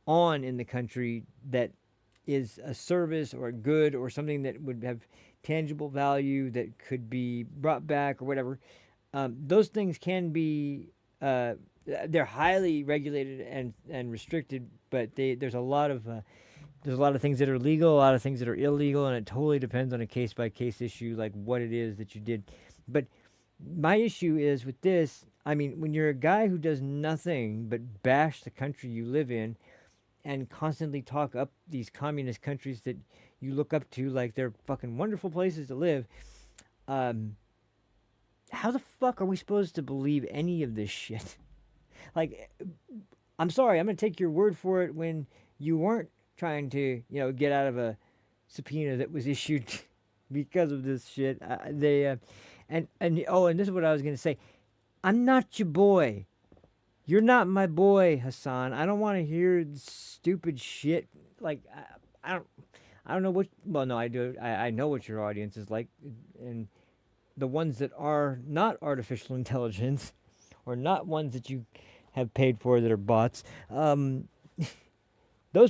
on in the country that is a service or a good or something that would have tangible value that could be brought back or whatever. Those things can be they're highly regulated and restricted, but there's a lot of things that are legal, a lot of things that are illegal, and it totally depends on a case by case issue, like what it is that you did. But my issue is with this, I mean, when you're a guy who does nothing but bash the country you live in and constantly talk up these communist countries that you look up to like they're fucking wonderful places to live, how the fuck are we supposed to believe any of this shit? Like, I'm sorry, I'm going to take your word for it when you weren't trying to, get out of a subpoena that was issued because of this shit. And this is what I was going to say. I'm not your boy. You're not my boy, Hassan. I don't want to hear stupid shit. Like, I don't know what. Well, no, I do. I know what your audience is like, and the ones that are not artificial intelligence, or not ones that you have paid for that are bots. Those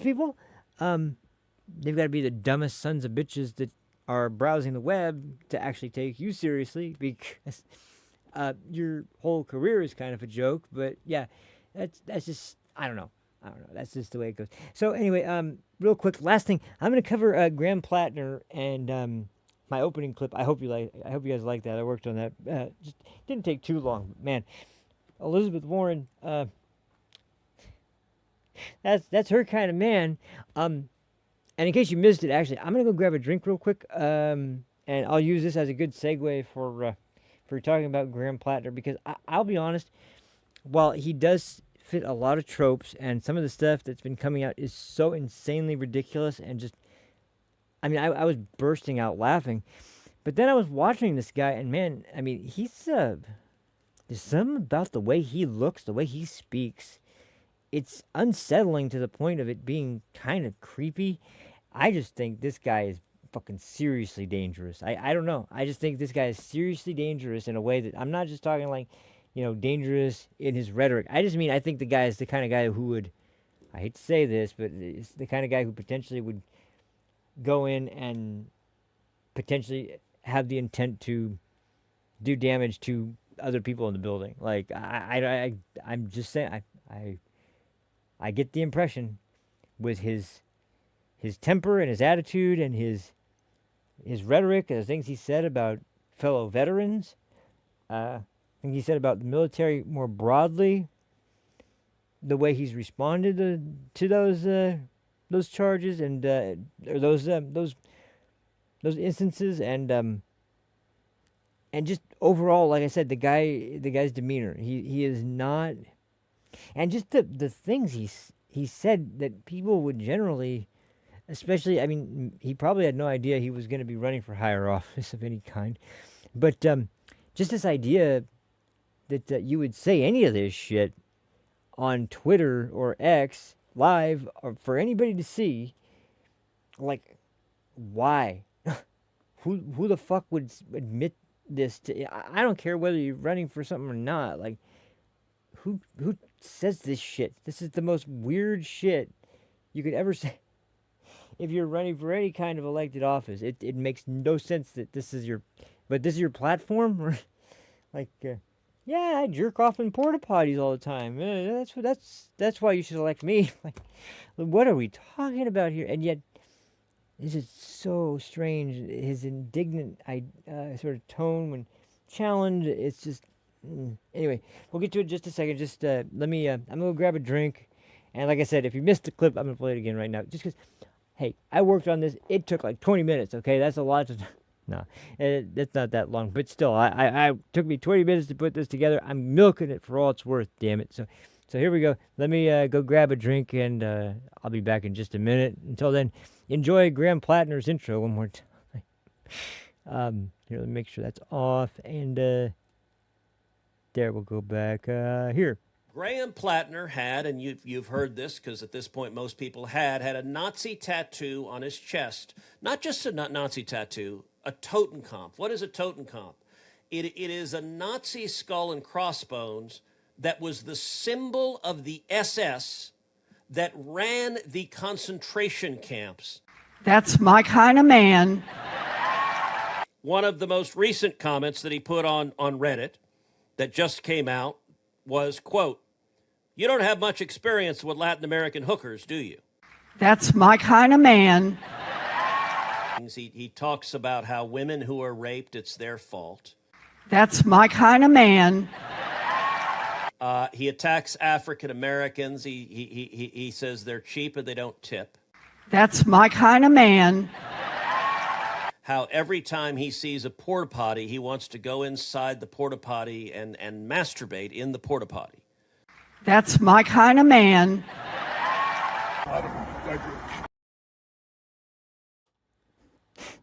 people, they've got to be the dumbest sons of bitches that are browsing the web to actually take you seriously, because your whole career is kind of a joke. But yeah, that's just I don't know. That's just the way it goes. So anyway, real quick, last thing, I'm gonna cover Graham Plattner and my opening clip. I hope you guys like that. I worked on that. Just didn't take too long, man. Elizabeth Warren, that's her kind of man. And in case you missed it, actually, I'm gonna go grab a drink real quick, and I'll use this as a good segue for talking about Graham Plattner, because I'll be honest, while he does fit a lot of tropes, and some of the stuff that's been coming out is so insanely ridiculous, and just, I mean, I was bursting out laughing, but then I was watching this guy, and man, I mean, he's there's something about the way he looks, the way he speaks. It's unsettling to the point of it being kind of creepy. I just think this guy is fucking seriously dangerous. I don't know. I just think this guy is seriously dangerous in a way that, I'm not just talking like, dangerous in his rhetoric. I just mean, I think the guy is the kind of guy who would, I hate to say this, but it's the kind of guy who potentially would go in and potentially have the intent to do damage to other people in the building. Like, I'm just saying, I get the impression with his temper and his attitude and his rhetoric and the things he said about fellow veterans, things he said about the military more broadly, the way he's responded to those charges and or those instances, and just overall, like I said, the guy's demeanor. He is not, and just the things he said that people would generally, especially, I mean, he probably had no idea he was going to be running for higher office of any kind, but just this idea that you would say any of this shit on Twitter or X live or for anybody to see, like, why? Who the fuck would admit this to? I don't care whether you're running for something or not. Like, who says this shit? This is the most weird shit you could ever say. If you're running for any kind of elected office, it makes no sense that this is your platform. Like, yeah, I jerk off in porta potties all the time. That's why you should elect me. Like, what are we talking about here? And yet, this is so strange. His indignant sort of tone when challenged. It's just anyway. We'll get to it in just a second. Just let me. I'm gonna go grab a drink, and like I said, if you missed the clip, I'm gonna play it again right now. Just because, hey, I worked on this. It took like 20 minutes. Okay, that's a lot to. No, it's not that long, but still, I took me 20 minutes to put this together. I'm milking it for all it's worth. Damn it. So here we go. Let me go grab a drink, and I'll be back in just a minute. Until then, enjoy Graham Plattner's intro one more time. Here, let me make sure that's off, and there we'll go back here. Graham Plattner had, and you've heard this because at this point most people had a Nazi tattoo on his chest. Not just a Nazi tattoo, a Totenkopf. What is a Totenkopf? It is a Nazi skull and crossbones that was the symbol of the SS that ran the concentration camps. That's my kind of man. One of the most recent comments that he put on Reddit that just came out was, quote, "You don't have much experience with Latin American hookers, do you?" That's my kind of man. He talks about how women who are raped, it's their fault. That's my kind of man. He attacks African Americans. He says they're cheap and they don't tip. That's my kind of man. How every time he sees a porta potty, he wants to go inside the porta potty and masturbate in the porta potty. That's my kind of man.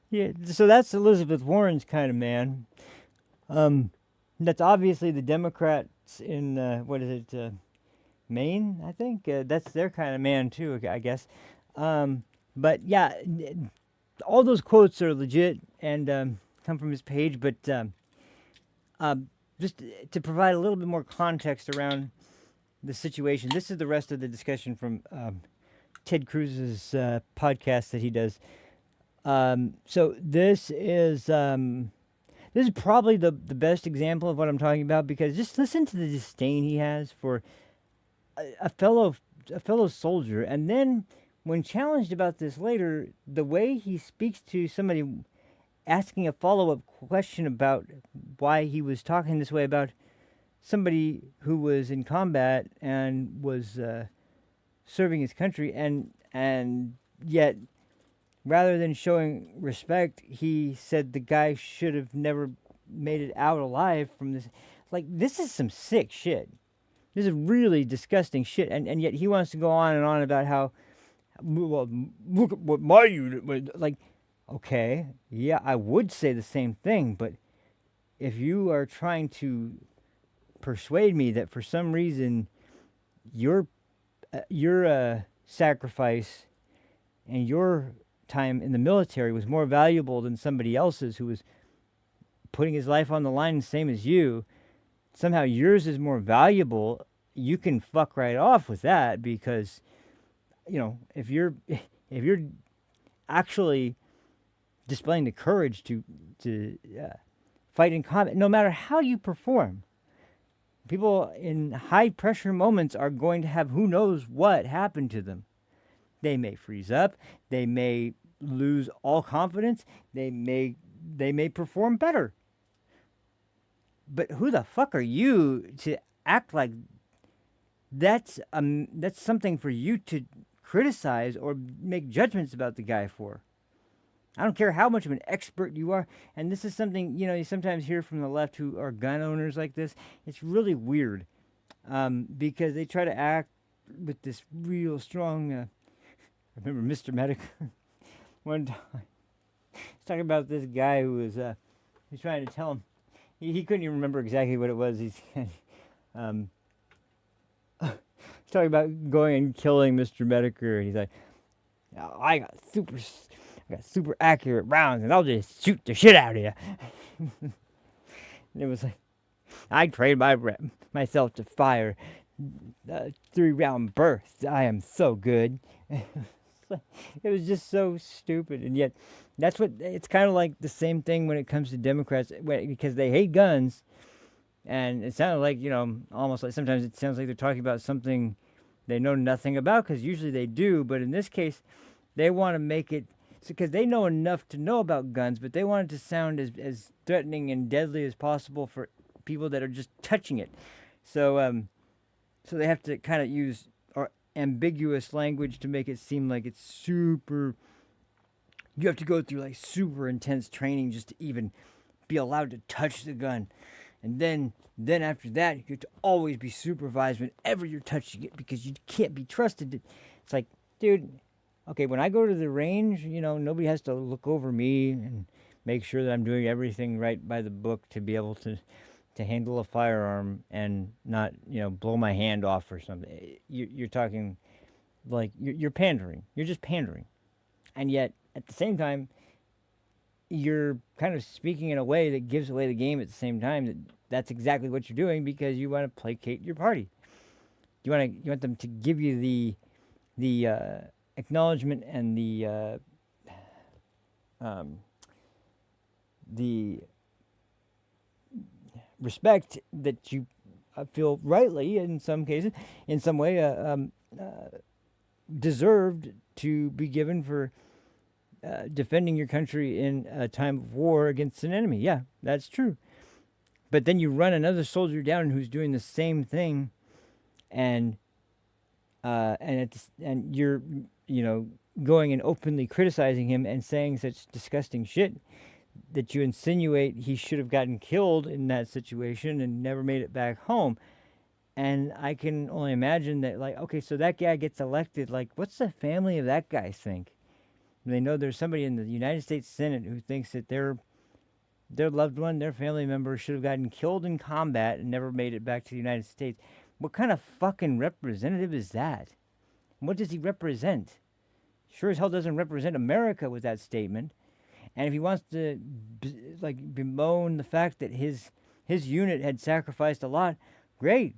Yeah, so that's Elizabeth Warren's kind of man. That's obviously the Democrats in Maine, I think. That's their kind of man too, I guess. But yeah, all those quotes are legit and come from his page. But just to provide a little bit more context around the situation, this is the rest of the discussion from Ted Cruz's podcast that he does. So this is probably the best example of what I'm talking about, because just listen to the disdain he has for a fellow soldier, and then when challenged about this later, the way he speaks to somebody asking a follow-up question about why he was talking this way about somebody who was in combat and was serving his country, and yet, rather than showing respect, he said the guy should have never made it out alive from this. Like, this is some sick shit. This is really disgusting shit. And yet he wants to go on and on about how, well, look at what my unit was. Like, okay, yeah, I would say the same thing, but if you are trying to persuade me that for some reason your sacrifice and your time in the military was more valuable than somebody else's who was putting his life on the line, the same as you, somehow yours is more valuable, you can fuck right off with that, because, you know, if you're actually displaying the courage to fight in combat, no matter how you perform, people in high pressure moments are going to have who knows what happen to them. They may freeze up. They may lose all confidence. They may perform better. But who the fuck are you to act like that's something for you to criticize or make judgments about the guy for? I don't care how much of an expert you are. And this is something, you know, you sometimes hear from the left who are gun owners like this. It's really weird because they try to act with this real strong... I remember Mr. Medic one time. He's talking about this guy who was he's trying to tell him. He couldn't even remember exactly what it was. He's talking about going and killing Mr. Medicare, and he's like, I got super accurate rounds, and I'll just shoot the shit out of you. And it was like, I trained myself to fire 3-round bursts. I am so good. It was just so stupid, and yet that's what it's kind of like the same thing when it comes to Democrats, because they hate guns, and it sounded like, you know, almost like sometimes it sounds like they're talking about something they know nothing about, because usually they do, but in this case, they want to make it because they know enough to know about guns, but they want it to sound as threatening and deadly as possible for people that are just touching it. So, so they have to kind of use ambiguous language to make it seem like it's super. You have to go through like super intense training just to even be allowed to touch the gun, and then after that, you have to always be supervised whenever you're touching it because you can't be trusted. It's like, dude, okay, when I go to the range, you know, nobody has to look over me and make sure that I'm doing everything right by the book to be able to handle a firearm and not, you know, blow my hand off or something. You're talking like you're pandering. You're just pandering. And yet, at the same time, you're kind of speaking in a way that gives away the game at the same time. That's exactly what you're doing because you want to placate your party. You want them to give you the acknowledgement and the respect that you feel rightly, in some cases, in some way, deserved to be given for defending your country in a time of war against an enemy. Yeah, that's true. But then you run another soldier down who's doing the same thing, and you're, you know, going and openly criticizing him and saying such disgusting shit that you insinuate he should have gotten killed in that situation and never made it back home. And I can only imagine that, like, okay, so that guy gets elected. Like, what's the family of that guy think? They know there's somebody in the United States Senate who thinks that their loved one, their family member, should have gotten killed in combat and never made it back to the United States. What kind of fucking representative is that? What does he represent? Sure as hell doesn't represent America with that statement. And if he wants to, like, bemoan the fact that his unit had sacrificed a lot, great.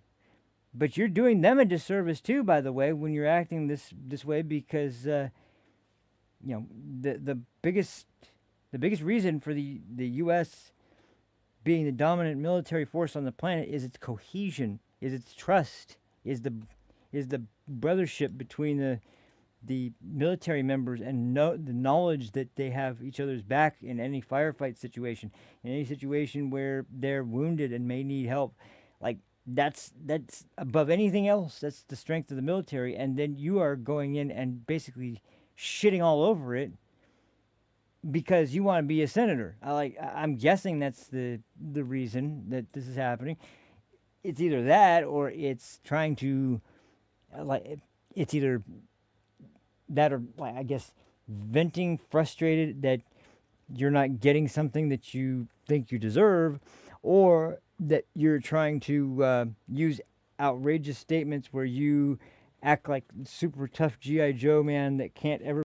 But you're doing them a disservice too, by the way, when you're acting this way, because you know, the biggest reason for the U.S. being the dominant military force on the planet is its cohesion, is its trust, is the brothership between the military members, and the knowledge that they have each other's back in any firefight situation, in any situation where they're wounded and may need help. Like, that's above anything else. That's the strength of the military. And then you are going in and basically shitting all over it because you want to be a senator. I'm guessing that's the reason that this is happening. It's either that, or it's trying to, it's either that, or, I guess, venting frustrated that you're not getting something that you think you deserve, or that you're trying to use outrageous statements where you act like super tough G.I. Joe man that can't ever